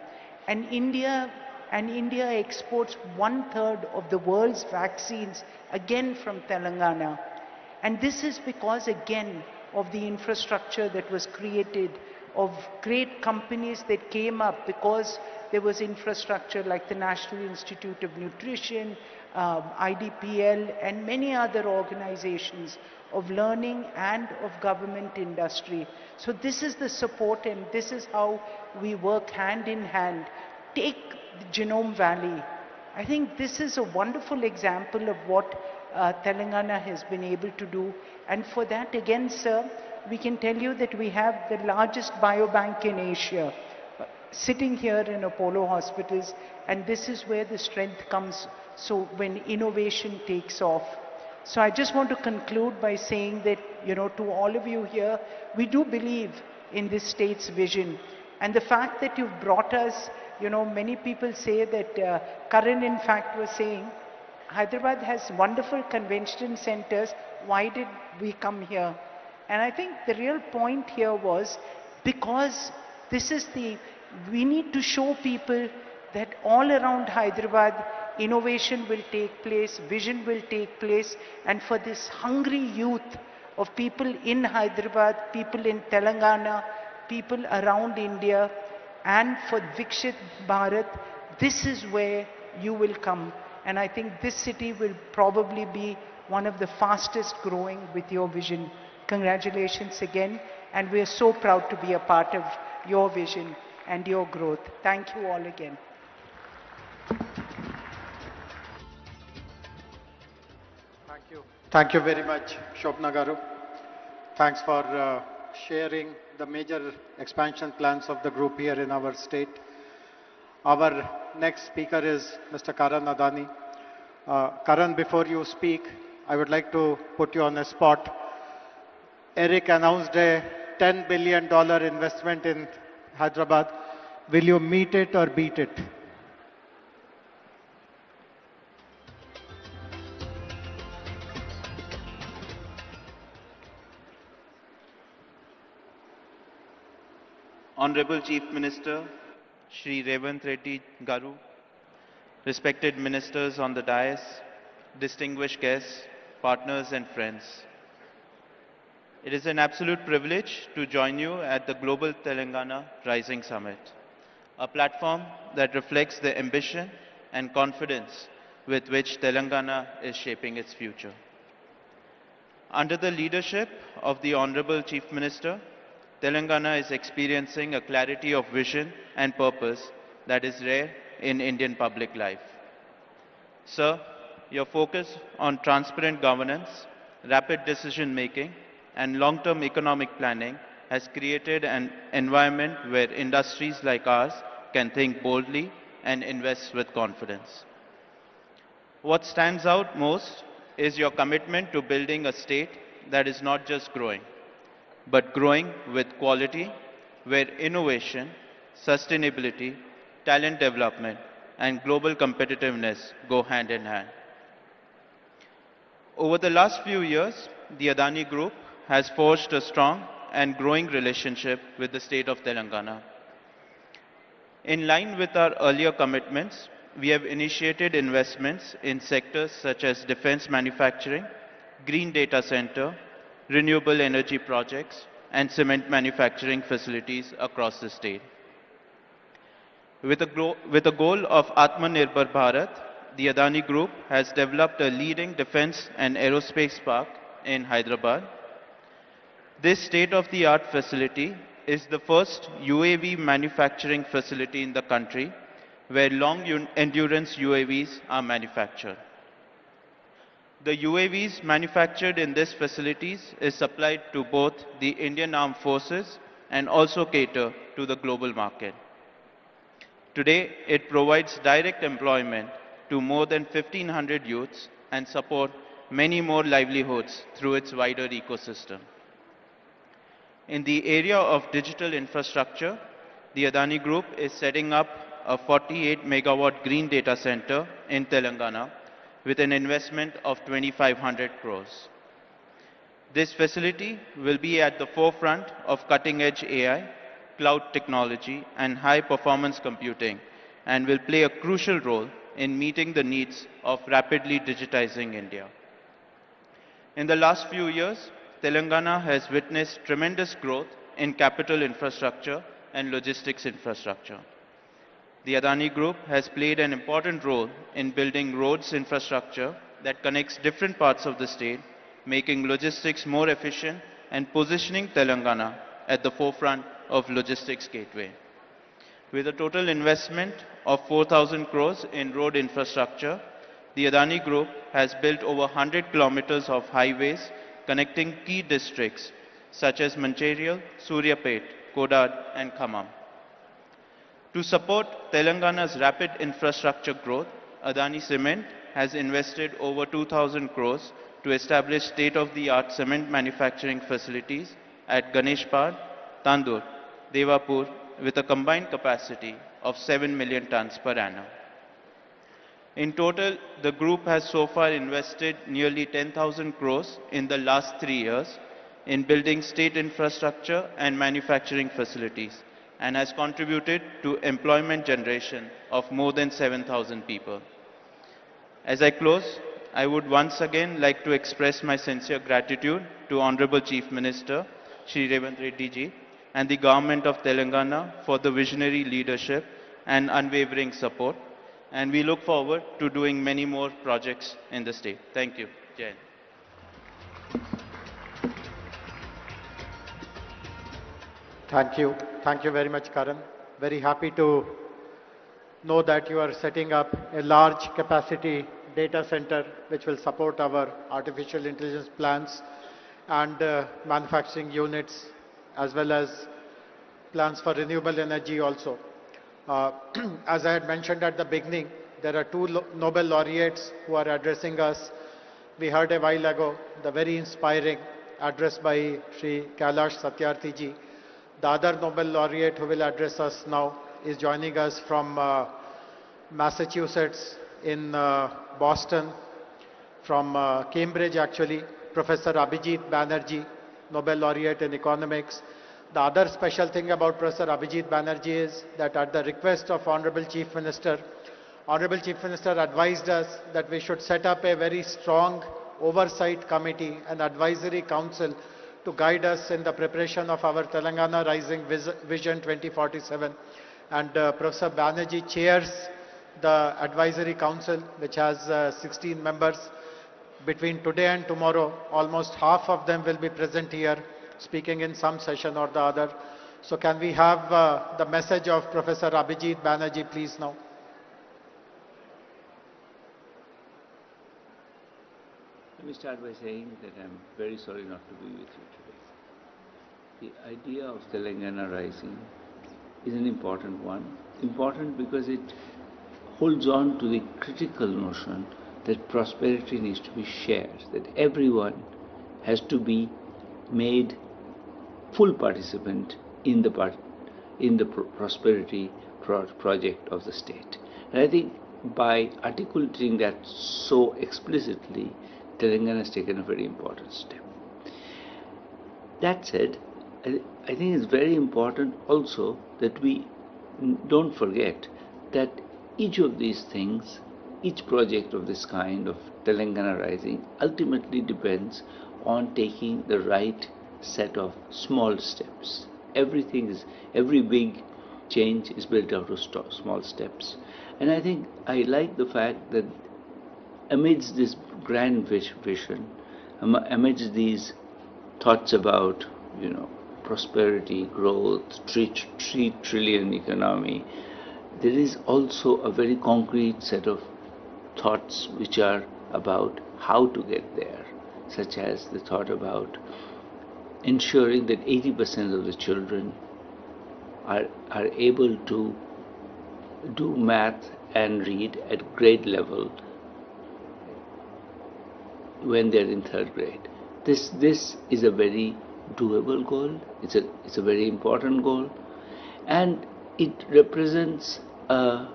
And India exports 1/3 of the world's vaccines, again from Telangana. And this is because, again, of the infrastructure that was created, of great companies that came up because there was infrastructure like the National Institute of Nutrition, IDPL, and many other organizations of learning and of government industry. So this is the support, and this is how we work hand in hand. Take the Genome Valley. I think this is a wonderful example of what Telangana has been able to do. And for that, again, sir, we can tell you that we have the largest biobank in Asia sitting here in Apollo hospitals, and this is where the strength comes. So when innovation takes off. So I just want to conclude by saying that, to all of you here, we do believe in this state's vision. And the fact that you've brought us, many people say that, Karan in fact was saying, Hyderabad has wonderful convention centers, why did we come here? And I think the real point here was, because we need to show people that all around Hyderabad, innovation will take place, vision will take place, and for this hungry youth of people in Hyderabad, people in Telangana, people around India, and for Vikshit Bharat, this is where you will come. And I think this city will probably be one of the fastest growing with your vision. Congratulations again, and we are so proud to be a part of your vision and your growth. Thank you all again. Thank you very much, Shobna Garu. Thanks for sharing the major expansion plans of the group here in our state. Our next speaker is Mr. Karan Adani. Karan, before you speak, I would like to put you on a spot. Eric announced a $10 billion investment in Hyderabad. Will you meet it or beat it? Honorable Chief Minister, Shri Revanth Reddy Garu, respected ministers on the dais, distinguished guests, partners and friends. It is an absolute privilege to join you at the Global Telangana Rising Summit, a platform that reflects the ambition and confidence with which Telangana is shaping its future. Under the leadership of the Honorable Chief Minister, Telangana is experiencing a clarity of vision and purpose that is rare in Indian public life. Sir, your focus on transparent governance, rapid decision-making, and long-term economic planning has created an environment where industries like ours can think boldly and invest with confidence. What stands out most is your commitment to building a state that is not just growing, but growing with quality, where innovation, sustainability, talent development, and global competitiveness go hand in hand. Over the last few years, the Adani Group has forged a strong and growing relationship with the state of Telangana. In line with our earlier commitments, we have initiated investments in sectors such as defense manufacturing, green data center, renewable energy projects, and cement manufacturing facilities across the state. With a goal of Atmanirbhar Bharat, the Adani Group has developed a leading defense and aerospace park in Hyderabad. This state-of-the-art facility is the first UAV manufacturing facility in the country where long-endurance UAVs are manufactured. The UAVs manufactured in these facilities is supplied to both the Indian Armed Forces and also cater to the global market. Today, it provides direct employment to more than 1,500 youths and support many more livelihoods through its wider ecosystem. In the area of digital infrastructure, the Adani Group is setting up a 48 megawatt green data center in Telangana with an investment of 2,500 crores. This facility will be at the forefront of cutting-edge AI, cloud technology, and high-performance computing, and will play a crucial role in meeting the needs of rapidly digitizing India. In the last few years, Telangana has witnessed tremendous growth in capital infrastructure and logistics infrastructure. The Adani Group has played an important role in building roads infrastructure that connects different parts of the state, making logistics more efficient and positioning Telangana at the forefront of logistics gateway. With a total investment of 4,000 crores in road infrastructure, the Adani Group has built over 100 kilometers of highways connecting key districts such as Mancherial, Suryapet, Kodad and Khammam. To support Telangana's rapid infrastructure growth, Adani Cement has invested over 2,000 crores to establish state-of-the-art cement manufacturing facilities at Ganeshpad, Tandur, Devapur with a combined capacity of 7 million tons per annum. In total, the group has so far invested nearly 10,000 crores in the last 3 years in building state infrastructure and manufacturing facilities and has contributed to employment generation of more than 7,000 people. As I close, I would once again like to express my sincere gratitude to Honorable Chief Minister, Shri Revanth Reddy ji, and the Government of Telangana for the visionary leadership and unwavering support. And we look forward to doing many more projects in the state. Thank you. Jai Hind. Thank you. Thank you very much, Karan. Very happy to know that you are setting up a large capacity data center which will support our artificial intelligence plans and manufacturing units as well as plans for renewable energy also. As I had mentioned at the beginning, there are two Nobel laureates who are addressing us. We heard a while ago the very inspiring address by Sri Kailash Satyarthi ji. The other Nobel laureate who will address us now is joining us from Massachusetts in Boston, from Cambridge actually, Professor Abhijit Banerjee, Nobel laureate in economics. The other special thing about Professor Abhijit Banerjee is that at the request of Honorable Chief Minister advised us that we should set up a very strong oversight committee and advisory council to guide us in the preparation of our Telangana Rising Vision 2047. And Professor Banerjee chairs the advisory council, which has 16 members. Between today and tomorrow, almost half of them will be present here, speaking in some session or the other. So can we have the message of Professor Abhijit Banerjee, please now? Let me start by saying that I'm very sorry not to be with you today. The idea of Telangana Rising is an important one. Important because it holds on to the critical notion that prosperity needs to be shared, that everyone has to be made full participant in the prosperity project of the state. And I think by articulating that so explicitly, Telangana has taken a very important step. That said, I think it's very important also that we don't forget that each of these things, each project of this kind of Telangana Rising ultimately depends on taking the right set of small steps. Every big change is built out of small steps. And I think I like the fact that amidst this grand vision, amidst these thoughts about, prosperity, growth, 3 trillion economy, there is also a very concrete set of thoughts which are about how to get there, such as the thought about ensuring that 80% of the children are able to do math and read at grade level when they're in 3rd grade. This is a very doable goal. It's a very important goal, and it represents a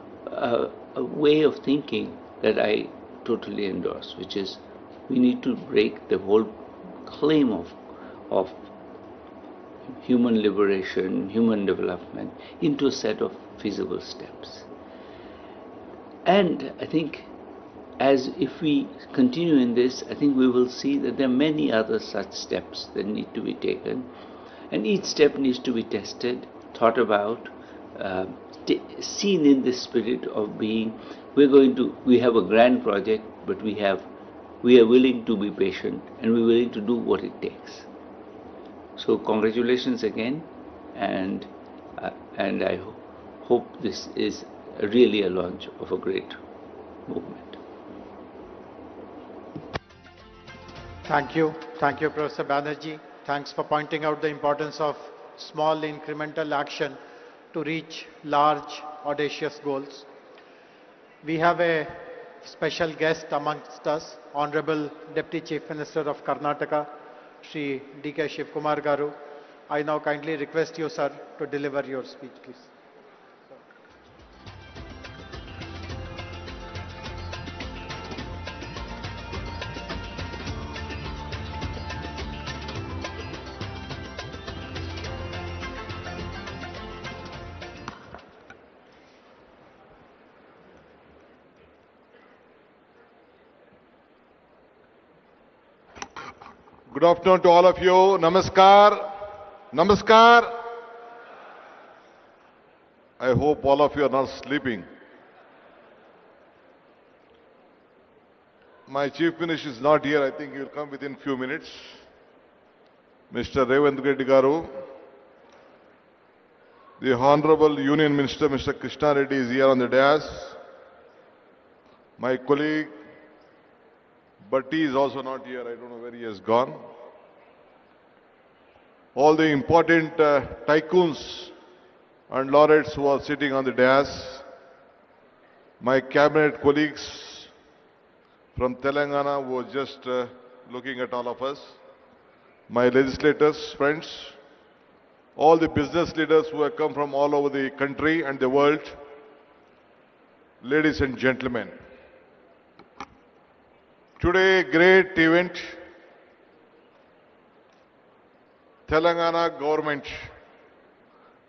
way of thinking that I totally endorse, which is we need to break the whole claim of human liberation, human development into a set of feasible steps. And I think if we continue in this, I think we will see that there are many other such steps that need to be taken, and each step needs to be tested, thought about, seen in the spirit of being, we have a grand project, but we are willing to be patient and we're willing to do what it takes. So congratulations again, and I hope this is really a launch of a great movement. Thank you. Thank you, Professor Banerjee. Thanks for pointing out the importance of small incremental action to reach large, audacious goals. We have a special guest amongst us, Honorable Deputy Chief Minister of Karnataka, Shri D.K. Shivkumar Garu. I now kindly request you, sir, to deliver your speech, please. Good afternoon to all of you. Namaskar. Namaskar. I hope all of you are not sleeping. My Chief Minister is not here. I think he will come within few minutes. Mr. Revanth Reddy Garu. The Honorable Union Minister, Mr. Krishna Reddy, is here on the dais. My colleague, but he is also not here. I don't know where he has gone. All the important tycoons and laureates who are sitting on the dais, my cabinet colleagues from Telangana who are just looking at all of us, my legislators, friends, all the business leaders who have come from all over the country and the world, ladies and gentlemen. Today, great event. Telangana government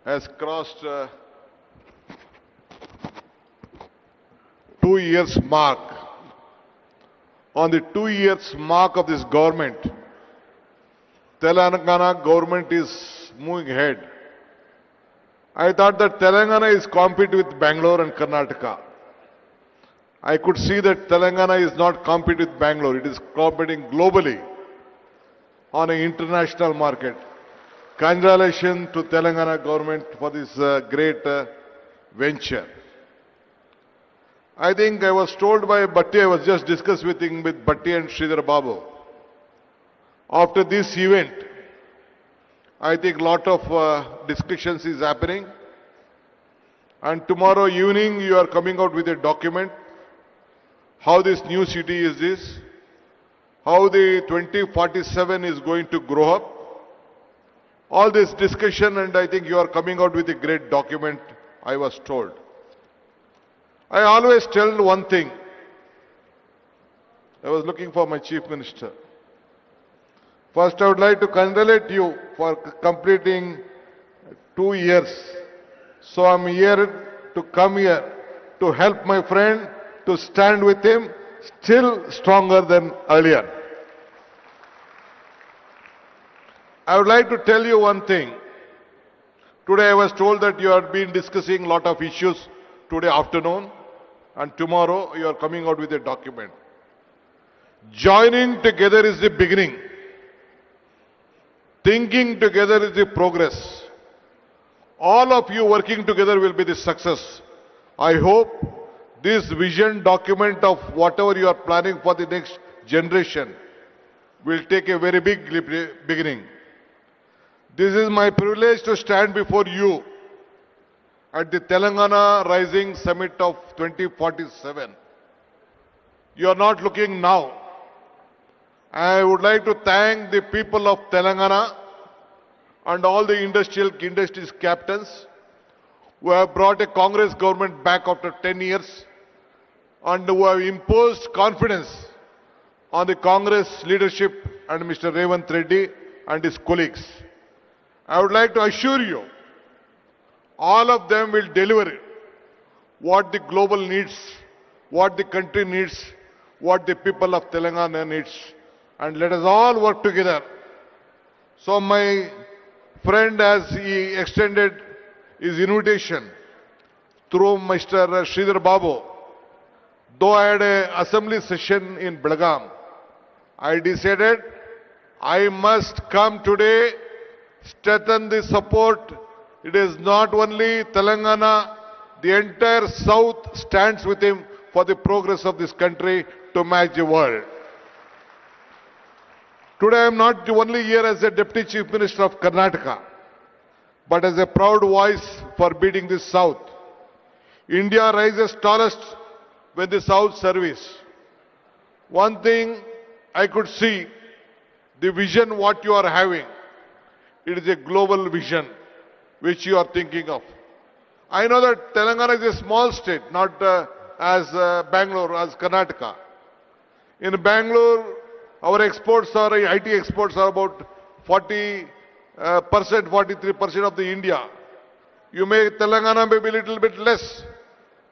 has crossed 2 years mark. On the 2 years mark of this government, Telangana government is moving ahead. I thought that Telangana is competing with Bangalore and Karnataka. I could see that Telangana is not competing with Bangalore. It is competing globally on an international market. Congratulations to Telangana government for this great venture. I think I was told by Bhatti, I was just discussing with Bhatti and Sridhar Babu. After this event, I think lot of discussions is happening. And tomorrow evening you are coming out with a document. How this new city is this, how the 2047 is going to grow up. All this discussion, and I think you are coming out with a great document, I was told. I always tell one thing. I was looking for my Chief Minister. First, I would like to congratulate you for completing 2 years. So I'm here to come here to help my friend, to stand with him, still stronger than earlier. I would like to tell you one thing. Today I was told that you have been discussing a lot of issues today afternoon, and tomorrow you are coming out with a document. Joining together is the beginning. Thinking together is the progress. All of you working together will be the success. I hope this vision document of whatever you are planning for the next generation will take a very big beginning. This is my privilege to stand before you at the Telangana Rising Summit of 2047. You are not looking now. I would like to thank the people of Telangana and all the industries captains who have brought a Congress government back after 10 years and who have imposed confidence on the Congress leadership and Mr. Revanth Reddy and his colleagues. I would like to assure you, all of them will deliver what the global needs, what the country needs, what the people of Telangana needs. And let us all work together. So my friend, as he extended his invitation through Mr. Sridhar Babu, though I had an assembly session in Belgaum, I decided I must come today, strengthen the support. It is not only Telangana, the entire South stands with him for the progress of this country to match the world. Today I am not only here as a Deputy Chief Minister of Karnataka, but as a proud voice for beating the South. India rises tallest when the South service. One thing I could see, the vision what you are having, it is a global vision which you are thinking of. I know that Telangana is a small state, not as Bangalore, as Karnataka. In Bangalore, our exports are, IT exports are about 40%, 43% of the India. You may, Telangana may be a little bit less,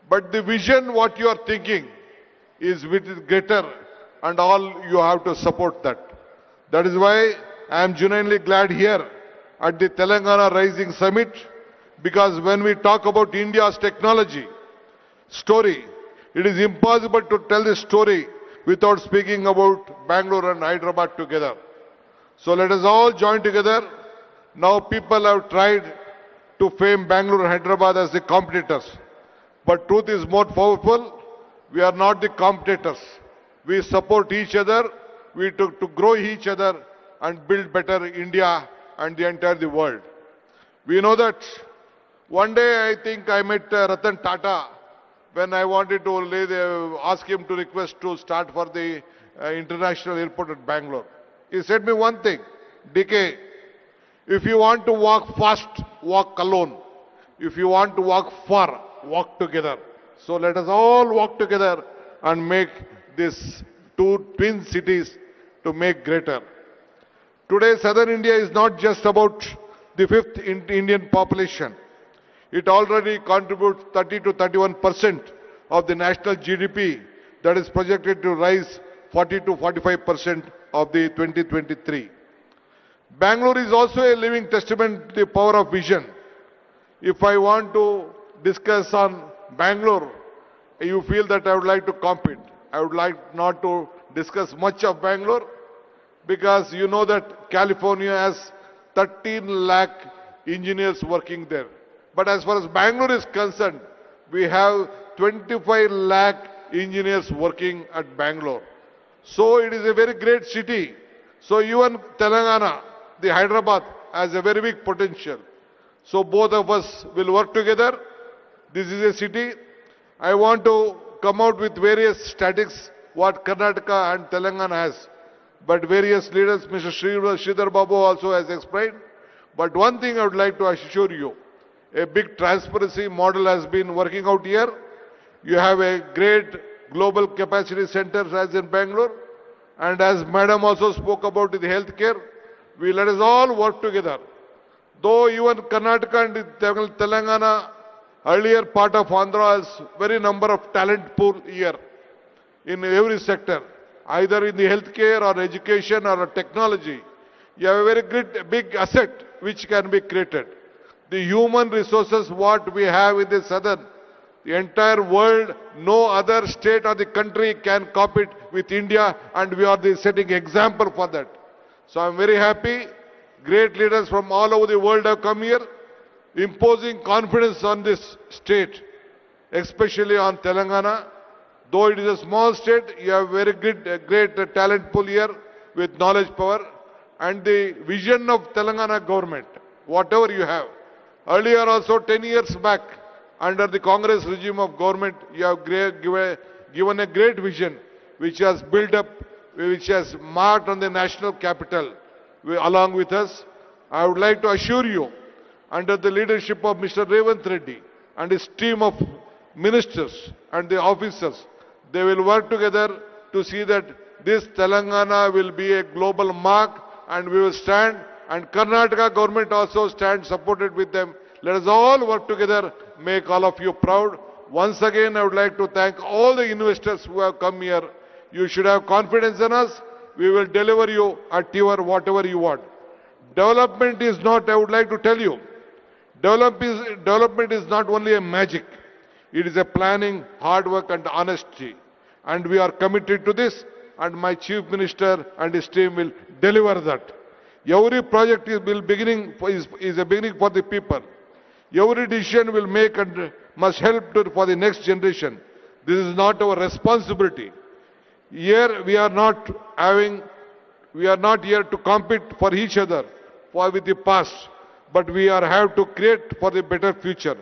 but the vision what you are thinking is greater, and all you have to support that. That is why I am genuinely glad here at the Telangana Rising Summit, because when we talk about India's technology story, it is impossible to tell this story without speaking about Bangalore and Hyderabad together. So let us all join together. Now people have tried to frame Bangalore and Hyderabad as the competitors. But truth is more powerful. We are not the competitors. We support each other. We to grow each other and build better India and the entire world. We know that one day I think I met Ratan Tata when I wanted to ask him to request to start for the international airport at Bangalore. He said me one thing, DK, if you want to walk fast, walk alone. If you want to walk far, walk together. So let us all walk together and make these two twin cities to make greater. Today, Southern India is not just about the fifth Indian population. It already contributes 30 to 31% of the national GDP that is projected to rise 40 to 45% of the 2023. Bangalore is also a living testament to the power of vision. If I want to discuss on Bangalore, you feel that I would like to compete. I would like not to discuss much of Bangalore because you know that California has 13 lakh engineers working there. But as far as Bangalore is concerned, we have 25 lakh engineers working at Bangalore. So it is a very great city. So even Telangana, the Hyderabad, has a very big potential. So both of us will work together. This is a city. I want to come out with various statistics what Karnataka and Telangana has. But various leaders, Mr. Sridhar Babu also has explained. But one thing I would like to assure you, a big transparency model has been working out here. You have a great global capacity center as in Bangalore. And as Madam also spoke about the healthcare, we let us all work together. Though even Karnataka and Telangana, earlier part of Andhra has very number of talent pool here in every sector, either in the healthcare or education or technology. You have a very great big asset which can be created. The human resources what we have in the southern, the entire world, no other state or the country can compete with India, and we are the setting example for that. So I'm very happy. Great leaders from all over the world have come here, imposing confidence on this state, especially on Telangana. Though it is a small state, you have very great talent pool here with knowledge power, and the vision of Telangana government, whatever you have. Earlier also 10 years back, under the Congress regime of government, you have given a great vision which has built up, which has marked on the national capital along with us. I would like to assure you, under the leadership of Mr. Revanth Reddy and his team of ministers and the officers, they will work together to see that this Telangana will be a global mark, and we will stand, and Karnataka government also stands supported with them. Let us all work together, make all of you proud. Once again, I would like to thank all the investors who have come here. You should have confidence in us. We will deliver you at your whatever you want. Development is not, I would like to tell you, development is not only a magic. It is a planning, hard work and honesty. And we are committed to this, and my Chief Minister and his team will deliver that. Every project is a beginning for the people. Every decision will make and must help for the next generation. This is not our responsibility. Here we are not We are not here to compete for each other with the past, but we have to create for the better future.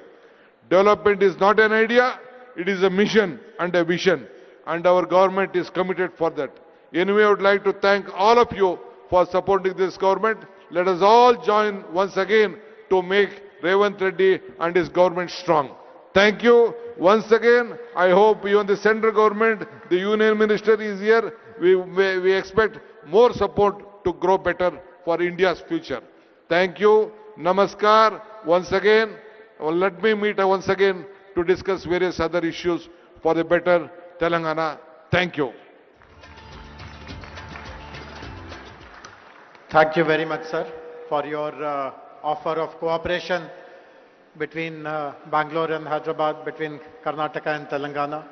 Development is not an idea, it is a mission and a vision, and our government is committed for that. Anyway, I would like to thank all of you for supporting this government. Let us all join once again to make Revanth Reddy and his government strong. Thank you once again. I hope even the central government, the union minister is here. We expect more support to grow better for India's future. Thank you. Namaskar. Once again, let me meet once again to discuss various other issues for the better Telangana. Thank you. Thank you very much, sir, for your offer of cooperation between Bangalore and Hyderabad, between Karnataka and Telangana.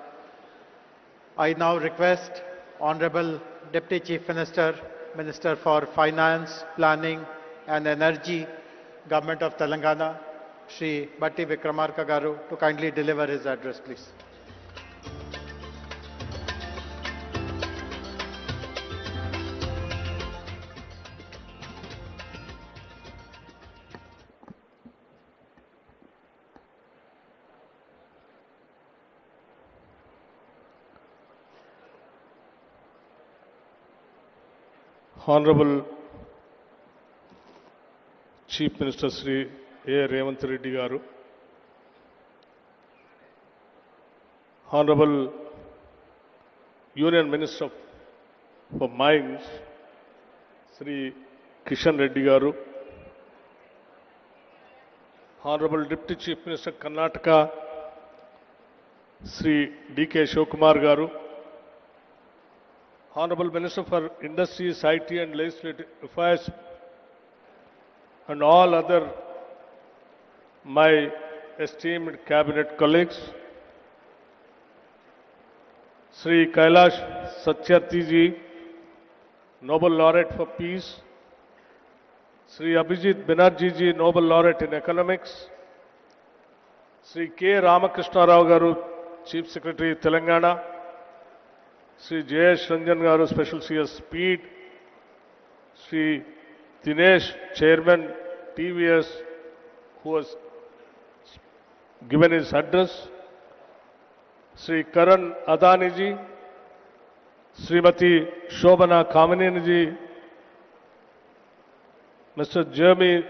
I now request Honorable Deputy Chief Minister, Minister for Finance, Planning and Energy, Government of Telangana, Shri Batti Vikramarka Garu, to kindly deliver his address, please. Honorable Chief Minister Sri A. Revanth Reddy Garu, Honorable Union Minister for Mines Sri Kishan Reddy Garu, Honorable Deputy Chief Minister Karnataka Sri D.K. Shivakumar Garu, Honorable Minister for Industries, IT and Legislative Affairs, and all other my esteemed cabinet colleagues, Sri Kailash Satyarthi ji, Nobel laureate for peace, Sri Abhijit Banerjee ji, Nobel laureate in economics, Sri K. Ramakrishna Rao Garu, Chief Secretary Telangana, Sri Jayesh Ranjan Garu, Special CS Speed, Sri Dinesh, Chairman TVS, who has given his address, Sri Karan Adani ji, Srimati Shobana Kamineni ji, Mr. Jeremy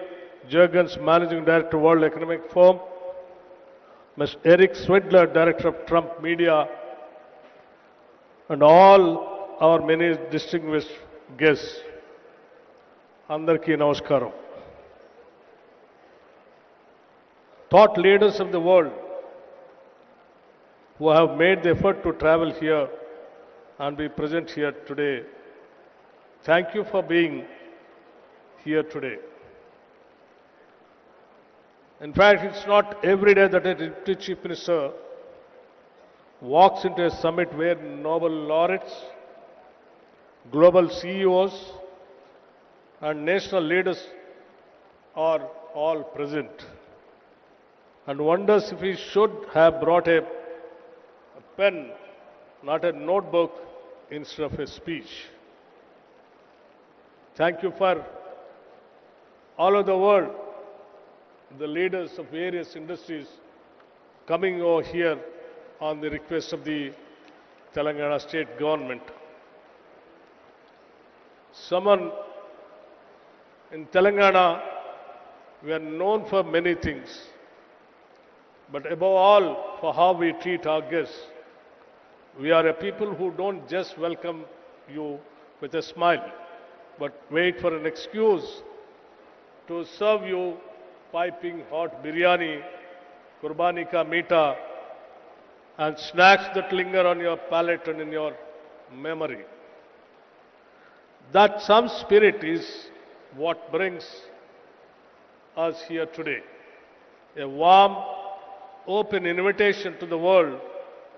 Jurgens, Managing Director, World Economic Forum, Mr. Eric Swidler, Director of Trump Media, and all our many distinguished guests. Andarki Namaskaram. Thought leaders of the world who have made the effort to travel here and be present here today, thank you for being here today. In fact, it's not every day that a Deputy Chief Minister walks into a summit where Nobel laureates, global CEOs, and national leaders are all present, and wonders if he should have brought a pen, not a notebook, instead of a speech. Thank you for all over the world, the leaders of various industries coming over here on the request of the Telangana state government. Someone in Telangana, we are known for many things, but above all for how we treat our guests. We are a people who don't just welcome you with a smile, but wait for an excuse to serve you piping hot biryani, kurbani ka meeta, and snacks that linger on your palate and in your memory. That some spirit is what brings us here today. A warm, open invitation to the world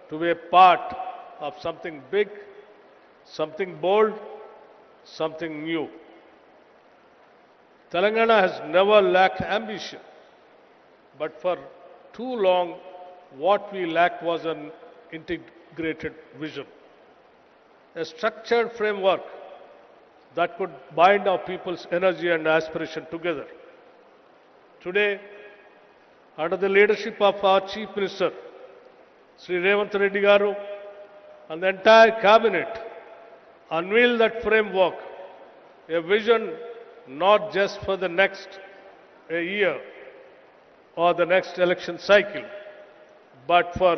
to be a part of something big, something bold, something new. Telangana has never lacked ambition, but for too long, what we lacked was an integrated vision, a structured framework that could bind our people's energy and aspiration together. Today, under the leadership of our Chief Minister, Sri Revanth Reddy Garu, and the entire cabinet, unveil that framework, a vision not just for the next year or the next election cycle, but for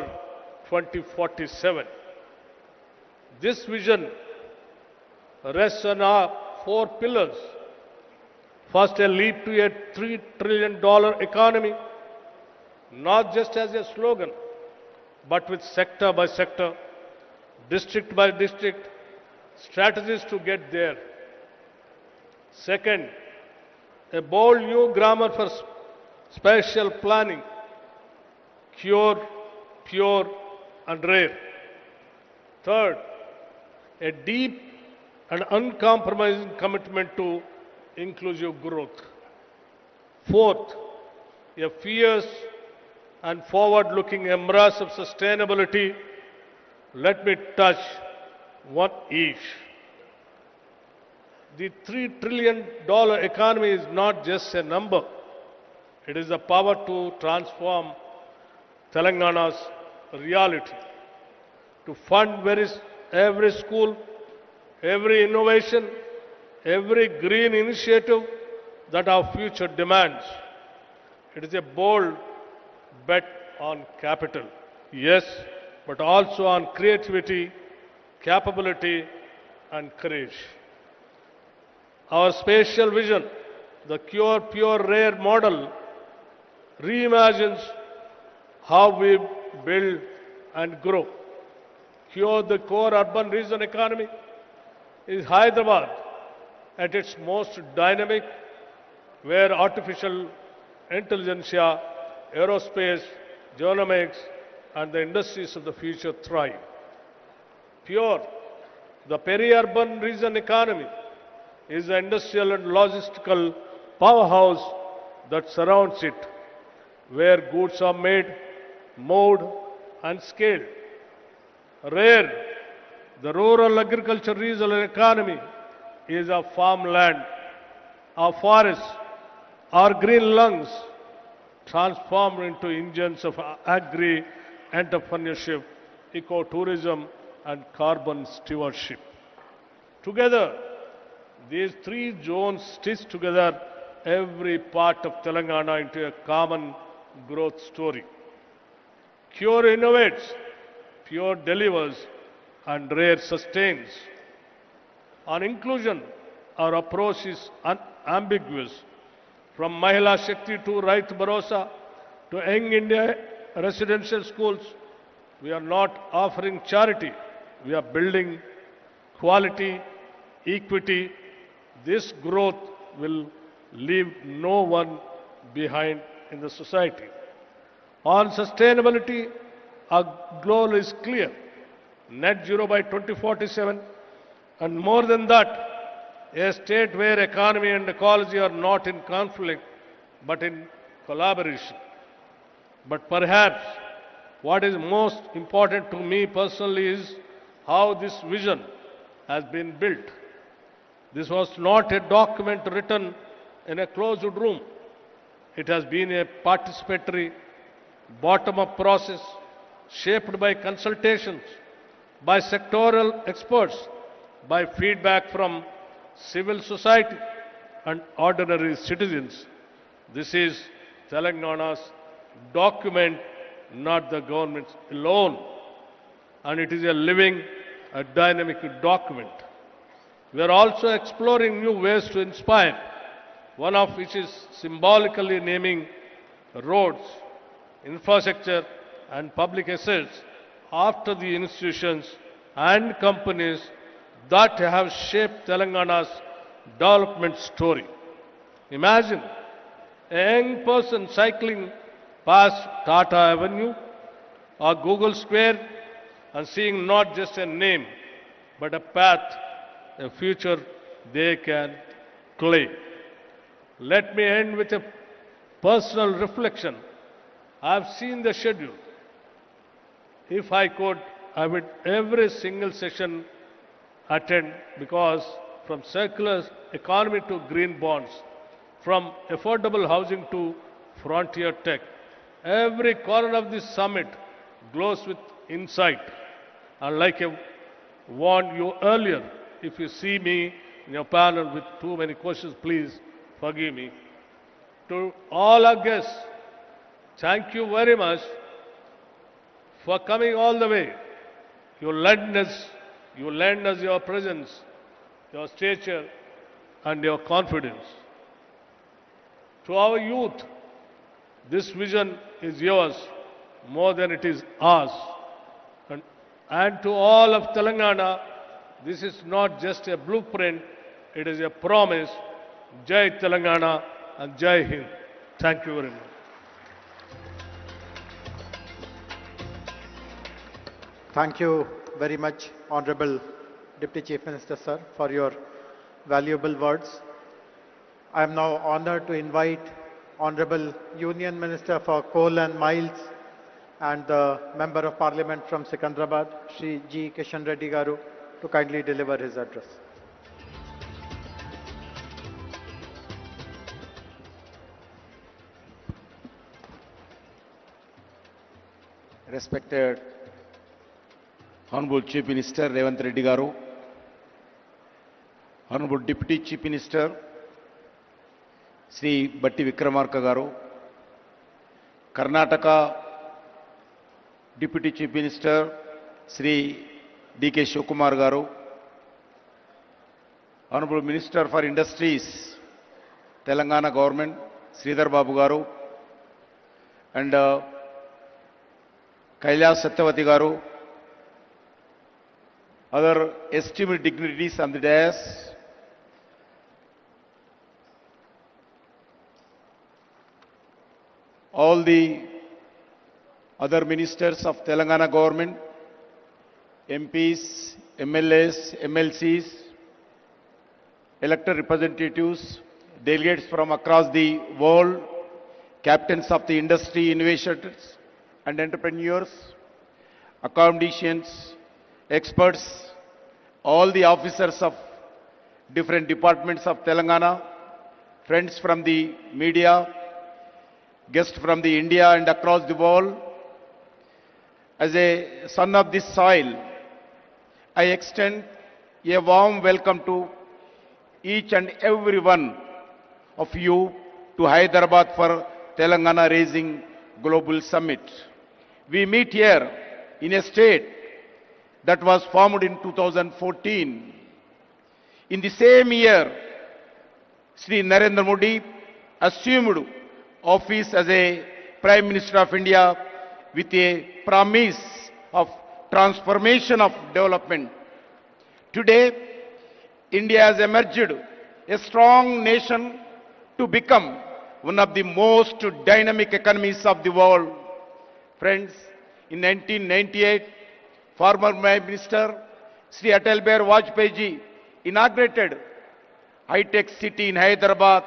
2047. This vision rests on our four pillars. First, a leap to a $3 trillion economy, not just as a slogan, but with sector by sector, district by district, strategies to get there. Second, a bold new grammar for spatial planning, cure, pure, and rare. Third, a deep and uncompromising commitment to inclusive growth. Fourth, a fierce and forward-looking embrace of sustainability. Let me touch one each. The $3 trillion economy is not just a number. It is the power to transform Telangana's reality, to fund every school, every innovation, every green initiative that our future demands. It is a bold bet on capital, yes, but also on creativity, capability, and courage. Our spatial vision, the Cure, Pure, Rare model, reimagines how we build and grow. Cure, the core urban region economy, is Hyderabad at its most dynamic, where artificial intelligence, aerospace, genomics, and the industries of the future thrive. Pure, the peri-urban region economy, is the industrial and logistical powerhouse that surrounds it, where goods are made, moved, and scaled. Rare, the rural agriculture regional economy, is our farmland, our forests, our green lungs, transformed into engines of agri-entrepreneurship, ecotourism, and carbon stewardship. Together, these three zones stitch together every part of Telangana into a common growth story. Cure innovates, Pure delivers, and Rare sustains. On inclusion, our approach is unambiguous. From Mahila Shakti to Right Bharosa to Young India residential schools, we are not offering charity. We are building quality, equity. This growth will leave no one behind in the society. On sustainability, our goal is clear. Net zero by 2047, and more than that, a state where economy and ecology are not in conflict, but in collaboration. But perhaps what is most important to me personally is how this vision has been built. This was not a document written in a closed room. It has been a participatory, bottom-up process shaped by consultations, by sectoral experts, by feedback from civil society and ordinary citizens. This is Telangana's document, not the government's alone. And it is a living, a dynamic document. We are also exploring new ways to inspire, one of which is symbolically naming roads, infrastructure, and public assets after the institutions and companies that have shaped Telangana's development story. Imagine a young person cycling past Tata Avenue or Google Square and seeing not just a name, but a path, a future they can claim. Let me end with a personal reflection. I have seen the schedule. If I could, I would every single session attend, because from circular economy to green bonds, from affordable housing to frontier tech. Every corner of this summit glows with insight. And like I warned you earlier, if you see me in your panel with too many questions, please forgive me. To all our guests, thank you very much for coming all the way. You lend us your presence, your stature, and your confidence. To our youth, this vision is yours more than it is ours. And to all of Telangana, this is not just a blueprint, it is a promise. Jai Telangana and Jai Hind. Thank you very much. Thank you very much, Honorable Deputy Chief Minister, sir, for your valuable words. I am now honored to invite Honorable Union Minister for Coal and Mines and the Member of Parliament from Secunderabad, Shri G. Kishan Reddy Garu, to kindly deliver his address. Respected Honorable Chief Minister Revanth Reddy Garu, Honorable Deputy Chief Minister Sri Batti Vikramarka Garu, Karnataka Deputy Chief Minister Sri D.K. Shivakumar Garu, Honorable Minister for Industries, Telangana Government, Sridhar Babu Garu, and Kailas Satyavati Garu, other esteemed dignitaries on the dais, all the other ministers of Telangana government, MPs, MLAs, MLCs, elected representatives, delegates from across the world, captains of the industry, innovators and entrepreneurs, academicians, experts, all the officers of different departments of Telangana, friends from the media, guests from the India and across the world. As a son of this soil, I extend a warm welcome to each and every one of you to Hyderabad for Telangana Raising Global Summit. We meet here in a state that was formed in 2014. In the same year, Sri Narendra Modi assumed office as a Prime Minister of India with a promise of transformation of development. Today, India has emerged a strong nation to become one of the most dynamic economies of the world. Friends, in 1998, former Prime Minister Sri Atal Bihari Vajpayee ji inaugurated high-tech city in Hyderabad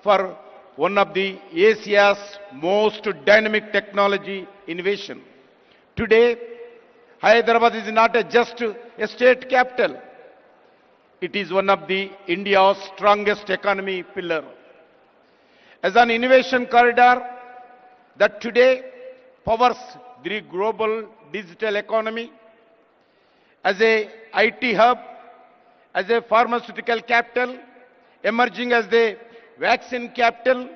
for one of the Asia's most dynamic technology innovation. Today, Hyderabad is not just a state capital. It is one of the India's strongest economy pillar. As an innovation corridor that today powers the global digital economy, as a IT hub, as a pharmaceutical capital, emerging as the vaccine capital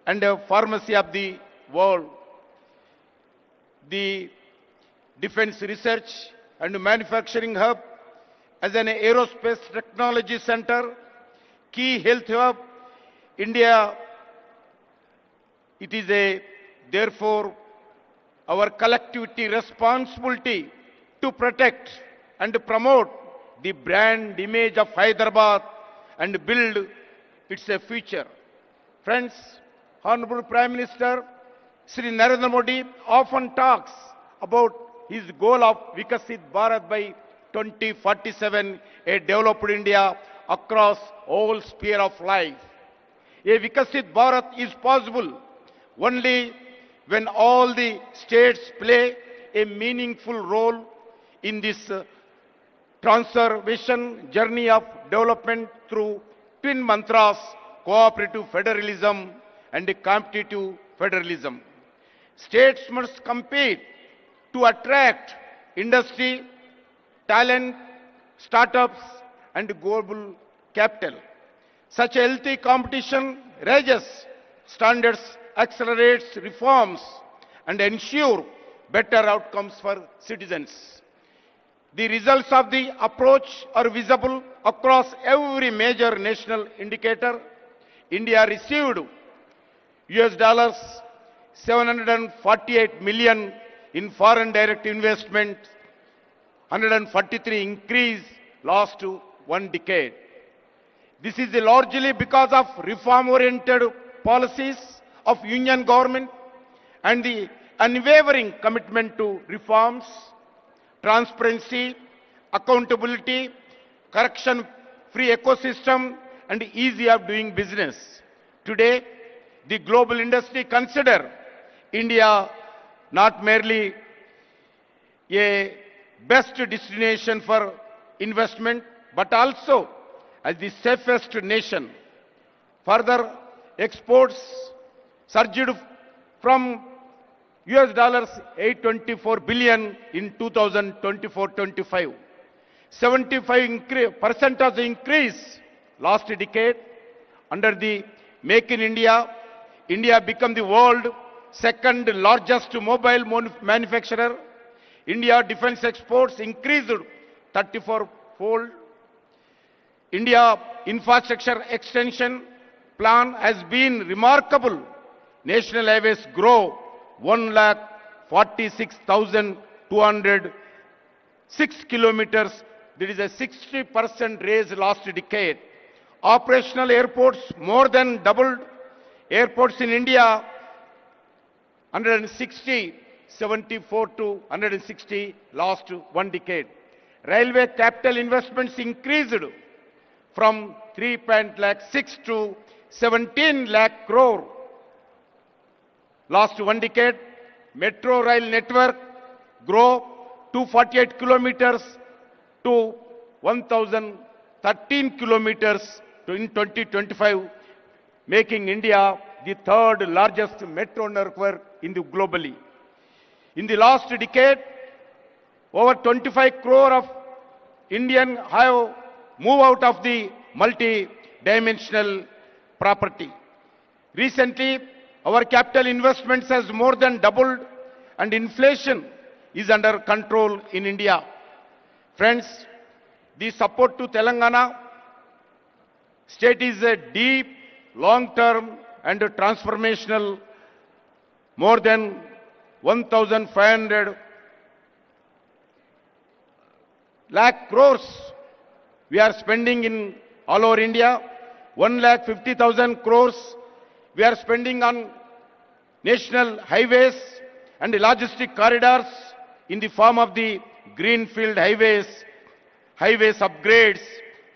and a pharmacy of the world. The defense research and manufacturing hub, as an aerospace technology center, key health hub, India, it is therefore our collectivity responsibility to protect and promote the brand image of Hyderabad and build its future. Friends, Honorable Prime Minister Sri Narendra Modi often talks about his goal of Vikasit Bharat by 2047, a developed India across all sphere of life. A Vikasit Bharat is possible only when all the states play a meaningful role in this transformation journey of development through twin mantras, cooperative federalism and competitive federalism. States must compete to attract industry, talent, startups and global capital. Such a healthy competition raises standards, accelerates reforms and ensure better outcomes for citizens. The results of the approach are visible across every major national indicator. India received US $748 million in foreign direct investment, 143 increase last one decade. This is largely because of reform-oriented policies of union government and the unwavering commitment to reforms, transparency, accountability, corruption-free ecosystem, and ease of doing business. Today, the global industry consider India not merely a best destination for investment, but also as the safest nation. Further, exports surged from US $824 billion in 2024-25. 75% increase last decade. Under the Make in India, India became the world second largest mobile manufacturer. India defense exports increased 34-fold. India infrastructure extension plan has been remarkable. National highways grow 146,206 kilometers. There is a 60% raise last decade. Operational airports more than doubled. Airports in India 160, 74 to 160 last one decade. Railway capital investments increased from 3.6 to 17 lakh crore last one decade. Metro rail network grow 248 kilometers to 1,013 kilometers in 2025, making India the third largest metro network in the globally. In the last decade, over 25 crore of Indian have moved out of the multi-dimensional property. Recently, our capital investments has more than doubled and inflation is under control in India. Friends, the support to Telangana state is a deep, long-term and transformational. More than 1,500 lakh crores we are spending in all over India. 1,50,000 crores we are spending on national highways and logistic corridors in the form of the greenfield highways, upgrades,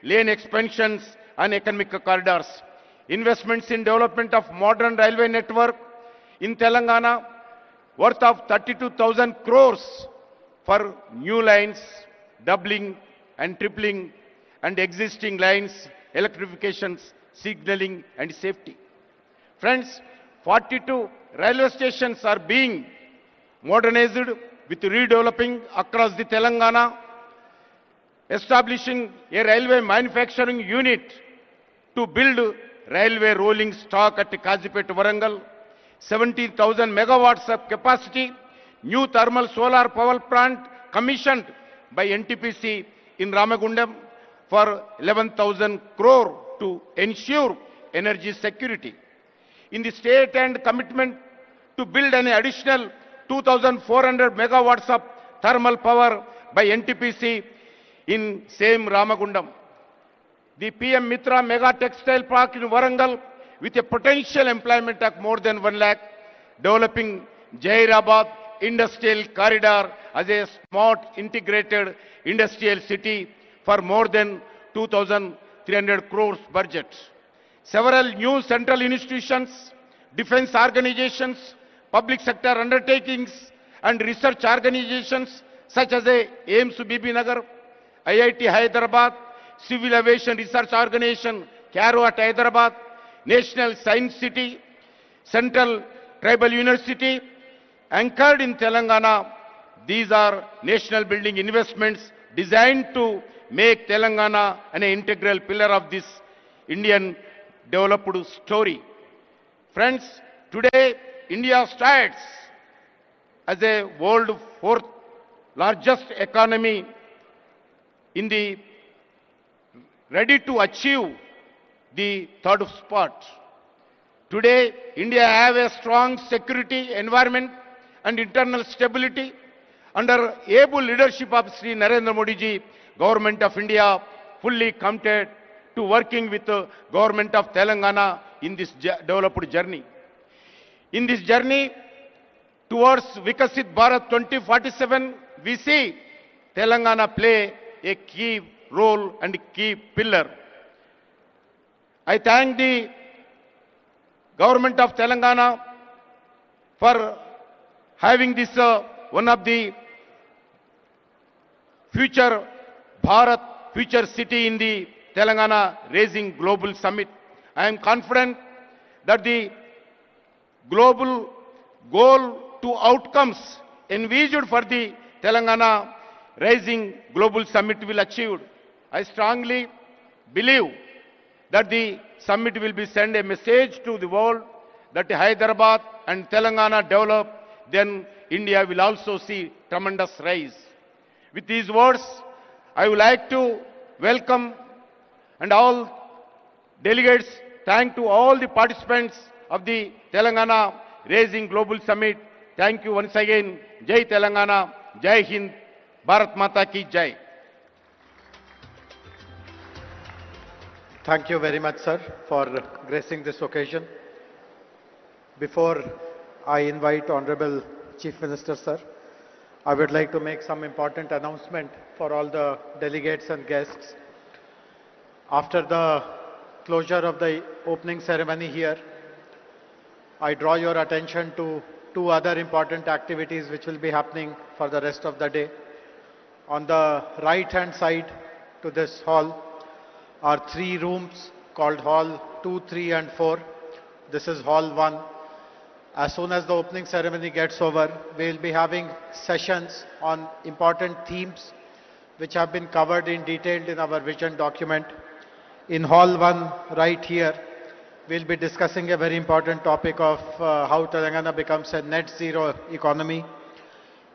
lane expansions and economic corridors. Investments in development of modern railway network in Telangana worth of 32,000 crores for new lines, doubling and tripling, and existing lines, electrifications, signaling and safety. Friends, 42 railway stations are being modernized with redeveloping across the Telangana, establishing a railway manufacturing unit to build railway rolling stock at Kazipet, Warangal, 17,000 megawatts of capacity, new thermal solar power plant commissioned by NTPC in Ramagundam for 11,000 crore to ensure energy security. In the state and commitment to build an additional 2,400 megawatts of thermal power by NTPC in same Ramagundam. The PM Mitra Mega Textile Park in Warangal with a potential employment of more than 1 lakh, developing Hyderabad Industrial Corridor as a smart integrated industrial city for more than 2,300 crores budget. Several new central institutions, defense organizations, public sector undertakings and research organizations such as AIMS BB Nagar, IIT Hyderabad, Civil Aviation Research Organization, CARO at Hyderabad, National Science City, Central Tribal University, anchored in Telangana. These are national building investments designed to make Telangana an integral pillar of this Indian developed story. Friends, today India stands as a world fourth largest economy in the ready to achieve the third spot. Today, India have a strong security environment and internal stability under able leadership of Sri Narendra Modi ji. Government of India fully committed to working with the government of Telangana in this developed journey. In this journey towards Vikasit Bharat 2047, we see Telangana play a key role and key pillar. I thank the government of Telangana for having this one of the future Bharat, future city in the Telangana Raising Global Summit. I am confident that the global goal to outcomes envisaged for the Telangana Rising Global Summit will achieved. I strongly believe that the summit will be send a message to the world that Hyderabad and Telangana develop, then India will also see tremendous rise. With these words, I would like to welcome and all delegates, thank to all the participants of the Telangana Raising Global Summit. Thank you once again. Jai Telangana, Jai Hind, Bharat Mata ki Jai. Thank you very much, sir, for gracing this occasion. Before I invite Honorable Chief Minister, sir, I would like to make some important announcement for all the delegates and guests. After the closure of the opening ceremony here, I draw your attention to two other important activities which will be happening for the rest of the day. On the right-hand side to this hall are three rooms called Hall 2, 3 and 4. This is Hall 1. As soon as the opening ceremony gets over, we will be having sessions on important themes which have been covered in detail in our vision document. In Hall 1, right here, we will be discussing a very important topic of how Telangana becomes a net zero economy.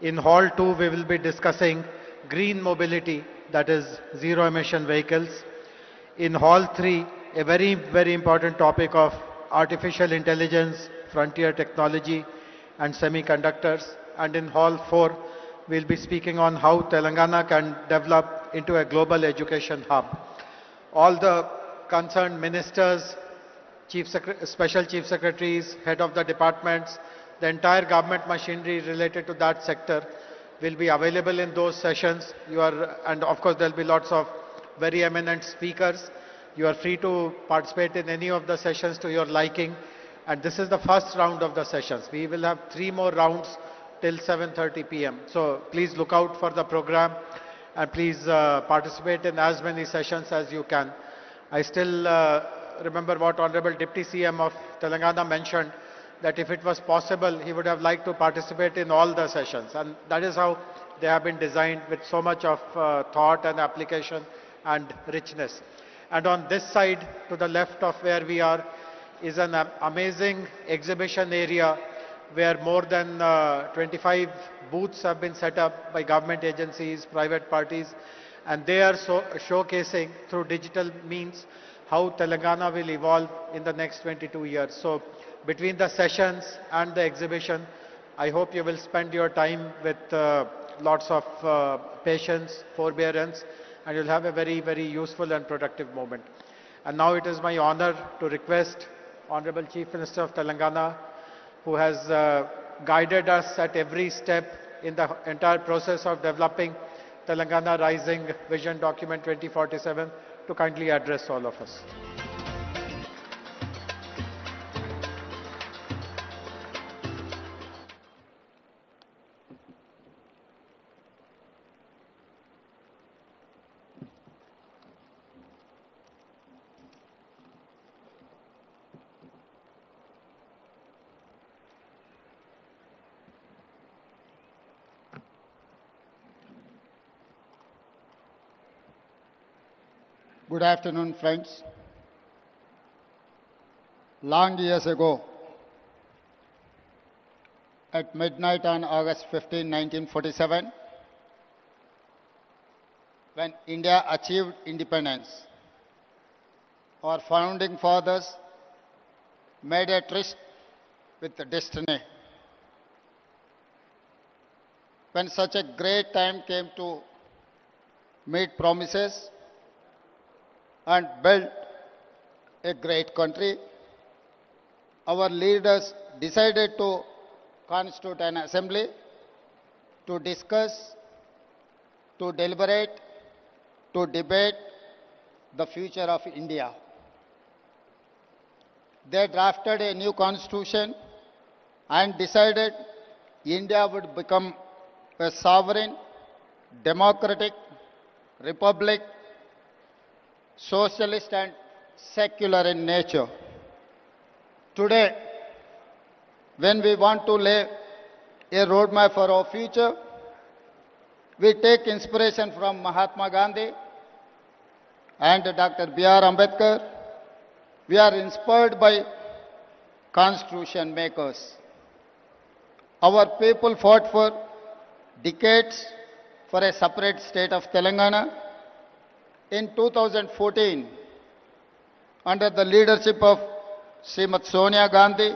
In Hall 2, we will be discussing green mobility, that is zero emission vehicles. In Hall 3, a very, very important topic of artificial intelligence, frontier technology and semiconductors. And in Hall 4, we'll be speaking on how Telangana can develop into a global education hub. All the concerned ministers, special chief secretaries, head of the departments, the entire government machinery related to that sector will be available in those sessions. And of course there'll be lots of very eminent speakers. You are free to participate in any of the sessions to your liking. And this is the first round of the sessions. We will have 3 more rounds till 7:30 p.m. So please look out for the program and please participate in as many sessions as you can. I still remember what Honorable Deputy CM of Telangana mentioned, that if it was possible, he would have liked to participate in all the sessions. And that is how they have been designed, with so much of thought and application and richness. And on this side, to the left of where we are, is an amazing exhibition area where more than 25 booths have been set up by government agencies, private parties, and they are showcasing through digital means how Telangana will evolve in the next 22 years. So between the sessions and the exhibition, I hope you will spend your time with lots of patience, forbearance, and you'll have a very, very useful and productive moment. And now it is my honor to request Honorable Chief Minister of Telangana, who has guided us at every step in the entire process of developing Telangana Rising Vision Document 2047, to kindly address all of us. Good afternoon, friends. Long years ago, at midnight on August 15, 1947, when India achieved independence, our founding fathers made a tryst with destiny. When such a great time came to meet promises and build a great country, our leaders decided to constitute an assembly to discuss, to deliberate, to debate the future of India. They drafted a new constitution and decided India would become a sovereign, democratic republic, socialist and secular in nature. Today, when we want to lay a roadmap for our future, we take inspiration from Mahatma Gandhi and Dr. B.R. Ambedkar. We are inspired by constitution makers. Our people fought for decades for a separate state of Telangana. In 2014, under the leadership of Srimati Sonia Gandhi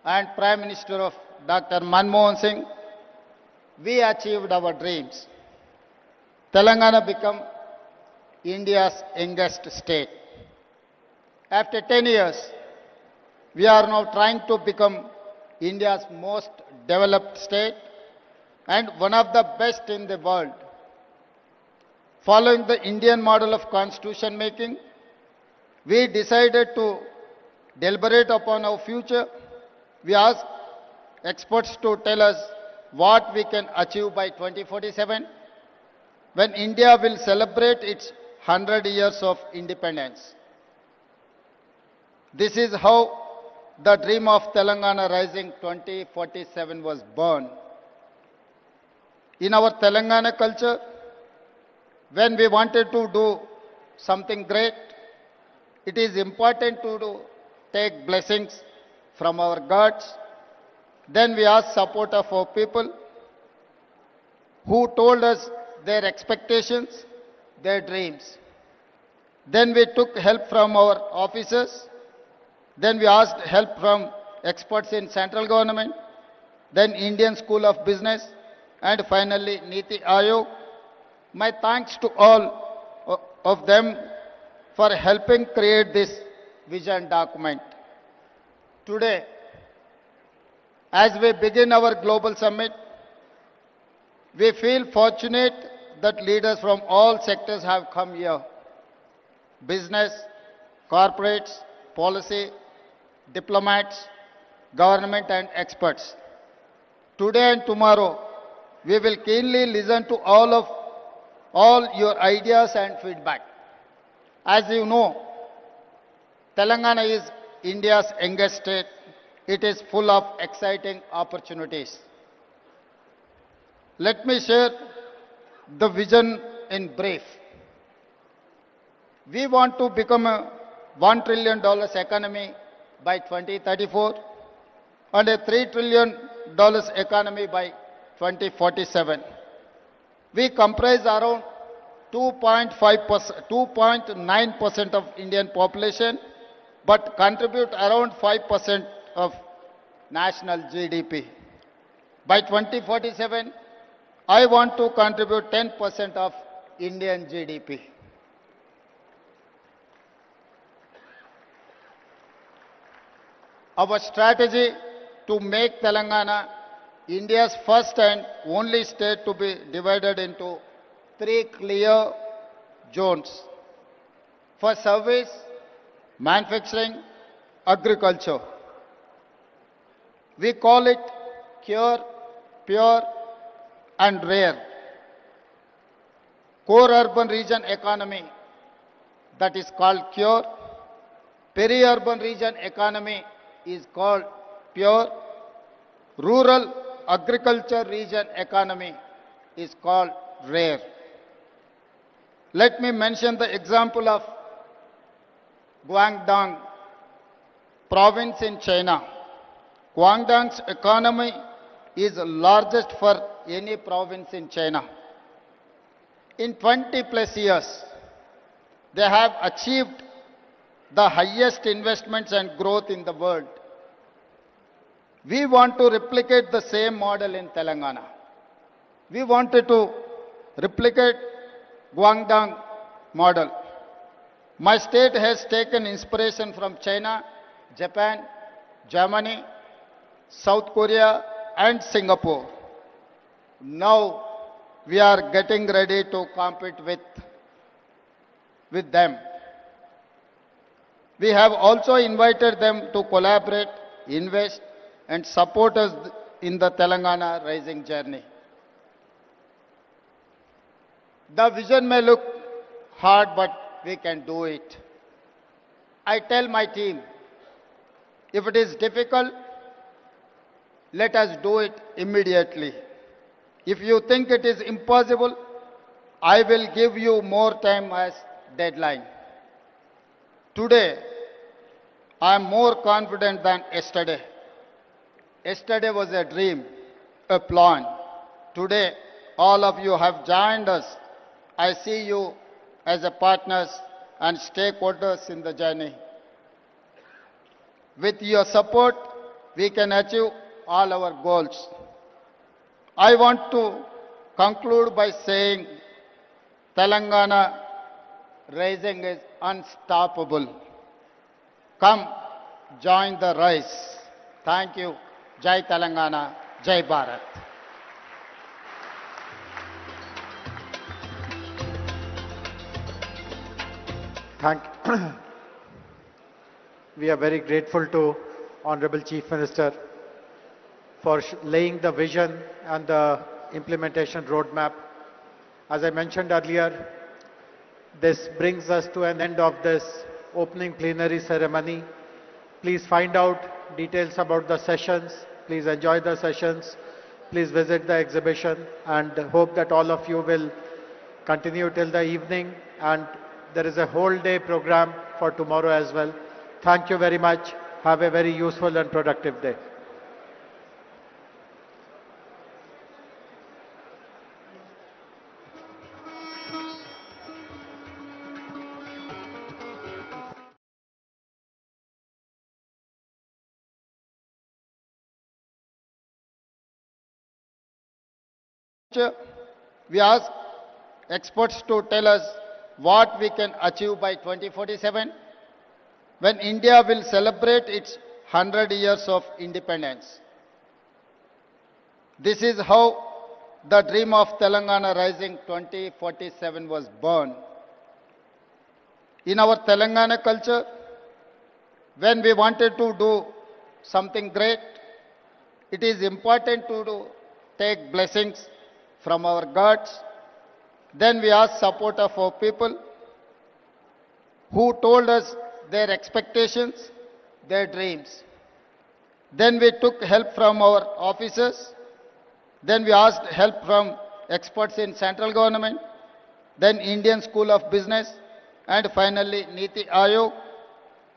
and Prime Minister of Dr. Manmohan Singh, we achieved our dreams. Telangana became India's youngest state. After 10 years, we are now trying to become India's most developed state and one of the best in the world. Following the Indian model of constitution making, we decided to deliberate upon our future. We asked experts to tell us what we can achieve by 2047, when India will celebrate its 100 years of independence. This is how the dream of Telangana Rising 2047 was born. In our Telangana culture, when we wanted to do something great, it is important to take blessings from our gods. Then we asked support of our people who told us their expectations, their dreams. Then we took help from our officers. Then we asked help from experts in central government, then Indian School of Business, and finally Niti Aayog. My thanks to all of them for helping create this vision document. Today, as we begin our global summit, we feel fortunate that leaders from all sectors have come here. Business, corporates, policy, diplomats, government and experts. Today and tomorrow, we will keenly listen to all your ideas and feedback. As you know, Telangana is India's youngest state. It is full of exciting opportunities. Let me share the vision in brief. We want to become a $1 trillion economy by 2034 and a $3 trillion economy by 2047. We comprise around 2.9% of Indian population, but contribute around 5% of national GDP. By 2047, I want to contribute 10% of Indian GDP. Our strategy to make Telangana India's first and only state to be divided into 3 clear zones for service, manufacturing, agriculture. We call it Cure, Pure and Rare. Core urban region economy, that is called Cure. Peri-urban region economy is called Pure. Rural agriculture region economy is called Rare. Let me mention the example of Guangdong province in China. Guangdong's economy is largest for any province in China. In 20 plus years, they have achieved the highest investments and growth in the world. We want to replicate the same model in Telangana. We wanted to replicate Guangdong model. My state has taken inspiration from China, Japan, Germany, South Korea and Singapore. Now we are getting ready to compete with them. We have also invited them to collaborate, invest and support us in the Telangana rising journey. The vision may look hard, but we can do it. I tell my team, if it is difficult, let us do it immediately. If you think it is impossible, I will give you more time as deadline. Today, I am more confident than yesterday. Yesterday was a dream, a plan. Today, all of you have joined us. I see you as a partners and stakeholders in the journey. With your support, we can achieve all our goals. I want to conclude by saying Telangana rising is unstoppable. Come, join the race. Thank you. Jai Telangana, Jai Bharat. We are very grateful to Honorable Chief Minister for laying the vision and the implementation roadmap. As I mentioned earlier, this brings us to an end of this opening plenary ceremony. Please find out details about the sessions. Please enjoy the sessions. Please visit the exhibition and hope that all of you will continue till the evening, and there is a whole day program for tomorrow as well. Thank you very much. Have a very useful and productive day. We ask experts to tell us what we can achieve by 2047, when India will celebrate its 100 years of independence. This is how the dream of Telangana Rising 2047 was born. In our Telangana culture, when we wanted to do something great, it is important to take blessings from our gods. Then we asked support of our people who told us their expectations, their dreams. Then we took help from our officers. Then we asked help from experts in central government, then Indian School of Business, and finally Niti Aayog.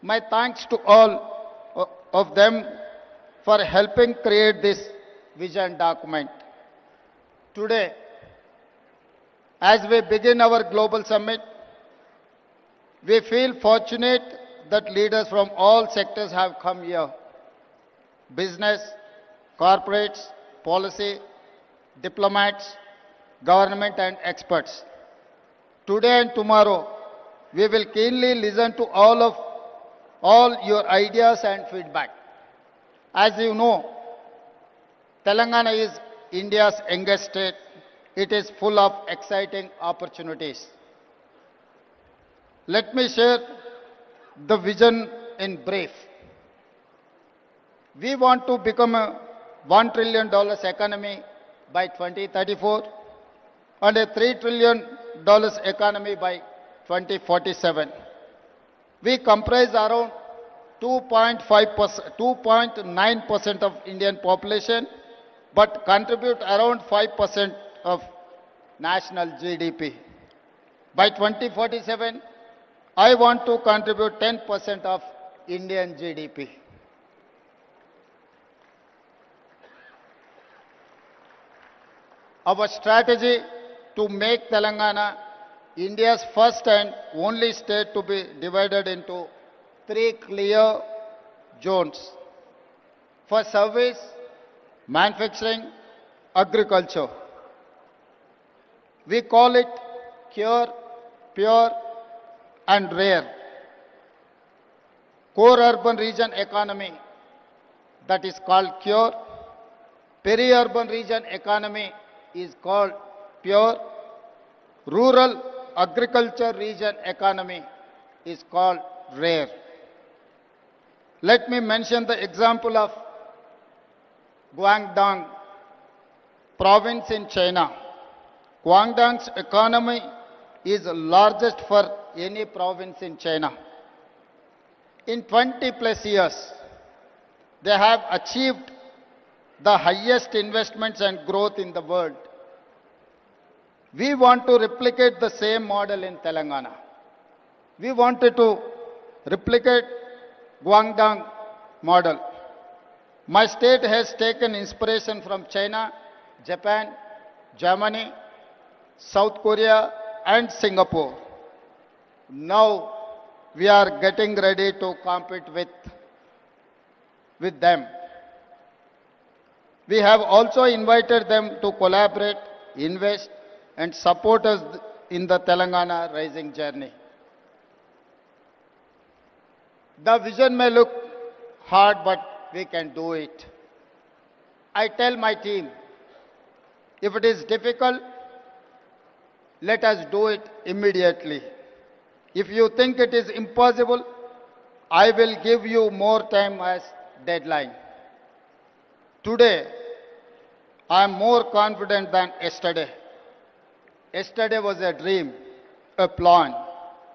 My thanks to all of them for helping create this vision document. Today, as we begin our global summit, we feel fortunate that leaders from all sectors have come here. Business, corporates, policy, diplomats, government and experts. Today and tomorrow, we will keenly listen to all your ideas and feedback. As you know, Telangana is India's youngest state. It is full of exciting opportunities. Let me share the vision in brief. We want to become a $1 trillion economy by 2034 and a $3 trillion economy by 2047. We comprise around 2.9% of Indian population, but contribute around 5% of national GDP. By 2047, I want to contribute 10% of Indian GDP. Our strategy to make Telangana India's first and only state to be divided into 3 clear zones for service, manufacturing, agriculture. We call it cure, pure and rare. Core urban region economy, that is called cure. Peri-urban region economy is called pure. Rural agriculture region economy is called rare. Let me mention the example of Guangdong province in China. Guangdong's economy is the largest for any province in China. In 20 plus years, they have achieved the highest investments and growth in the world. We want to replicate the same model in Telangana. We wanted to replicate Guangdong model. My state has taken inspiration from China, Japan, Germany, South Korea and Singapore. Now we are getting ready to compete with them. We have also invited them to collaborate, invest and support us in the Telangana rising journey. The vision may look hard, but we can do it. I tell my team, if it is difficult, let us do it immediately. If you think it is impossible, I will give you more time as deadline. Today, I am more confident than yesterday. Yesterday was a dream, a plan.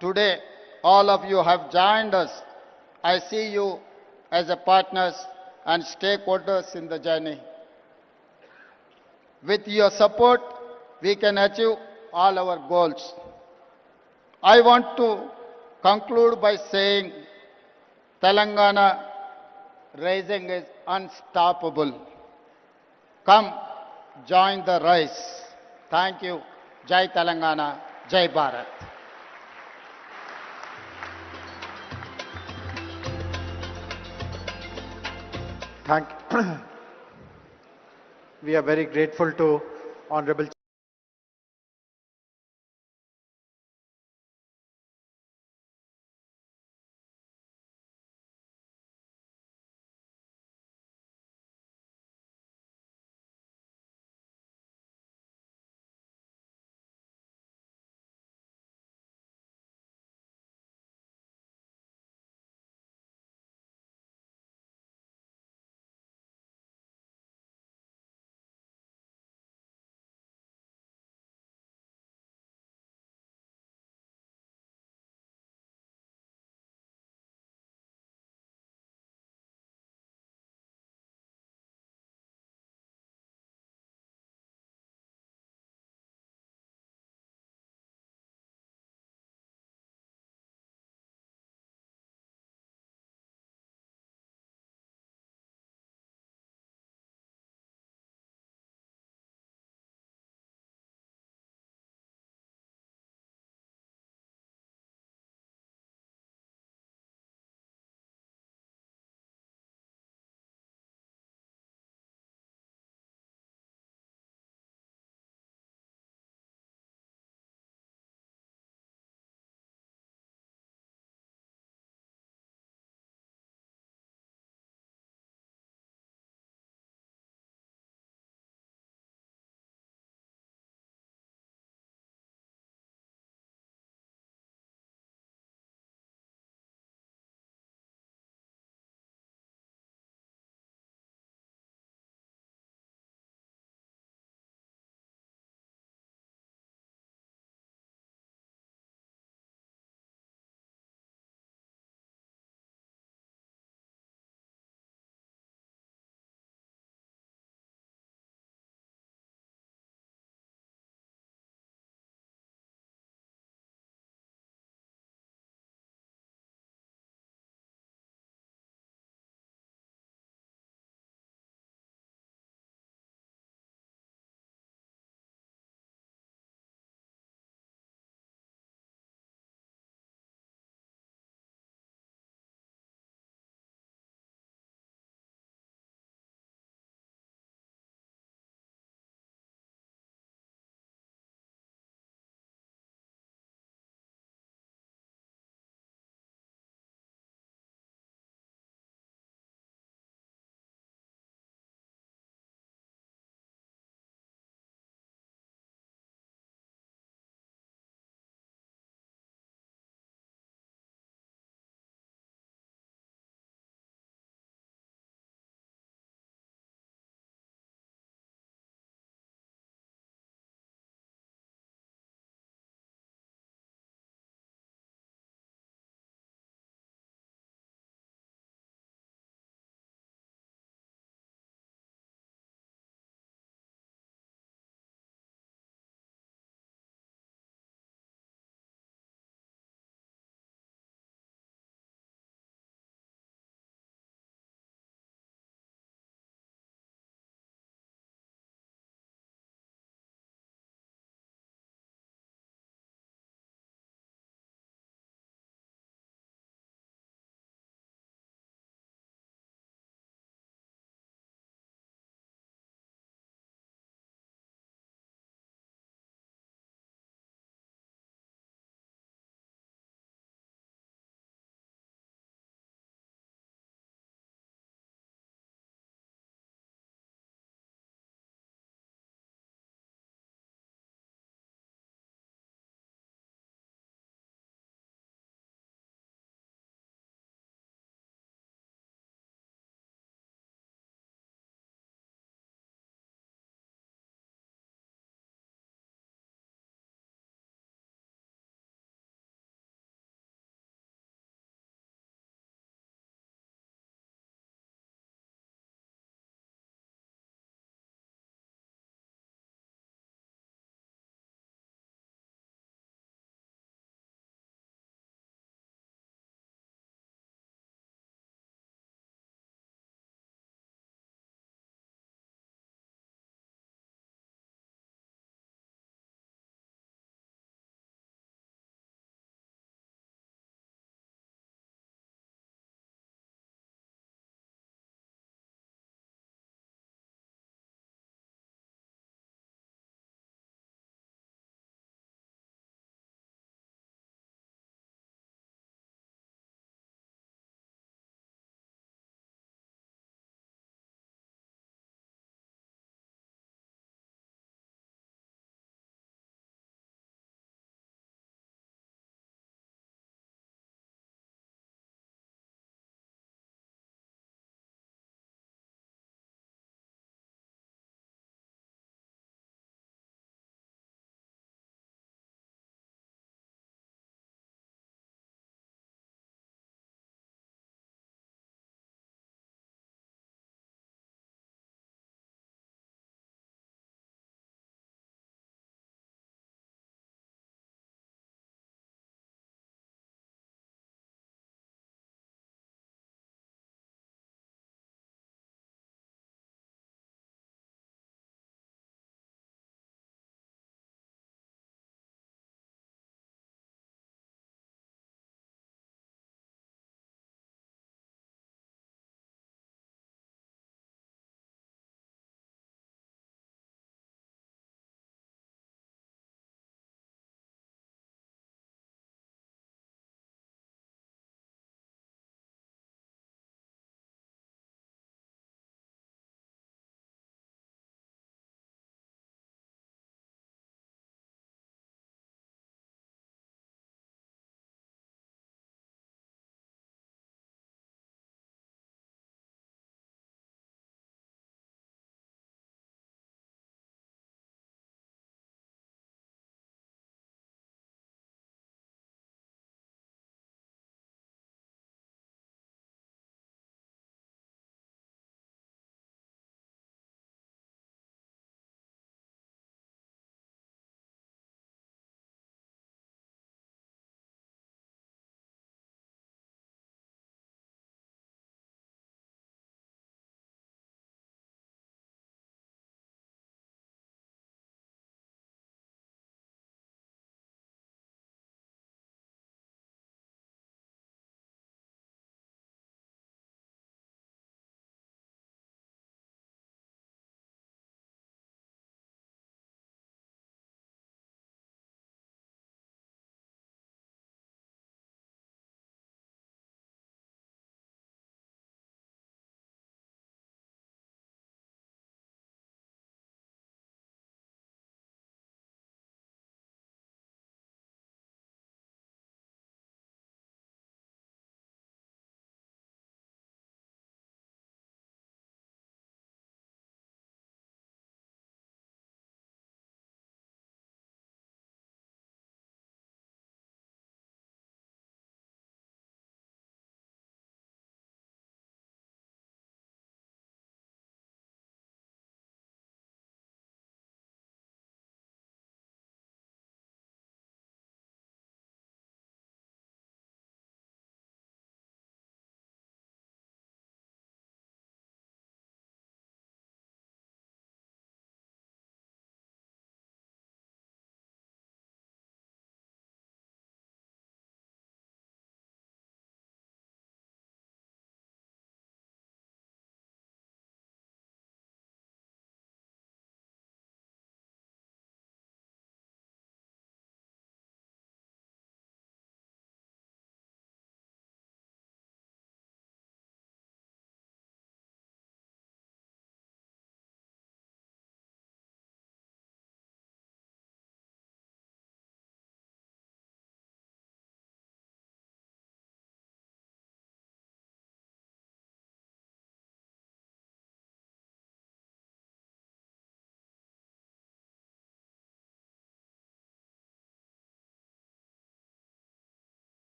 Today, all of you have joined us. I see you as a partners and stakeholders in the journey. With your support, we can achieve all our goals. I want to conclude by saying Telangana rising is unstoppable. Come, join the rise. Thank you. Jai Telangana, Jai Bharat. We are very grateful to Honorable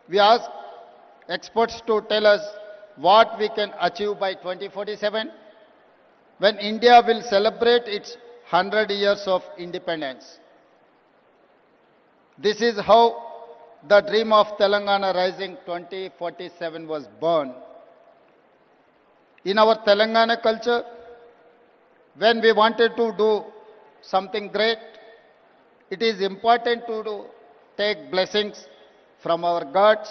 We ask experts to tell us what we can achieve by 2047 when India will celebrate its 100 years of independence. This is how the dream of Telangana Rising 2047 was born. In our Telangana culture, when we wanted to do something great, it is important to take blessings from our gods